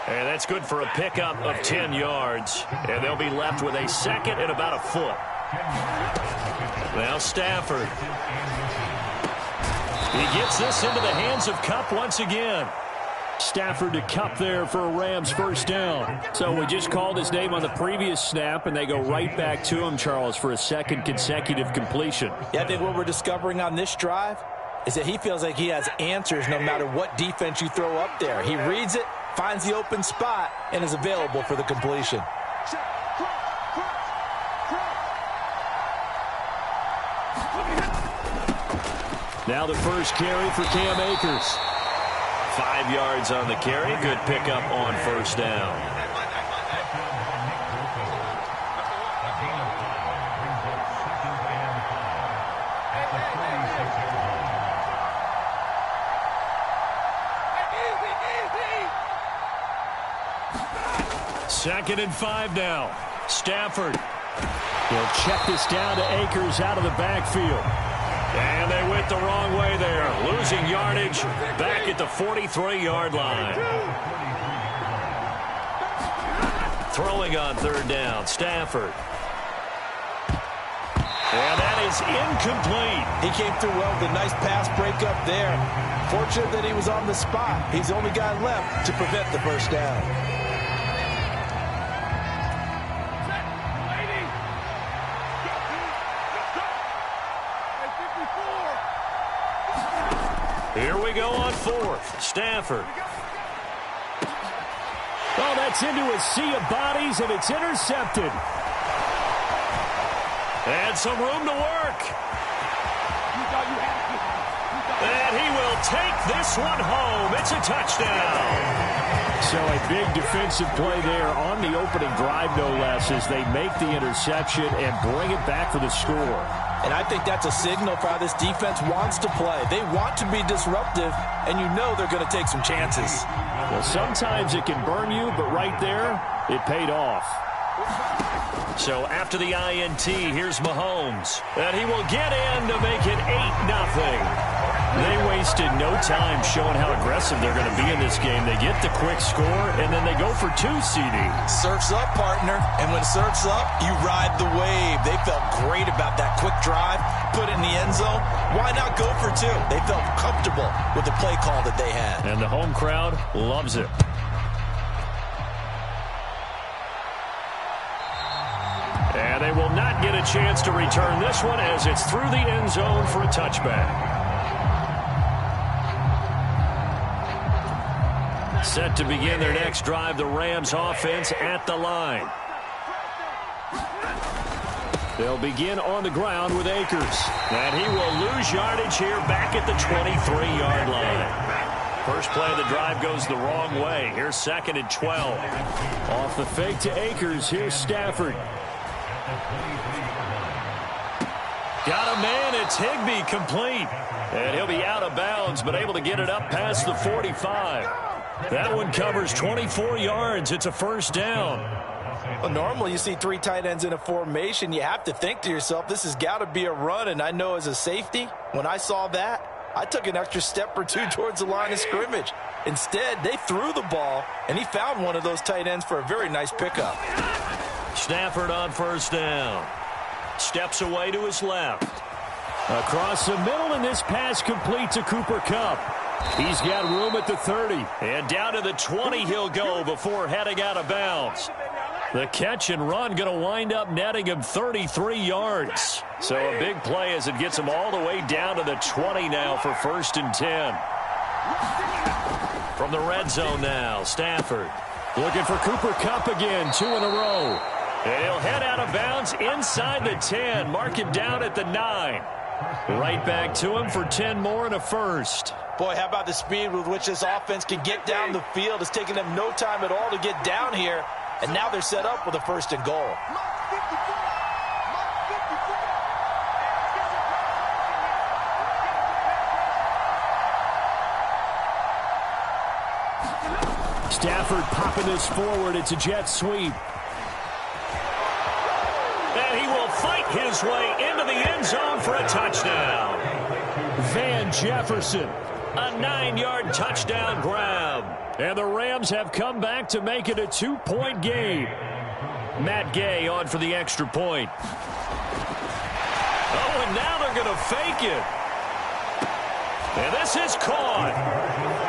And that's good for a pickup of 10 yards. And they'll be left with a second and about a foot. Now Stafford. He gets this into the hands of Kupp once again. Stafford to Kupp there for a Rams first down. So we just called his name on the previous snap, and they go right back to him, Charles, for a second consecutive completion. Yeah, I think what we're discovering on this drive is that he feels like he has answers no matter what defense you throw up there. He reads it, finds the open spot, and is available for the completion. Now the first carry for Cam Akers. 5 yards on the carry. Good pickup on first down. Second and 5 now. Stafford. He'll check this down to Akers out of the backfield. And they went the wrong way there. Losing yardage back at the 43-yard line. Throwing on third down, Stafford. And that is incomplete. He came through well with a nice pass breakup there. Fortunate that he was on the spot. He's the only guy left to prevent the first down. Here we go on fourth. Stafford. Oh, that's into a sea of bodies, and it's intercepted. And some room to work. And he will take this one home. It's a touchdown. So a big defensive play there on the opening drive, no less, as they make the interception and bring it back for the score. And I think that's a signal for how this defense wants to play. They want to be disruptive, and you know they're going to take some chances. Well, sometimes it can burn you, but right there, it paid off. So after the INT, here's Mahomes. And he will get in to make it 8-0. They wasted no time showing how aggressive they're going to be in this game. They get the quick score, and then they go for 2, CD. Surf's up, partner. And when surf's up, you ride the wave. They felt great about that quick drive, put it in the end zone. Why not go for 2? They felt comfortable with the play call that they had. And the home crowd loves it. And they will not get a chance to return this one as it's through the end zone for a touchback. Set to begin their next drive, the Rams offense at the line. They'll begin on the ground with Akers. And he will lose yardage here back at the 23-yard line. First play of the drive goes the wrong way. Here's 2nd and 12. Off the fake to Akers. Here's Stafford. Got a man. It's Higbee, complete. And he'll be out of bounds, but able to get it up past the 45. That one covers 24 yards. It's a first down. Well, normally you see 3 tight ends in a formation. You have to think to yourself, this has got to be a run. And I know as a safety, when I saw that, I took an extra step or 2 towards the line of scrimmage. Instead, they threw the ball, and he found one of those tight ends for a very nice pickup. Stafford on first down. Steps away to his left. Across the middle, and this pass complete to Cooper Kupp. He's got room at the 30. And down to the 20 he'll go before heading out of bounds. The catch and run going to wind up netting him 33 yards. So a big play as it gets him all the way down to the 20 now for 1st and 10. From the red zone now, Stafford. Looking for Cooper Kupp again, 2 in a row. And he'll head out of bounds inside the 10. Mark him down at the 9. Right back to him for 10 more and a first. Boy, how about the speed with which this offense can get down the field? It's taken them no time at all to get down here. And now they're set up with a 1st and goal. Stafford popping this forward. It's a jet sweep. And he will fight his way into the end zone for a touchdown. Van Jefferson. A 9-yard touchdown grab. And the Rams have come back to make it a 2-point game. Matt Gay on for the extra point. Oh, and now they're going to fake it. And this is caught.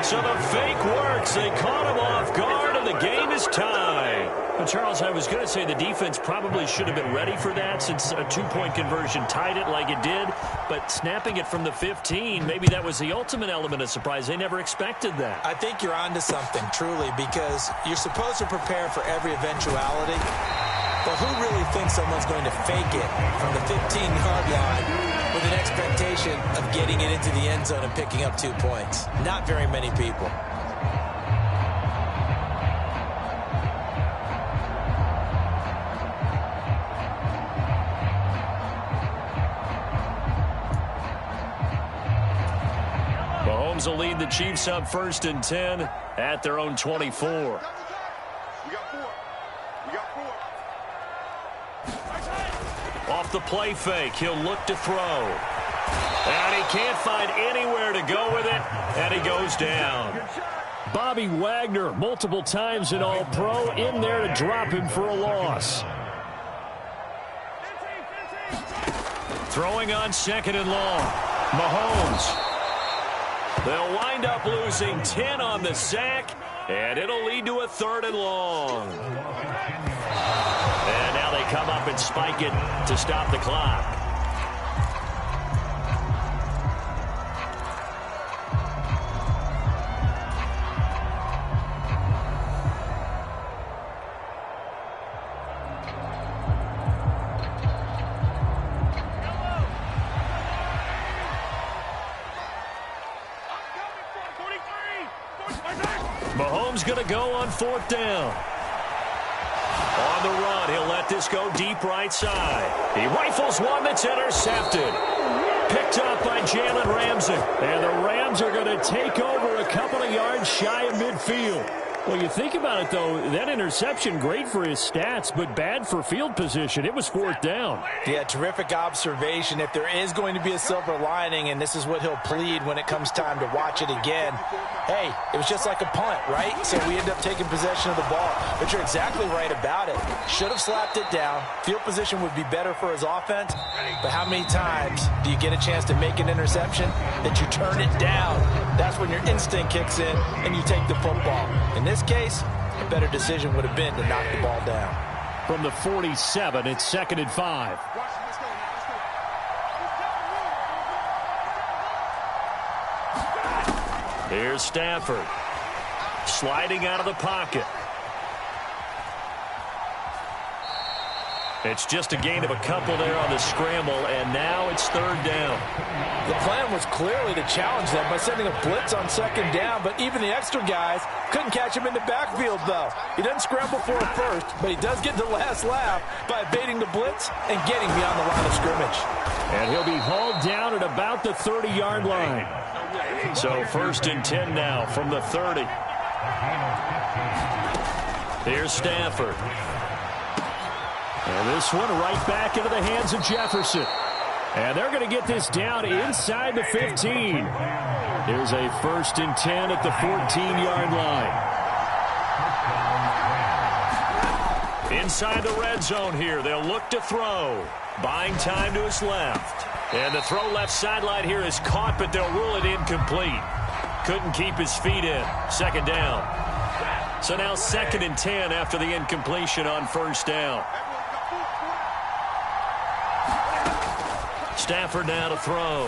So the fake works. They caught him off guard, and the game is tied. But, Charles, I was going to say the defense probably should have been ready for that since a 2-point conversion tied it like it did. But snapping it from the 15, maybe that was the ultimate element of surprise. They never expected that. I think you're onto something, truly, because you're supposed to prepare for every eventuality. But who really thinks someone's going to fake it from the 15-yard line with an expectation of getting it into the end zone and picking up 2 points? Not very many people. Mahomes will lead the Chiefs up 1st and 10 at their own 24. We got 4. We got 4. Off the play fake, he'll look to throw. And he can't find anywhere to go with it, and he goes down. Bobby Wagner, multiple times an All-Pro, in there to drop him for a loss. Throwing on 2nd and long. Mahomes. They'll wind up losing 10 on the sack, and it'll lead to a 3rd and long. And now they come up and spike it to stop the clock. Mahomes going to go on 4th down. On the run, he'll let this go deep right side. He rifles one that's intercepted. Picked up by Jalen Ramsey. And the Rams are going to take over a couple of yards shy of midfield. Well, you think about it, though, that interception, great for his stats, but bad for field position. It was 4th down. Yeah, terrific observation. If there is going to be a silver lining, and this is what he'll plead when it comes time to watch it again, hey, it was just like a punt, right? So we end up taking possession of the ball. But you're exactly right about it. Should have slapped it down. Field position would be better for his offense. But how many times do you get a chance to make an interception that you turn it down? That's when your instinct kicks in and you take the football. In this case, a better decision would have been to knock the ball down. From the 47, it's 2nd and 5. Here's Stafford. sliding out of the pocket. It's just a gain of a couple there on the scramble, and now it's third down. The plan was clearly to challenge them by sending a blitz on second down, but even the extra guys couldn't catch him in the backfield, though. He doesn't scramble for it first, but he does get the last laugh by evading the blitz and getting beyond the line of scrimmage. And he'll be hauled down at about the 30-yard line. So first and 10 now from the 30. Here's Stafford. And this one right back into the hands of Jefferson. And they're going to get this down inside the 15. Here's a first and 10 at the 14-yard line. Inside the red zone here. They'll look to throw. Buying time to his left. And the throw left sideline here is caught, but they'll rule it incomplete. Couldn't keep his feet in. Second down. So now second and 10 after the incompletion on first down. Stafford now to throw.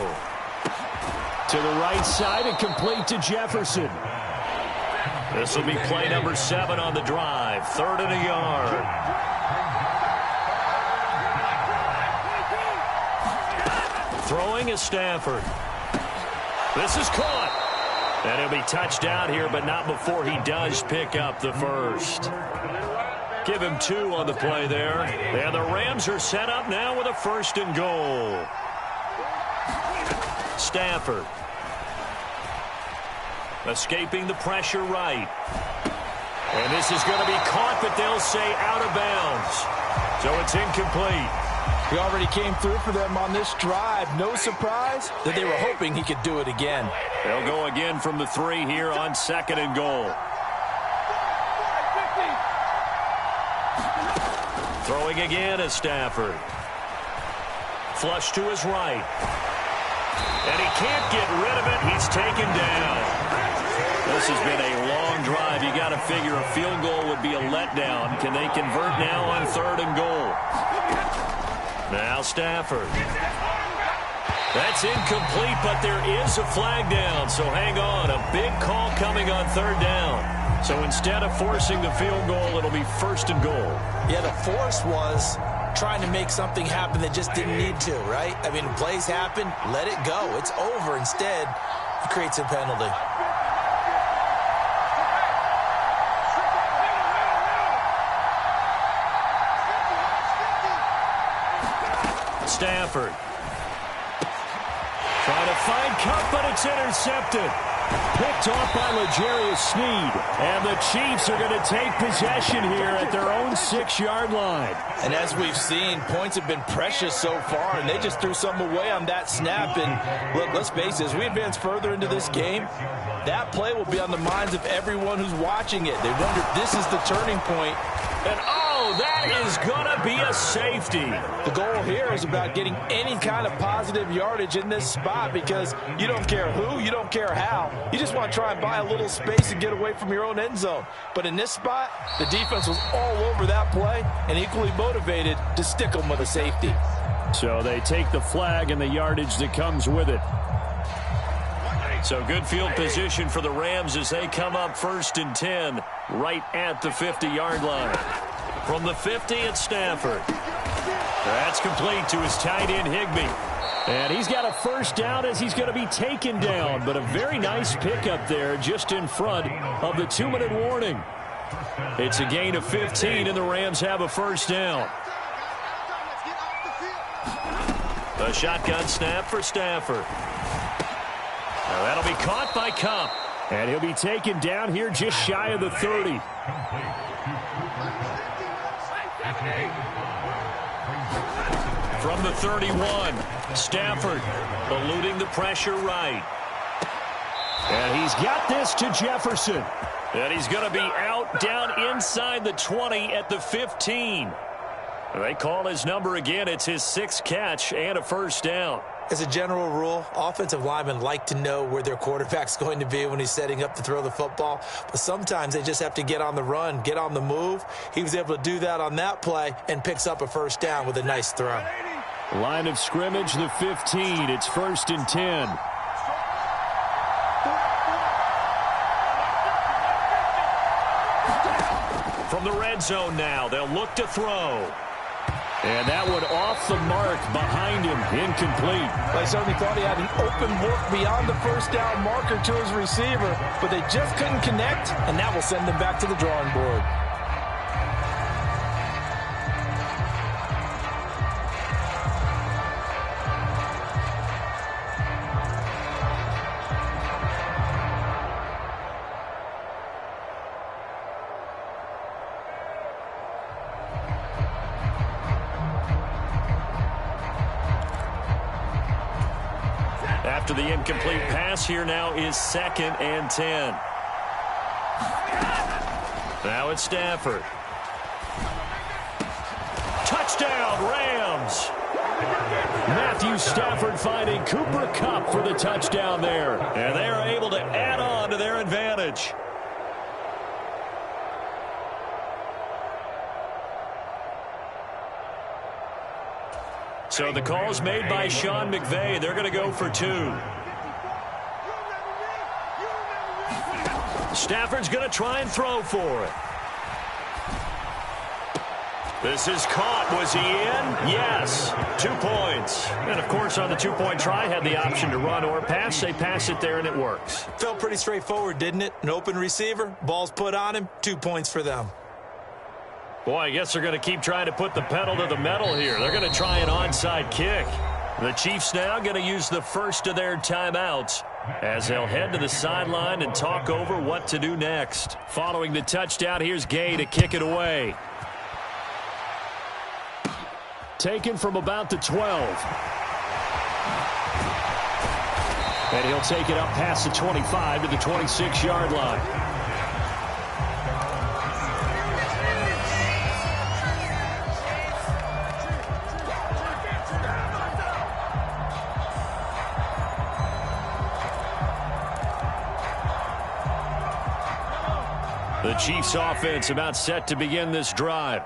To the right side and complete to Jefferson. This will be play number 7 on the drive. 3rd and a yard. Throwing is Stafford. This is caught. And he'll be touchdown here, but not before he does pick up the first. Give him 2 on the play there. And the Rams are set up now with a 1st and goal. Stafford. Escaping the pressure right. And this is going to be caught, but they'll say out of bounds. So it's incomplete. He already came through for them on this drive. No surprise that they were hoping he could do it again. They'll go again from the 3 here on 2nd and goal. Throwing again is Stafford. Flush to his right. And he can't get rid of it. He's taken down. This has been a long drive. You got to figure a field goal would be a letdown. Can they convert now on 3rd and goal? Now Stafford. That's incomplete, but there is a flag down. So hang on. A big call coming on 3rd down. So instead of forcing the field goal, it'll be 1st and goal. Yeah, the force was trying to make something happen that just didn't need to, right? I mean, plays happen, let it go. It's over. Instead, it creates a penalty. Stafford. Trying to find Cup, but it's intercepted. Picked off by L'Jarius Sneed. And the Chiefs are going to take possession here at their own 6-yard line. And as we've seen, points have been precious so far, and they just threw some away on that snap. And look, let's face it, as we advance further into this game, that play will be on the minds of everyone who's watching it. They wonder if this is the turning point. And that is going to be a safety. The goal here is about getting any kind of positive yardage in this spot, because you don't care who, you don't care how. You just want to try and buy a little space and get away from your own end zone. But in this spot, the defense was all over that play and equally motivated to stick them with a safety. So they take the flag and the yardage that comes with it. So good field position for the Rams as they come up 1st and 10 right at the 50-yard line. From the 50, it's Stafford. That's complete to his tight end, Higbee. And he's got a 1st down as he's going to be taken down. But a very nice pickup there just in front of the 2-minute warning. It's a gain of 15, and the Rams have a 1st down. A shotgun snap for Stafford. Now that'll be caught by Cup. And he'll be taken down here just shy of the 30. From the 31, Stafford eluding the pressure right. And he's got this to Jefferson. And he's going to be out down inside the 20 at the 15. They call his number again. It's his 6th catch and a 1st down. As a general rule, offensive linemen like to know where their quarterback's going to be when he's setting up to throw the football. But sometimes they just have to get on the run, get on the move. He was able to do that on that play and picks up a 1st down with a nice throw. Line of scrimmage, the 15. It's 1st and 10. From the red zone now, they'll look to throw. And that one off the mark behind him, incomplete. Well, he certainly thought he had an open look beyond the first down marker to his receiver, but they just couldn't connect, and that will send them back to the drawing board. After the incomplete pass, here now is 2nd and 10. Now it's Stafford. Touchdown, Rams! Matthew Stafford finding Cooper Kupp for the touchdown there. And they are able to add on to their advantage. So the call's made by Sean McVay. They're going to go for 2. Stafford's going to try and throw for it. This is caught. Was he in? Yes. 2 points. And, of course, on the 2-point try, had the option to run or pass. They pass it there, and it works. Felt pretty straightforward, didn't it? An open receiver, ball's put on him, 2 points for them. Boy, I guess they're going to keep trying to put the pedal to the metal here. They're going to try an onside kick. The Chiefs now going to use the first of their timeouts as they'll head to the sideline and talk over what to do next. Following the touchdown, here's Gay to kick it away. Taken from about the 12. And he'll take it up past the 25 to the 26-yard line. The Chiefs offense about set to begin this drive.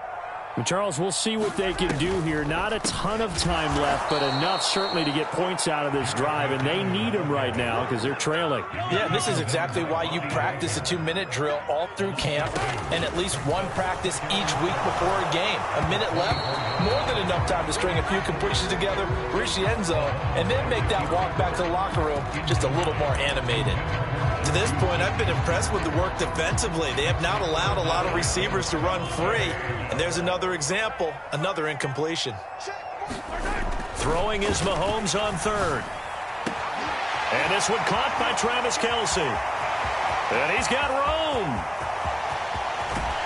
And Charles, we'll see what they can do here. Not a ton of time left, but enough certainly to get points out of this drive, and they need them right now because they're trailing. Yeah, this is exactly why you practice a 2-minute drill all through camp and at least one practice each week before a game. A minute left, more than enough time to string a few completions together, reach the end zone, and then make that walk back to the locker room just a little more animated. To this point, I've been impressed with the work defensively. They have not allowed a lot of receivers to run free. And there's another example, another incompletion. Throwing is Mahomes on 3rd. And this one caught by Travis Kelce. And he's got room.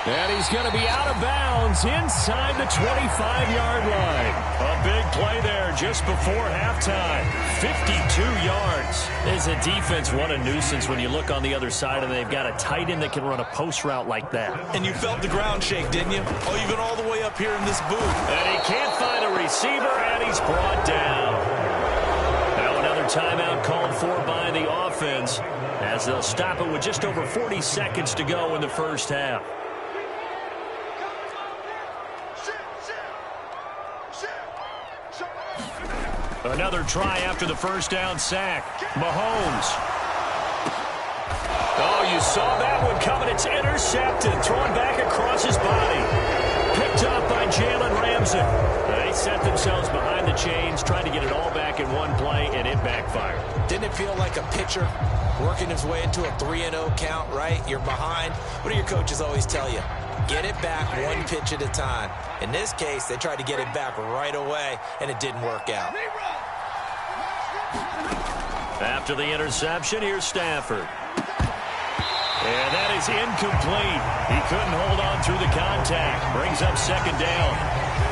And he's going to be out of bounds inside the 25-yard line. A big play there just before halftime. 52 yards. Is a defense what a nuisance when you look on the other side and they've got a tight end that can run a post route like that. And you felt the ground shake, didn't you? Oh, you've been all the way up here in this booth. And he can't find a receiver, and he's brought down. Now another timeout called for by the offense as they'll stop it with just over 40 seconds to go in the first half. Another try after the first down sack. Mahomes. Oh, you saw that one coming. It's intercepted. Thrown back across his body. Picked up by Jalen Ramsey. They set themselves behind the chains, trying to get it all back in one play, and it backfired. Didn't it feel like a pitcher working his way into a 3-0 count, right? You're behind. What do your coaches always tell you? Get it back one pitch at a time. In this case, they tried to get it back right away, and it didn't work out. After the interception, here's Stafford. And that is incomplete. He couldn't hold on through the contact. Brings up 2nd down.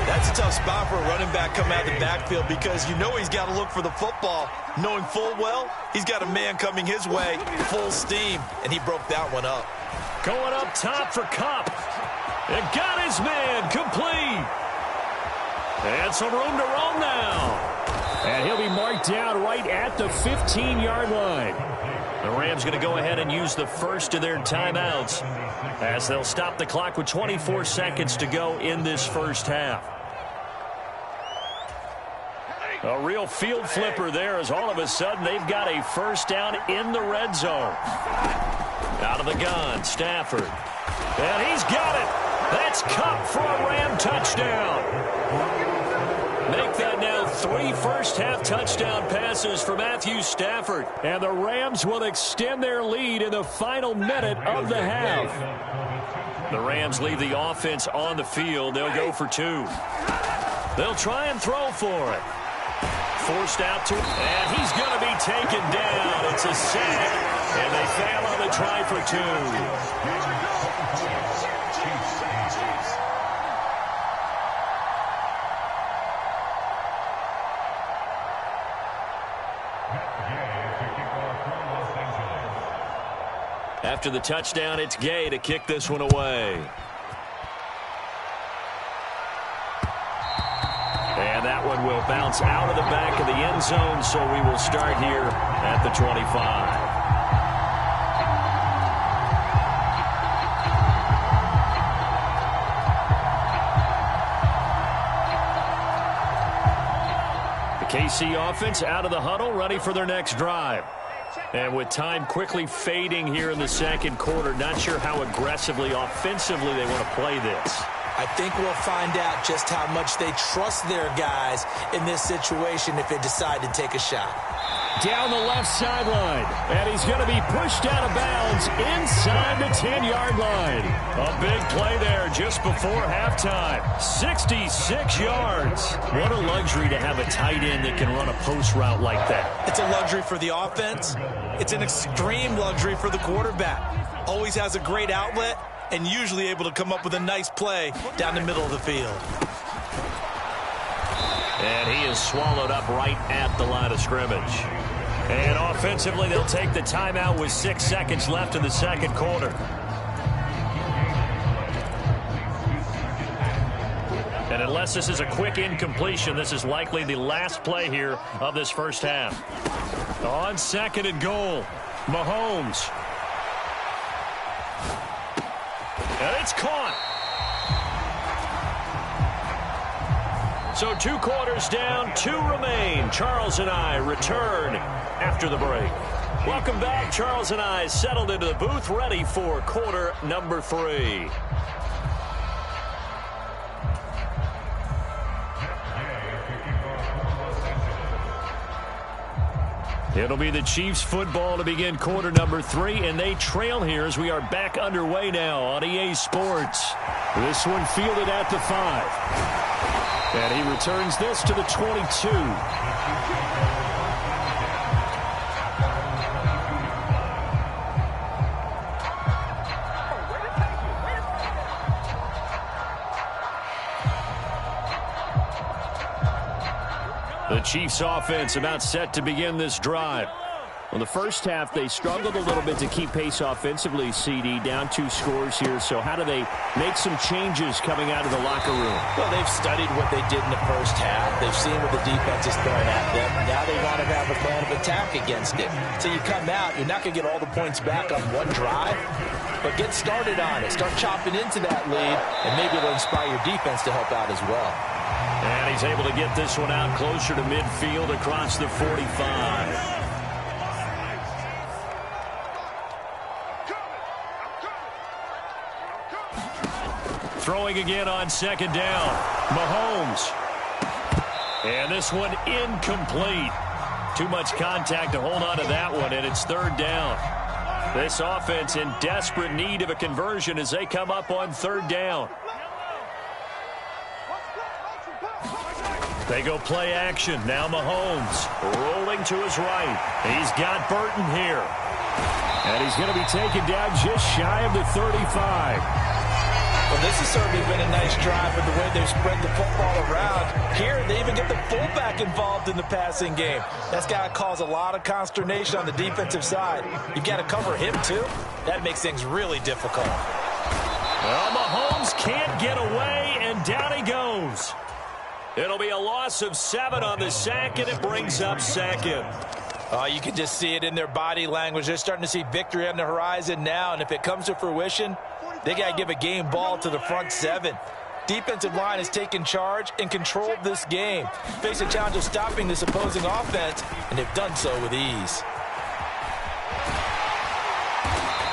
That's a tough spot for a running back coming out of the backfield because you know he's got to look for the football, knowing full well he's got a man coming his way, full steam, and he broke that one up. Going up top for Kupp. And got his man complete. And some room to roam now. And he'll be marked down right at the 15-yard line. The Rams going to go ahead and use the first of their timeouts as they'll stop the clock with 24 seconds to go in this first half. A real field flipper there as all of a sudden they've got a first down in the red zone. Out of the gun, Stafford. And he's got it. That's Cup for a Ram touchdown. Make that now 3 first-half touchdown passes for Matthew Stafford. And the Rams will extend their lead in the final minute of the half. The Rams leave the offense on the field. They'll go for 2. They'll try and throw for it. Forced out to him, and he's going to be taken down. It's a sack, and they fail on the try for 2. After the touchdown, it's Gay to kick this one away. And that one will bounce out of the back of the end zone, so we will start here at the 25. The KC offense out of the huddle, ready for their next drive. And with time quickly fading here in the second quarter, not sure how aggressively, offensively they want to play this. I think we'll find out just how much they trust their guys in this situation if they decide to take a shot. Down the left sideline, and he's going to be pushed out of bounds inside the 10-yard line. A big play there just before halftime. 66 yards. What a luxury to have a tight end that can run a post route like that. It's a luxury for the offense. It's an extreme luxury for the quarterback. Always has a great outlet and usually able to come up with a nice play down the middle of the field. And he is swallowed up right at the line of scrimmage. And offensively, they'll take the timeout with 6 seconds left in the second quarter. And unless this is a quick incompletion, this is likely the last play here of this first half. On 2nd and goal, Mahomes. And it's caught. So 2 quarters down, 2 remain. Charles and I return after the break. Welcome back. Charles and I settled into the booth, ready for quarter number 3. It'll be the Chiefs football to begin quarter number 3, and they trail here as we are back underway now on EA Sports. This one fielded at the 5. And he returns this to the 22. The Chiefs offense about set to begin this drive. Well, the first half, they struggled a little bit to keep pace offensively, CD, down 2 scores here. So how do they make some changes coming out of the locker room? Well, they've studied what they did in the first half. They've seen what the defense is throwing at them. Now they want to have a plan of attack against it. So you come out, you're not going to get all the points back on one drive, but get started on it. Start chopping into that lead, and maybe it'll inspire your defense to help out as well. And he's able to get this one out closer to midfield across the 45. Throwing again on 2nd down. Mahomes. And this one incomplete. Too much contact to hold on to that one, and it's 3rd down. This offense in desperate need of a conversion as they come up on 3rd down. They go play action. Now Mahomes rolling to his right. He's got Burton here. And he's going to be taken down just shy of the 35. Well, this has certainly been a nice drive with the way they've spread the football around. Here, they even get the fullback involved in the passing game. That's got to cause a lot of consternation on the defensive side. You've got to cover him, too. That makes things really difficult. Well, Mahomes can't get away, and down he goes. It'll be a loss of 7 on the sack, and it brings up 2nd. Oh, you can just see it in their body language. They're starting to see victory on the horizon now, and if it comes to fruition, they got to give a game ball to the front 7. Defensive line has taken charge and controlled this game. Face a challenge of stopping this opposing offense, and they've done so with ease.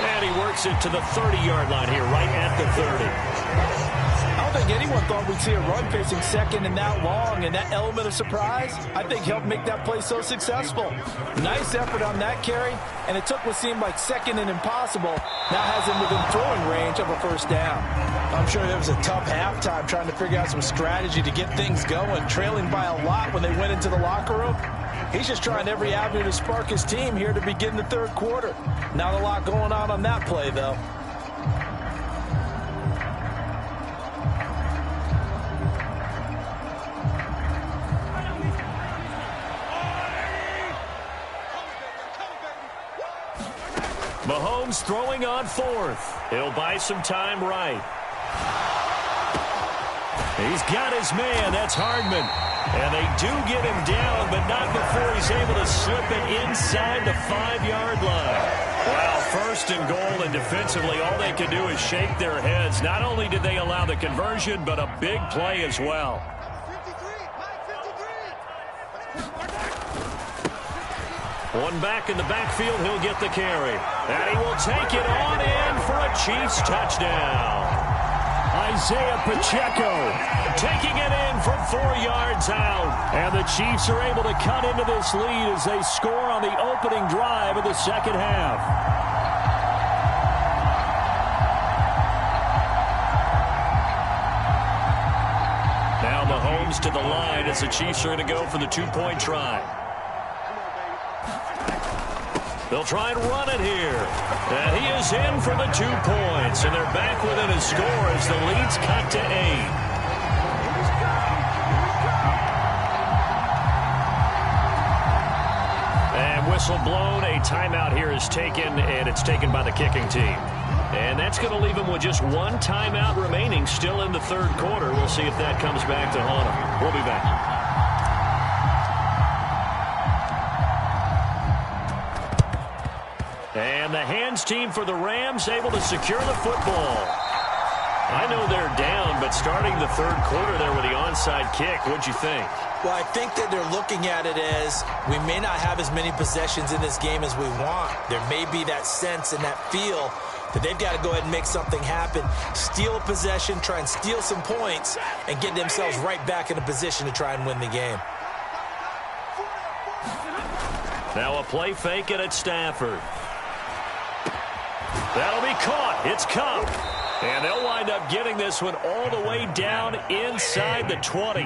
And he works it to the 30-yard line here, right at the 30. I don't think anyone thought we'd see a run facing second and that long, and that element of surprise, I think, helped make that play so successful. Nice effort on that carry, and it took what seemed like second and impossible, now has him within throwing range of a first down. I'm sure there was a tough halftime trying to figure out some strategy to get things going, trailing by a lot when they went into the locker room. He's just trying every avenue to spark his team here to begin the third quarter. Not a lot going on that play, though. Mahomes throwing on fourth. He'll buy some time right. He's got his man. That's Hardman. And they do get him down, but not before he's able to slip it inside the 5-yard line. Well, first and goal, and defensively, all they can do is shake their heads. Not only did they allow the conversion, but a big play as well. One back in the backfield, he'll get the carry. And he will take it on in for a Chiefs touchdown. Isaiah Pacheco taking it in from 4 yards out. And the Chiefs are able to cut into this lead as they score on the opening drive of the second half. Now Mahomes to the line as the Chiefs are going to go for the 2-point try. They'll try and run it here. And he is in for the 2 points. And they're back within a score as the lead's cut to 8. And whistle blown. A timeout here is taken, and it's taken by the kicking team. And that's going to leave them with just 1 timeout remaining still in the third quarter. We'll see if that comes back to haunt them. We'll be back. And the hands team for the Rams able to secure the football. I know they're down, but starting the third quarter there with the onside kick, what'd you think? Well, I think that they're looking at it as we may not have as many possessions in this game as we want. There may be that sense and that feel that they've got to go ahead and make something happen, steal a possession, try and steal some points, and get themselves right back in a position to try and win the game. Now a play fake it at Stafford. That'll be caught. It's Cup. And they'll wind up getting this one all the way down inside the 20.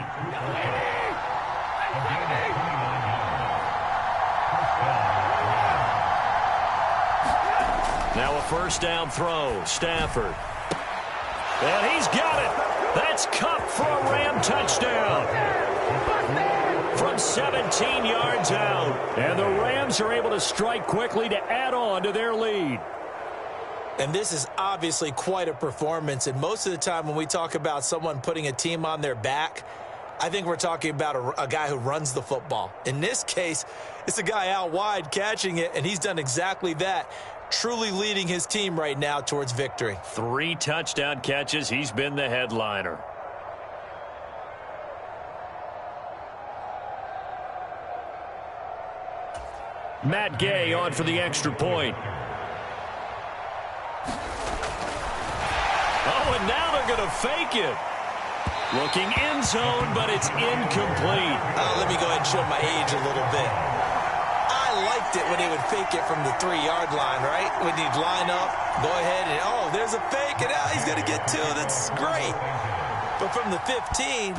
Now a first down throw. Stafford. And he's got it. That's Cup for a Ram touchdown. From 17 yards out. And the Rams are able to strike quickly to add on to their lead. And this is obviously quite a performance. And most of the time when we talk about someone putting a team on their back, I think we're talking about a guy who runs the football. In this case, it's a guy out wide catching it, and he's done exactly that, truly leading his team right now towards victory. 3 touchdown catches. He's been the headliner. Matt Gay on for the extra point. Oh, and now they're going to fake it. Looking end zone, but it's incomplete. Let me go ahead and show my age a little bit. I liked it when they would fake it from the 3-yard line, right? When he'd line up, go ahead and, oh, there's a fake, and he's going to get 2. That's great. But from the 15,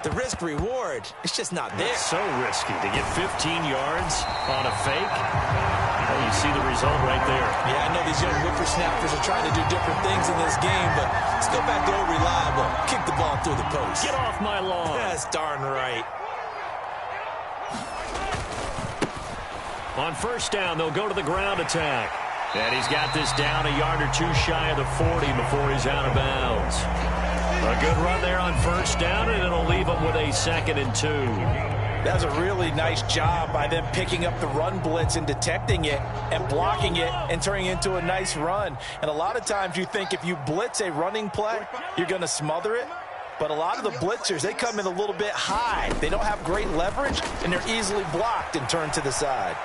the risk-reward, it's just not there. It's so risky to get 15 yards on a fake. Oh, you see the result right there. Yeah, I know these young whippersnappers are trying to do different things in this game, but let's go back to old reliable. Kick the ball through the post. Get off my lawn. That's darn right. On first down, they'll go to the ground attack. And he's got this down a yard or 2 shy of the 40 before he's out of bounds. A good run there on first down, and it'll leave him with a 2nd and 2. That was a really nice job by them picking up the run blitz and detecting it and blocking it and turning it into a nice run. And a lot of times you think if you blitz a running play, you're going to smother it. But a lot of the blitzers, they come in a little bit high. They don't have great leverage, and they're easily blocked and turned to the side.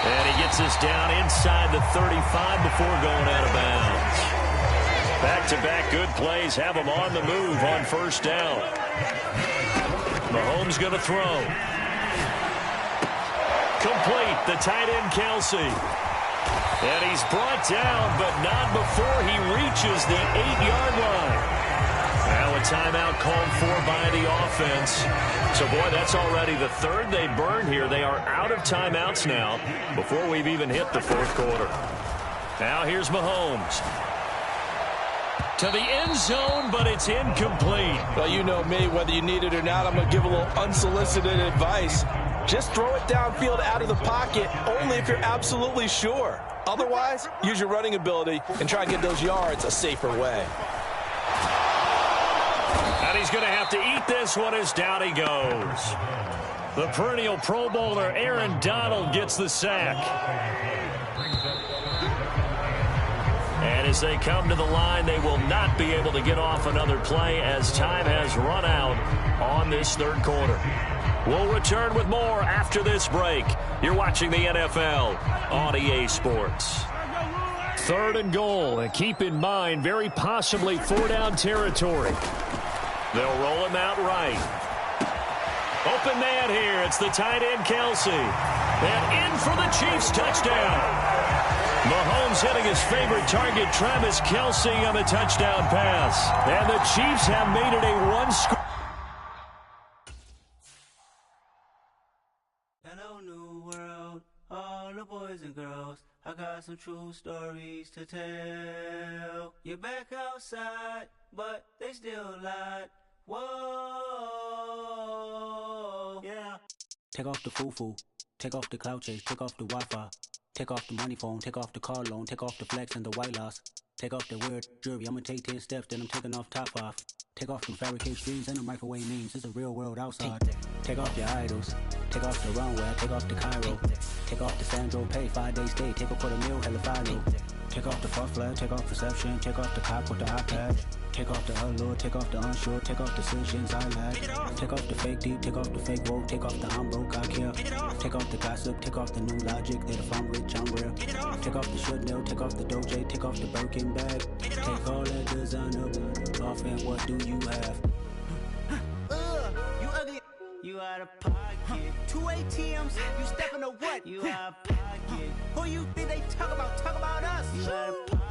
And he gets this down inside the 35 before going out of bounds. Back-to-back good plays have him on the move on first down. Mahomes going to throw. Complete, the tight end Kelsey. And he's brought down, but not before he reaches the 8-yard line. Now a timeout called for by the offense. So, boy, that's already the third they burned here. They are out of timeouts now before we've even hit the fourth quarter. Now here's Mahomes. To the end zone, but it's incomplete. Well, you know me, whether you need it or not, I'm going to give a little unsolicited advice. Just throw it downfield out of the pocket, only if you're absolutely sure. Otherwise, use your running ability and try and get those yards a safer way. And he's going to have to eat this one as down he goes. The perennial Pro Bowler Aaron Donald gets the sack. And as they come to the line, they will not be able to get off another play as time has run out on this third quarter. We'll return with more after this break. You're watching the NFL on EA Sports. Third and goal, and keep in mind, very possibly four-down territory. They'll roll him out right. Open man here. It's the tight end Kelsey. And in for the Chiefs touchdown. Mahomes hitting his favorite target, Travis Kelsey, on the touchdown pass. And the Chiefs have made it a one-score. Hello, new world, all the boys and girls. I got some true stories to tell. You're back outside, but they still lied. Whoa, yeah. Take off the foo-foo, take off the cloud chase, take off the Wi-Fi. Take off the money phone, take off the car loan, take off the flex and the white loss. Take off the weird jewelry, I'ma take 10 steps, then I'm taking off top off. Take off the fabricated streams and the microwave memes, it's a real world outside. Take off your idols, take off the runway, take off the Cairo. Take off the Sandro pay, 5-day stay, take a $250,000, hella final. Take off the false flag, take off perception, take off the cop with the iPad. Take off the allure, take off the unsure, take off the decisions I lack. Take off the fake deep, take off the fake woke, take off the I'm broke, I care. Take off the gossip, take off the new logic that if I'm rich, I'm real. Take off the should know, take off the Doja, take off the Birkin bag. Take all that designer off and what do you have? You ugly. You out of pocket. 2 ATMs, you stepping to what? You out of pocket. Who you think they talk about us? You out of pocket.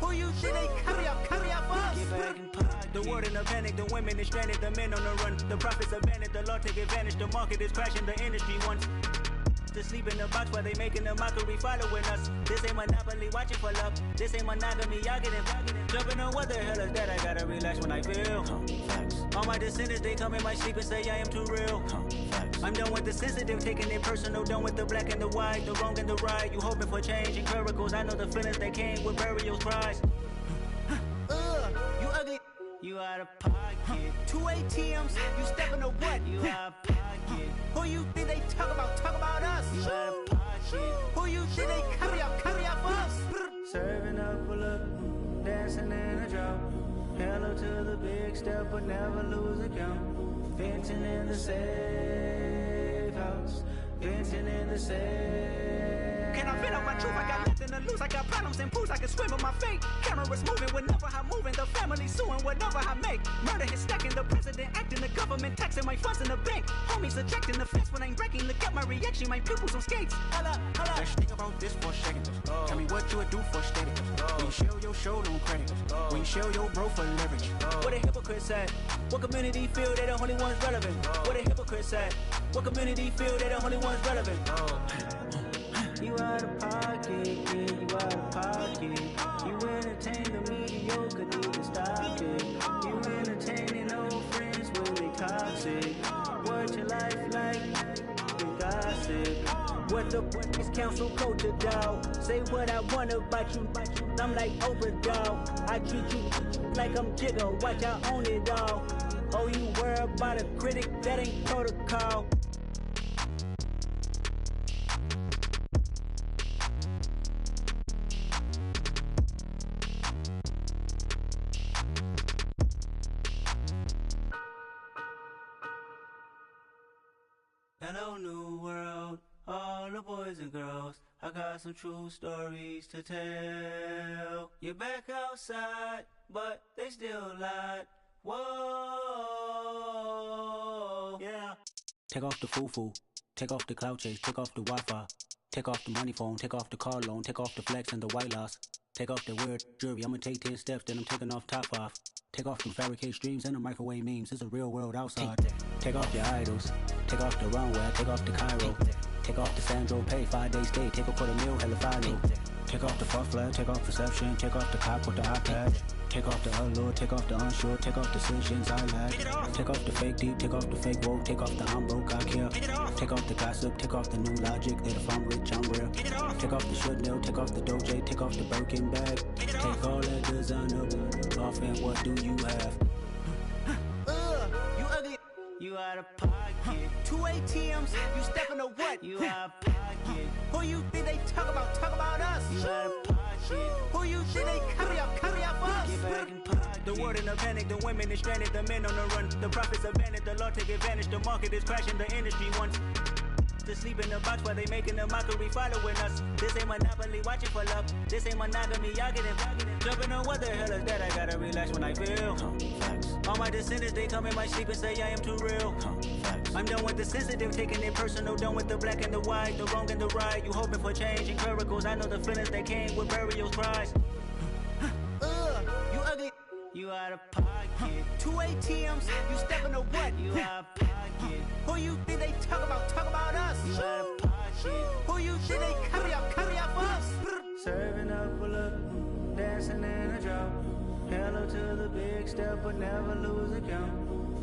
Who you think they carry up for us? Get back in pocket. The world in a panic, the women is stranded, the men on the run. The profits abandoned, the law take advantage, the market is crashing, the industry wants to sleep in the box while they making a mockery following us. This ain't Monopoly, watching for love. This ain't monogamy, y'all getting jumping on what the hell is that? I gotta relax when I feel. All my descendants, they come in my sleep and say I am too real. I'm done with the sensitive, taking it personal, done with the black and the white, the wrong and the right. You hoping for change and miracles, I know the feelings that came with burial cries. You ugly. You out of pocket. 2 ATMs, you stepping to what? You out of pocket. Who you think they talk about us? You out of pocket. Who you think they carry up for us? Serving up a look, dancing in a drop. Hello to the big step, but never lose a count. Venting in the safe house. Venting in the safe. Can I vent out my truth? I got nothing to lose. I got problems and pools. I can swim with my fate. Cameras moving whenever I'm moving. The family suing whatever I make. Murder is stacking. The president acting. The government taxing my funds in the bank. Homies ejecting the fence when I'm breaking. Look at my reaction. My pupils on skates. Holla. Let's think about this for a second. Tell me what you would do for status. When you show your show, no credit. When you show your bro for leverage. What a hypocrite said. What community feel they the only ones relevant? What a hypocrite said. What community feel they the only ones relevant? You out of pocket, yeah, you out of pocket. You entertain the mediocre, need to stop it. You entertaining old friends when they toxic. Word your life like the gossip. What the is council culture, dog? Say what I want about you. I'm like Oprah, dog. I treat you like I'm Jigga. Watch I own it, dog. Oh, you worry about a critic? That ain't protocol. Hello, new world. All the the boys and girls, I got some true stories to tell. You're back outside, but they still lied. Whoa, yeah. Take off the foo-foo, take off the cloud chase, take off the Wi-Fi. Take off the money phone, take off the car loan, take off the flex and the white loss. Take off the weird jewelry, I'ma take 10 steps, then I'm taking off top 5. Take off them fabricated streams and the microwave memes, it's a real world outside. Take off your idols, take off the runway, take off the Cairo. Take off the Sandro pay, 5 days stay, take a $250,000, hella final. Take off the fuck flag, take off perception, take off the cop with the iPad. Take off the allure, take off the unsure, take off decisions I lack. Take off the fake deep, take off the fake woke, take off the I'm broke, I care. Take off the gossip, take off the new logic, that if I'm rich, I'm real. Take off the should know, take off the Doje, take off the Birkin bag. Take all that designer off and what do you have? You ugly, you out of pocket. 2 ATMs, you stepping to what? You out of pocket. Who you think they talk about us? You out of pocket. Who you think they carry up for us? Get back in pocket. The world in a panic, the women is stranded, the men on the run. The profits abandoned, the law take advantage, the market is crashing, the industry wants to sleep in the box while they making a mockery following us. This ain't Monopoly, watching for love. This ain't monogamy, y'all getting jumping on what the hell is that? I gotta relax when I feel. All my descendants, they come in my sleep and say I am too real. I'm done with the sensitive, taking it personal. Done with the black and the white, the wrong and the right. You hoping for change and miracles. I know the feelings that came with burials, cries. You ugly, you out of pocket. 2 ATMs, you stepping to what? You out of pocket. Who you think they talk about us? You out of pocket. Who you think they carry up for us? Serving up a look, dancing in a drop. Hello to the big step, but never lose a count.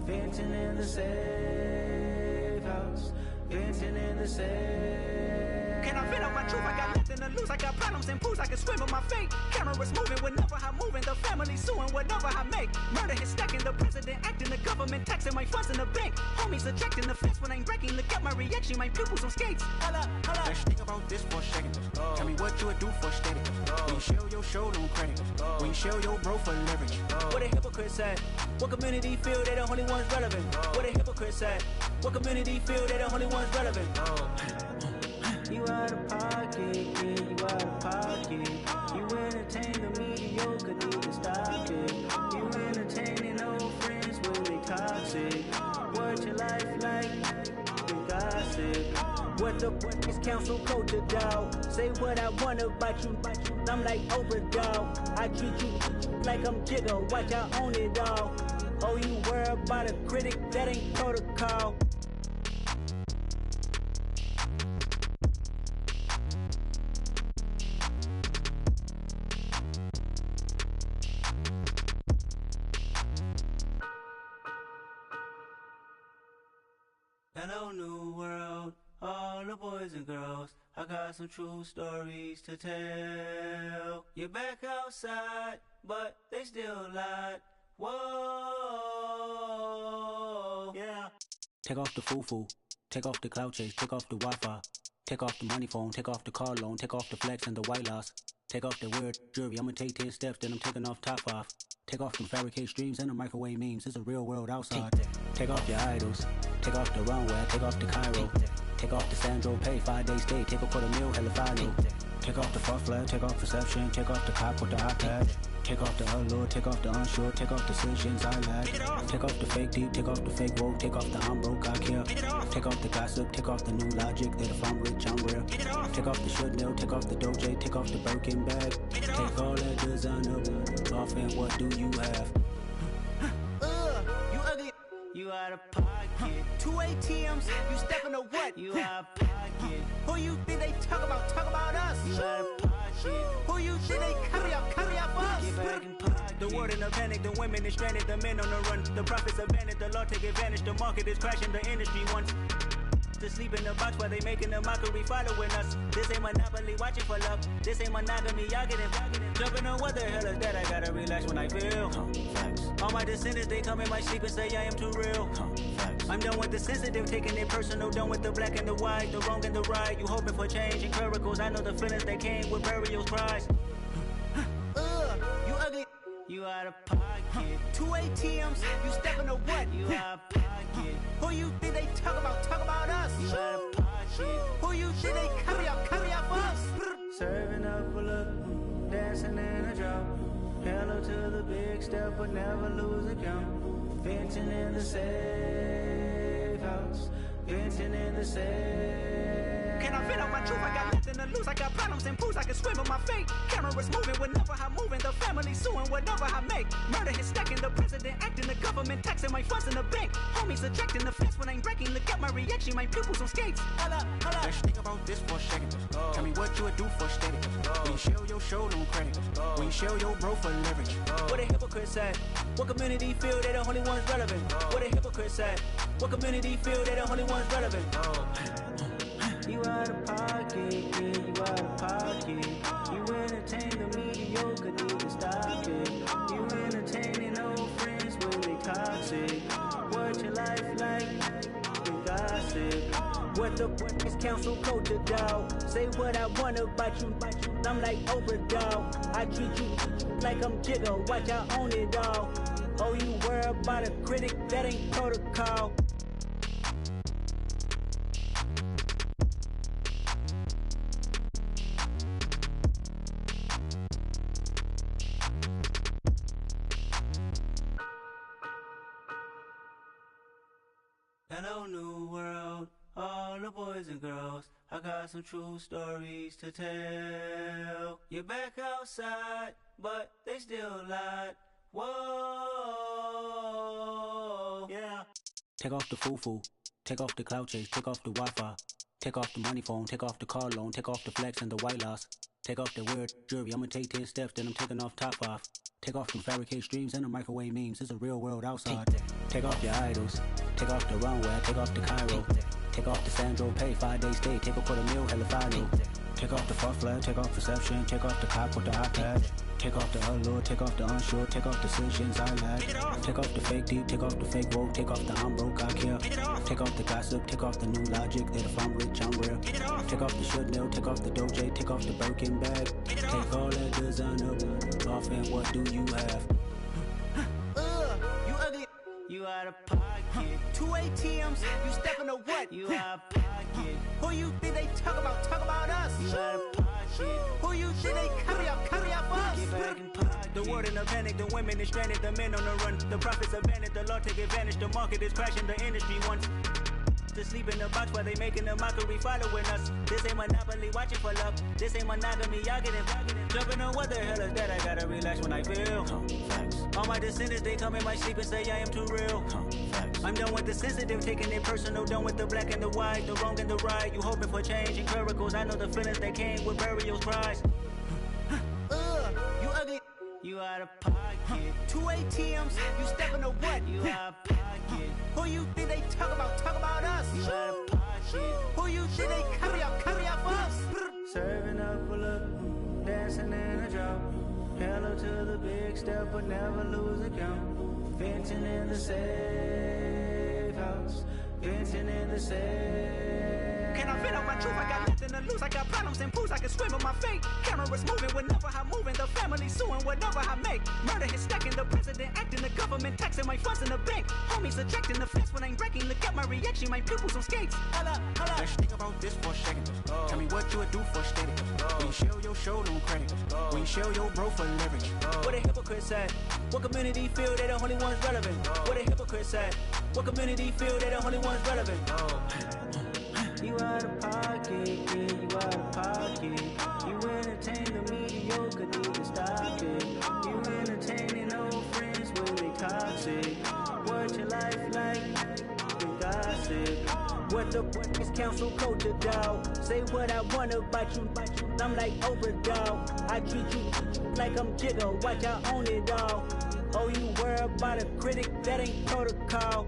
Venting in the safe house, venting in the safe. Can I vent out my truth? I got nothing to lose. I got problems and pools. I can swim with my fate. Cameras moving whenever I'm moving. The family suing whatever I make. Murder is stacking. The president acting. The government taxing my funds in the bank. Homies ejecting the fence when I'm breaking. Look at my reaction. My pupils on skates. Holla, holla. Let's think about this for a second. Tell me what you would do for steady. When you show your show, no credit. When you show your bro for leverage. What a hypocrite said. What community feel they the only ones relevant? What a hypocrite said. What community feel they the only ones relevant? You out of pocket, yeah, you out of pocket. You entertain the mediocre, need to stop it. You entertaining old friends when they toxic. What your life like? The gossip. What the is council culture, dog? Say what I want about you. I'm like Oprah, dog. I treat you like I'm Jigga. Watch I own it all. Oh, you worry about a critic? That ain't protocol. Hello, new world, all the boys and girls. I got some true stories to tell. You're back outside, but they still lied. Whoa, yeah. Take off the foo-foo, take off the cloud chase, take off the Wi-Fi. Take off the money phone, take off the car loan, take off the flex and the white loss. Take off the weird jewelry, I'ma take 10 steps, then I'm taking off top 5. Take off them fabricated streams and the microwave memes, it's a real world outside. Take off your idols, take off the runway, take off the Cairo. Take off the Sandro pay, 5 days stay, take a $250,000, hella final. Take off the fuck flag, take off perception, take off the cop with the iPad. Take off the allure, take off the unsure, take off decisions I lack. Take off the fake deep, take off the fake woke, take off the I'm broke, I care. Take off the gossip, take off the new logic, that if I'm rich, I'm real. Take off the should know, take off the Doje, take off the Birkin bag. Take all that designer off and what do you have? You ugly, you out of pocket. 2 ATMs, you stepping to what? You out of pocket. Who you think they talk about us? You out of pocket. Who you think they carry up for us? Get back in pocket. The world in a panic, the women is stranded, the men on the run. The profits abandoned, the law take advantage, the market is crashing, the industry wants to sleep in the box while they making a mockery following us. This ain't Monopoly, watching for love. This ain't monogamy, y'all getting jumping on what the hell is that? I gotta relax when I feel. All my descendants, they come in my sleep and say I am too real. I'm done with the sensitive, taking it personal. Done with the black and the white, the wrong and the right. You hoping for change and miracles. I know the feelings that came with burials, cries. You ugly, you out of pocket. 2 ATMs, you stepping to what? You out of pocket. Who you think they talk about us? You out of pocket. pocket. Who you think they carry out for us? Serving up a look, dancing in a drop. Hello to the big step, but never lose a count. Venting in the safe house, venting in the safe. Can I vent out my truth? I got nothing to lose. I got problems and booze. I can swim with my fate. Cameras moving whenever I'm moving. The family suing whatever I make. Murder is stacking. The president acting. The government taxing my funds in the bank. Homies ejecting the fence when I'm breaking. Look at my reaction. My pupils on skates. Holla, holla. Let's think about this for a second. Tell me what you would do for steady. When you show your show, no credit. When you show your bro for leverage. What a hypocrite said. What community feel they the only ones relevant? What a hypocrite said. What community feel they the only ones relevant? You out of pocket, yeah, you out of pocket. You entertain the mediocre, need to stop it. You entertaining old friends when they toxic. What your life like? You gossip. What the fuck is council code to dog? Say what I want about you, I'm like overdog. I treat you like I'm Jigga, watch I own it all. Oh, you worry about a critic, that ain't protocol. Hello, new world, all the boys and girls. I got some true stories to tell. You're back outside, but they still lied. Whoa, yeah. Take off the foo-foo, take off the cloud chase, take off the Wi-Fi. Take off the money phone, take off the car loan, take off the flex and the white loss. Take off the weird jewelry, I'ma take 10 steps, then I'm taking off top 5. Take off them fabricate streams and the microwave memes, it's a real world outside. Take off your idols, take off the runway, take off the Cairo. Take off the Sandro pay, 5-day stay, take a quarter meal, hella final. Take off the fuck flag, take off perception, take off the cop with the iPad. Take off the allure, take off the unsure, take off decisions I lack. Take off the fake deep, take off the fake woke, take off the I'm broke, I care. Take off the gossip, take off the new logic that if I'm rich, I'm real. Take off the should know, take off the doje, take off the Birkin bag. Take all that designer off and what do you have? You ugly. You out of pocket. 2 ATMs, you stepping to what? You out of pocket. Who you think they talk about? Talk about us. You out of pocket. Who you think they carry out for us? Get back in pocket. The world in a panic, the women is stranded, the men on the run. The profits abandoned, the law take advantage. The market is crashing, the industry wants to sleep in the box while they making a mockery following us. This ain't Monopoly, watching for love. This ain't monogamy, y'all getting jumping on what the hell is that? I gotta relax when I feel. All my descendants, they come in my sleep and say I am too real. I'm done with the sensitive, taking it personal. Done with the black and the white, the wrong and the right. You hoping for change and miracles. I know the feelings that came with burial cries. You ugly. You out of pocket. 2 ATMs, you stepping to what? You out of pocket. Who you think they talk about? Talk about us. You out of pocket. Who you think they carry out for us? Serving up a look, dancing in a drop. Hello to the big step, but never lose a count. Venting in the safe house, venting in the safe. Can I vent out my truth? I got nothing to lose. I got problems and booze. I can swim with my fate. Cameras moving whenever I'm moving. The family suing whatever I make. Murder is stacking. The president acting. The government taxing my funds in the bank. Homies ejecting the fence when I'm breaking. Look at my reaction. My pupils on skates. Holla, holla. Let's think about this for a second. Tell me what you would do for steady. When you show your show, no credit. When you show your bro for leverage. What a hypocrite said. What community feel they the only ones relevant? What a hypocrite said. What community feel they the only ones relevant? You out of pocket, yeah, you out of pocket. You entertain the mediocre, need to stop it. You entertaining old friends when they toxic. What your life like? You gossip. What the fuck is council code to dog? Say what I want about you, I'm like overdog. I treat you like I'm Jigga, watch I own it all. Oh, you worry about a critic, that ain't protocol.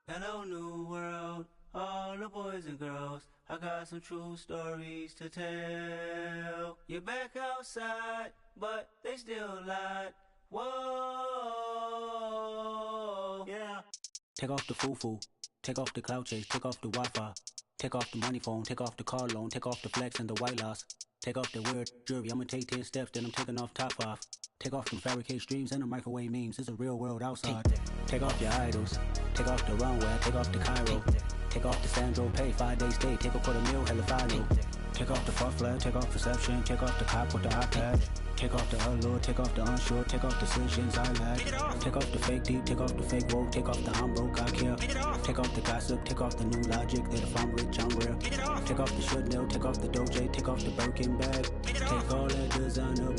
Hello, new world, all the boys and girls. I got some true stories to tell. You're back outside, but they still lied. Whoa, yeah. Take off the foo-foo, take off the cloud chase, take off the Wi-Fi. Take off the money phone, take off the car loan, take off the flex and the white loss. Take off the weird jewelry, I'ma take 10 steps, then I'm taking off top off. Take off them fabricated streams and the microwave memes, it's a real world outside. Take off your idols, take off the runway, take off the Cairo. Take off the Sandro pay, 5-day stay, take a $250,000, hella final. Take off the far flag, take off perception, take off the cop with the iPad. Take off the allure, take off the unsure, take off decisions I lack. Take off the fake deep, take off the fake woke, take off the I'm broke, I care. Take off the gossip, take off the new logic, that if I'm rich, I'm rare. Take off the should know, take off the Doje, take off the Birkin bag. Take all that designer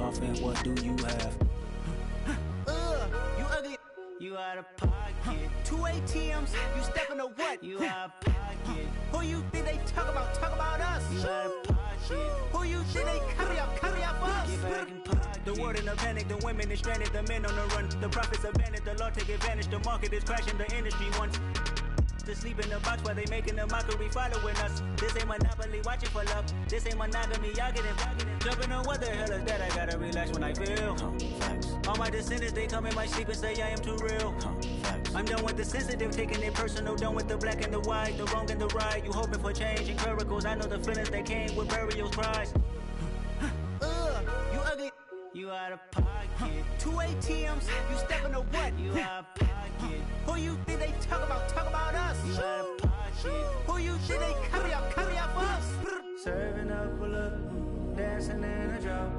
off and what do you have? You ugly. You out of pocket. 2 ATMs, you stepping to what? You out of pocket. Who you think they talk about us? You out of pocket. Who you think they carry up for us? Get back in pocket. The world in a panic, the women is stranded, the men on the run. The profits abandoned, the law take advantage, the market is crashing, the industry wants to sleep in the box while they making a mockery following us. This ain't Monopoly, watching for love. This ain't monogamy, y'all getting jumping on what the hell is that? I gotta relax when I feel. All my descendants, they come in my sleep and say I am too real. I'm done with the sensitive, taking it personal. Done with the black and the white, the wrong and the right. You hoping for change and miracles. I know the feelings that came with burial's prize. You ugly. You out of pocket. 2 ATMs, you stepping to what? You out of pocket. Who you think they talk about us? You out of pocket. Who you think they carry up for us? Serving up a look, dancing in a drop.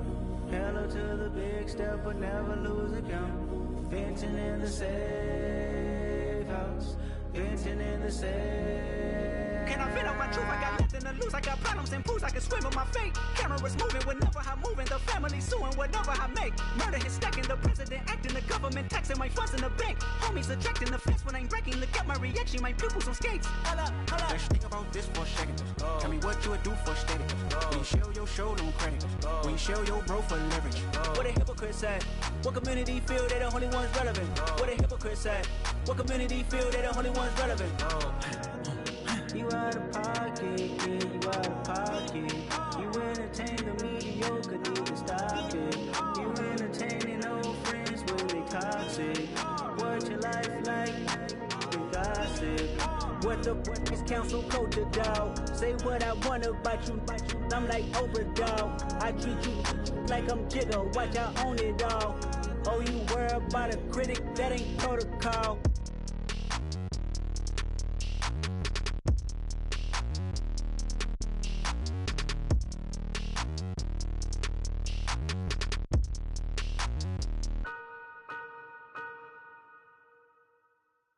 Hello to the big step, but never lose a count. Venting in the safe house. Venting in the safe. Can I vent out my truth? I got nothing to lose. I got problems and booze. I can swim with my fate. Cameras moving whenever I'm moving. The family suing whatever I make. Murder is stacking. The president acting. The government taxing my funds in the bank. Homies attracting the fence when I'm breaking. Look at my reaction. My pupils on skates. Hold up. Let's think about this for a second. Tell me what you would do for steady. When you show your show, no credit. When you show your bro for leverage. What a hypocrite said. What community feel they the only ones relevant? What a hypocrite said. What community feel they the only ones relevant? You out of pocket, yeah, you out of pocket. You entertain the mediocre, need to stop it. You entertaining old friends when they toxic. What your life like? The gossip. What the is council culture, dog? Say what I want about you. I'm like Oprah, dog. I treat you like I'm Jigga. Watch I own it all. Oh, you worry about a critic? That ain't protocol.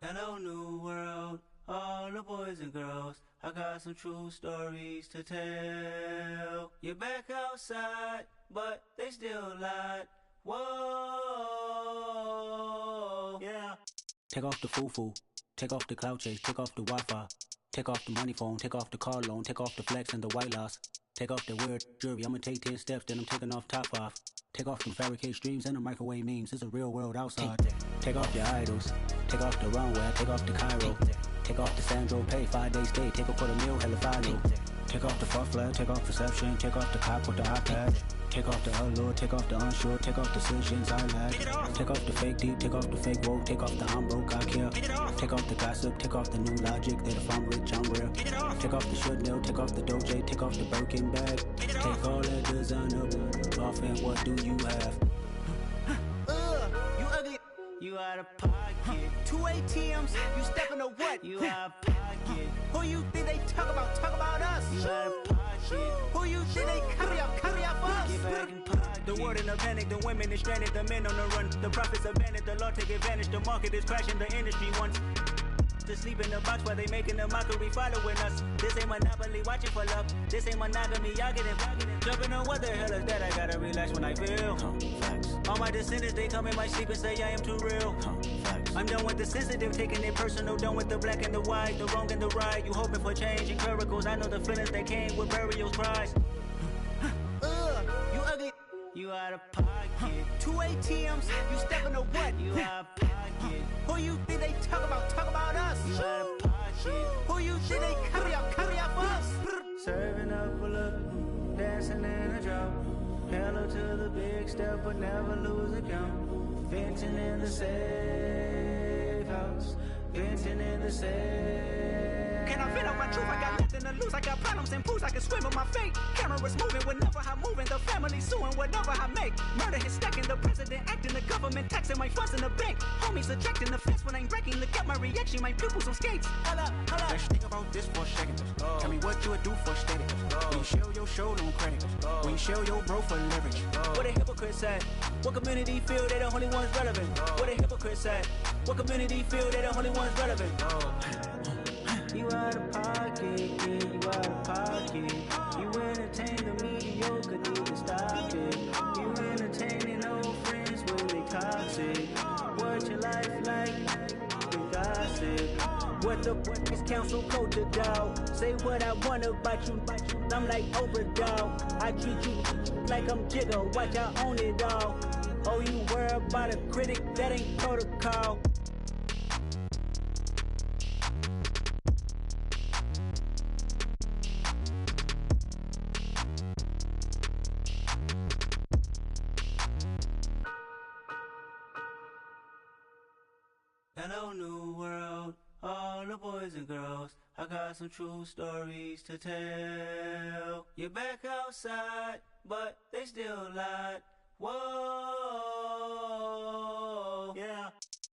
Hello, new world, all the boys and girls. I got some true stories to tell. You're back outside, but they still lied. Whoa, yeah. Take off the foo-foo, take off the cloud chase, take off the Wi-Fi. Take off the money phone, take off the car loan, take off the flex and the white loss. Take off the weird jewelry, I'ma take 10 steps, then I'm taking off top off. Take off them fabricated streams and the microwave memes, it's a real world outside. Take off your idols, take off the runway, take off the Cairo. Take off the Sandro pay, 5-day stay, take a $250,000, hella final. Take off the far flag, take off perception, take off the cop with the iPad. Take off the allure, take off the unsure, take off decisions I lack. Take off the fake deep, take off the fake woke, take off the I'm broke, I care. Take off the gossip, take off the new logic, that if I'm rich, I'm rare. Take off the should know, take off the Doje, take off the Birkin bag. Take all that designer off and what do you have? You ugly. You out of pocket. 2 ATMs, you stepping to what? You out of pocket. Who you think they talk about us? You out of pocket. Who you think they carry up for us? Get back in pocket. The world in a panic, the women is stranded, the men on the run. The profits abandoned, the law take advantage, the market is crashing, the industry wants to sleep in the box while they making a mockery following us. This ain't Monopoly, watching for love. This ain't monogamy, y'all getting jumping on what the hell is that? I gotta relax when I feel. All my descendants, they come in my sleep and say I am too real. I'm done with the sensitive, taking it personal. Done with the black and the white, the wrong and the right. You hoping for change and miracles. I know the feelings that came with burial's prize. You ugly. You out of pocket. 2 ATMs, you stepping to what? You out of pocket. Who you think they talk about us? You out of pocket. Who you think they carry up for us? Serving up a look, dancing in a drop. Hello to the big step, but never lose a count. Venting in the safe house. Venting in the safe. Can I vent out my truth? I got nothing. nothing to lose. I got problems and pools. I can swim with my fate. Cameras moving whenever I'm moving. The family suing whatever I make. Murder is stacking. The president acting. The government taxing my funds in the bank. Homies ejecting the fence when I'm breaking. Look at my reaction. My pupils on skates. Holla, holla. Let's think about this for a second. Tell me what you would do for static. When you show your show no credit. When you show your bro for leverage. What a hypocrite said. What community feel they the only ones relevant? What a hypocrite said. What community feel they the only ones relevant? You out of pocket, yeah, you out of pocket. You entertain the mediocre, need to stop it. You entertaining old friends when they toxic. What your life like? You gossip. What the fuck is council code to dog? Say what I want about you. I'm like overdog. I treat you like I'm Jigga. Watch I own it all. Oh, you worry about a critic? That ain't protocol. Hello, new world, all the boys and girls. I got some true stories to tell. You're back outside, but they still lied. Whoa, yeah.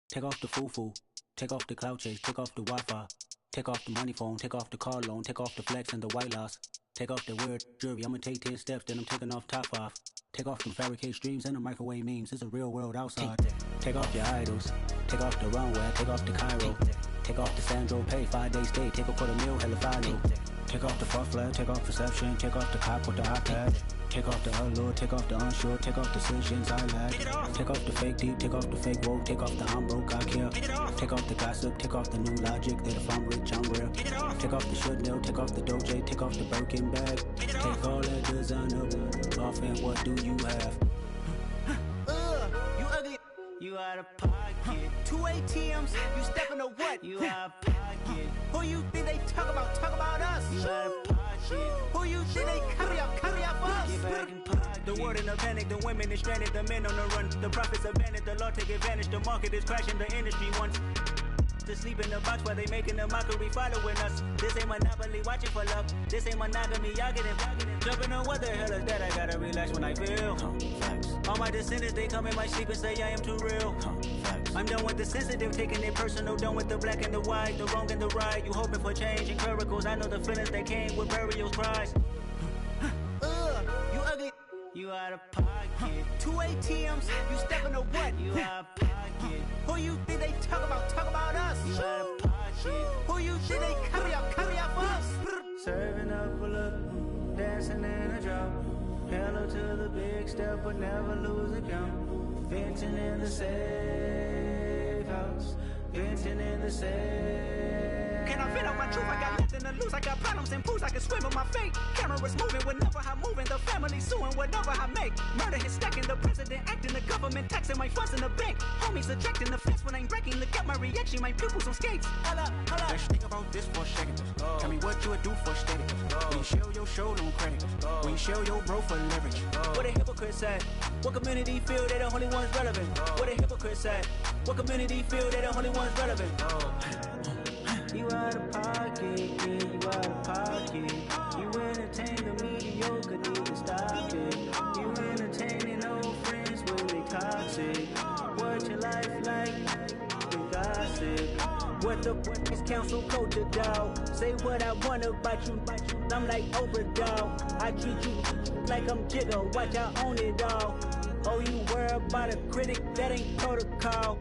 Take off the foo-foo, take off the cloud chase, take off the Wi-Fi, take off the money phone, take off the car loan, take off the flex and the white loss, take off the weird jewelry. I'ma take 10 steps, then I'm taking off top 5. Take off them fabricate streams and the microwave memes. It's a real world outside. Take off your idols, take off the runway, take off the Cairo, take off the Sandro Pay, 5-day stay, take a $250,000, hella final. Take off the fuck flag, take off perception, take off the cop with the iPad. Take off the allure, take off the unsure, take off decisions I lack. Take off the fake deep, take off the fake woke, take off the I'm broke, I care. Take off the gossip, take off the new logic that if I'm rich, I'm real. Take off the should know, take off the Doge, take off the Birkin bag. Take all that designer off and what do you have? You ugly. You out of pocket. 2 ATMs, you stepping to what? You out of pocket. Who you think they talk about? Talk about us. You out of pocket. Who you think they carry up us? Get back in pocket. The world in a panic, the women is stranded, the men on the run. The profits abandoned, the law take advantage. The market is crashing, the industry wants to sleep in the box while they making a mockery following us. This ain't monopoly, watching for love. This ain't monogamy, y'all getting jumping on what the hell is that? I gotta relax when I feel. All my descendants, they come in my sleep and say I am too real. I'm done with the sensitive, taking it personal. Done with the black and the white, the wrong and the right. You hoping for change and miracles. I know the feelings that came with burials, cries. You ugly. You out of pocket. 2 ATMs, you stepping to what? You out of pocket. Who you think they talk about? Talk about us. You out of pocket. Who you think they carry up us? Serving up a look, dancing in a drop. Hello to the big step, but never lose a count. Venting in the safe house. Venting in the safe. Can I vent out my truth? I got nothing to lose. I got problems and pools. I can swim with my fate. Cameras moving whenever I'm moving. The family suing whatever I make. Murder is stacking. The president acting. The government taxing my funds in the bank. Homies ejecting the fence when I'm breaking. Look at my reaction. My pupils on skates. Holla, holla. Let's think about this for a second. Tell me what you would do for static. When you show your show no credit. When you show your bro for leverage. What a hypocrite said. What community feel they the only ones relevant? What a hypocrite said. What community feel they the only ones relevant? You out of pocket, yeah, you out of pocket. You entertain the mediocre, need to stop it. You entertaining old friends when they toxic. What your life like? You gossip. What the fuck is council code to dog? Say what I want about you. I'm like overdog. I treat you like I'm Jigga. Watch I own it all. Oh, you worry about a critic? That ain't protocol.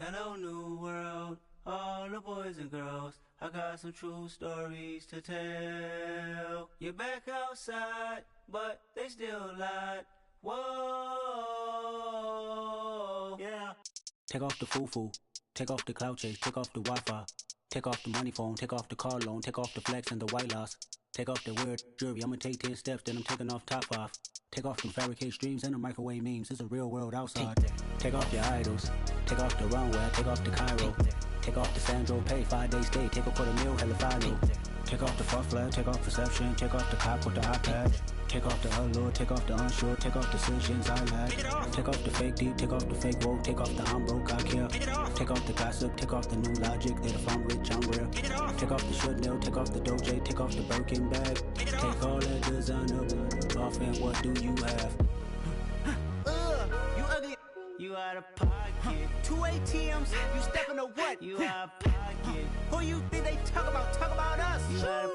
Hello, new world, all the boys and girls. I got some true stories to tell. You're back outside, but they still lied. Whoa, yeah. Take off the foo-foo, take off the cloud chase, take off the Wi-Fi, take off the money phone, take off the car loan, take off the flex and the white loss, take off the weird jewelry. I'ma take 10 steps, then I'm taking off top 5. Take off them fabricate streams and the microwave memes. It's a real world outside. Take off your idols, take off the runway, take off the Cairo, take off the Sandro Pay, 5-day stay, take a $250,000, hella final. Take off the far flag, take off perception, take off the cop with the iPad. Take off the allure, take off the unsure, take off decisions I lack. Take off the fake deep, take off the fake woke, take off the I'm broke, I care. Take off the gossip, take off the new logic that if I'm rich, I'm real. Take off the Chanel, take off the Doja, take off the Birkin bag. Take all that designer off and what do you have? You ugly. You out of pocket. 2 ATMs, you stepping to what? You out of pocket. Who you think they talk about? Talk about us. You out of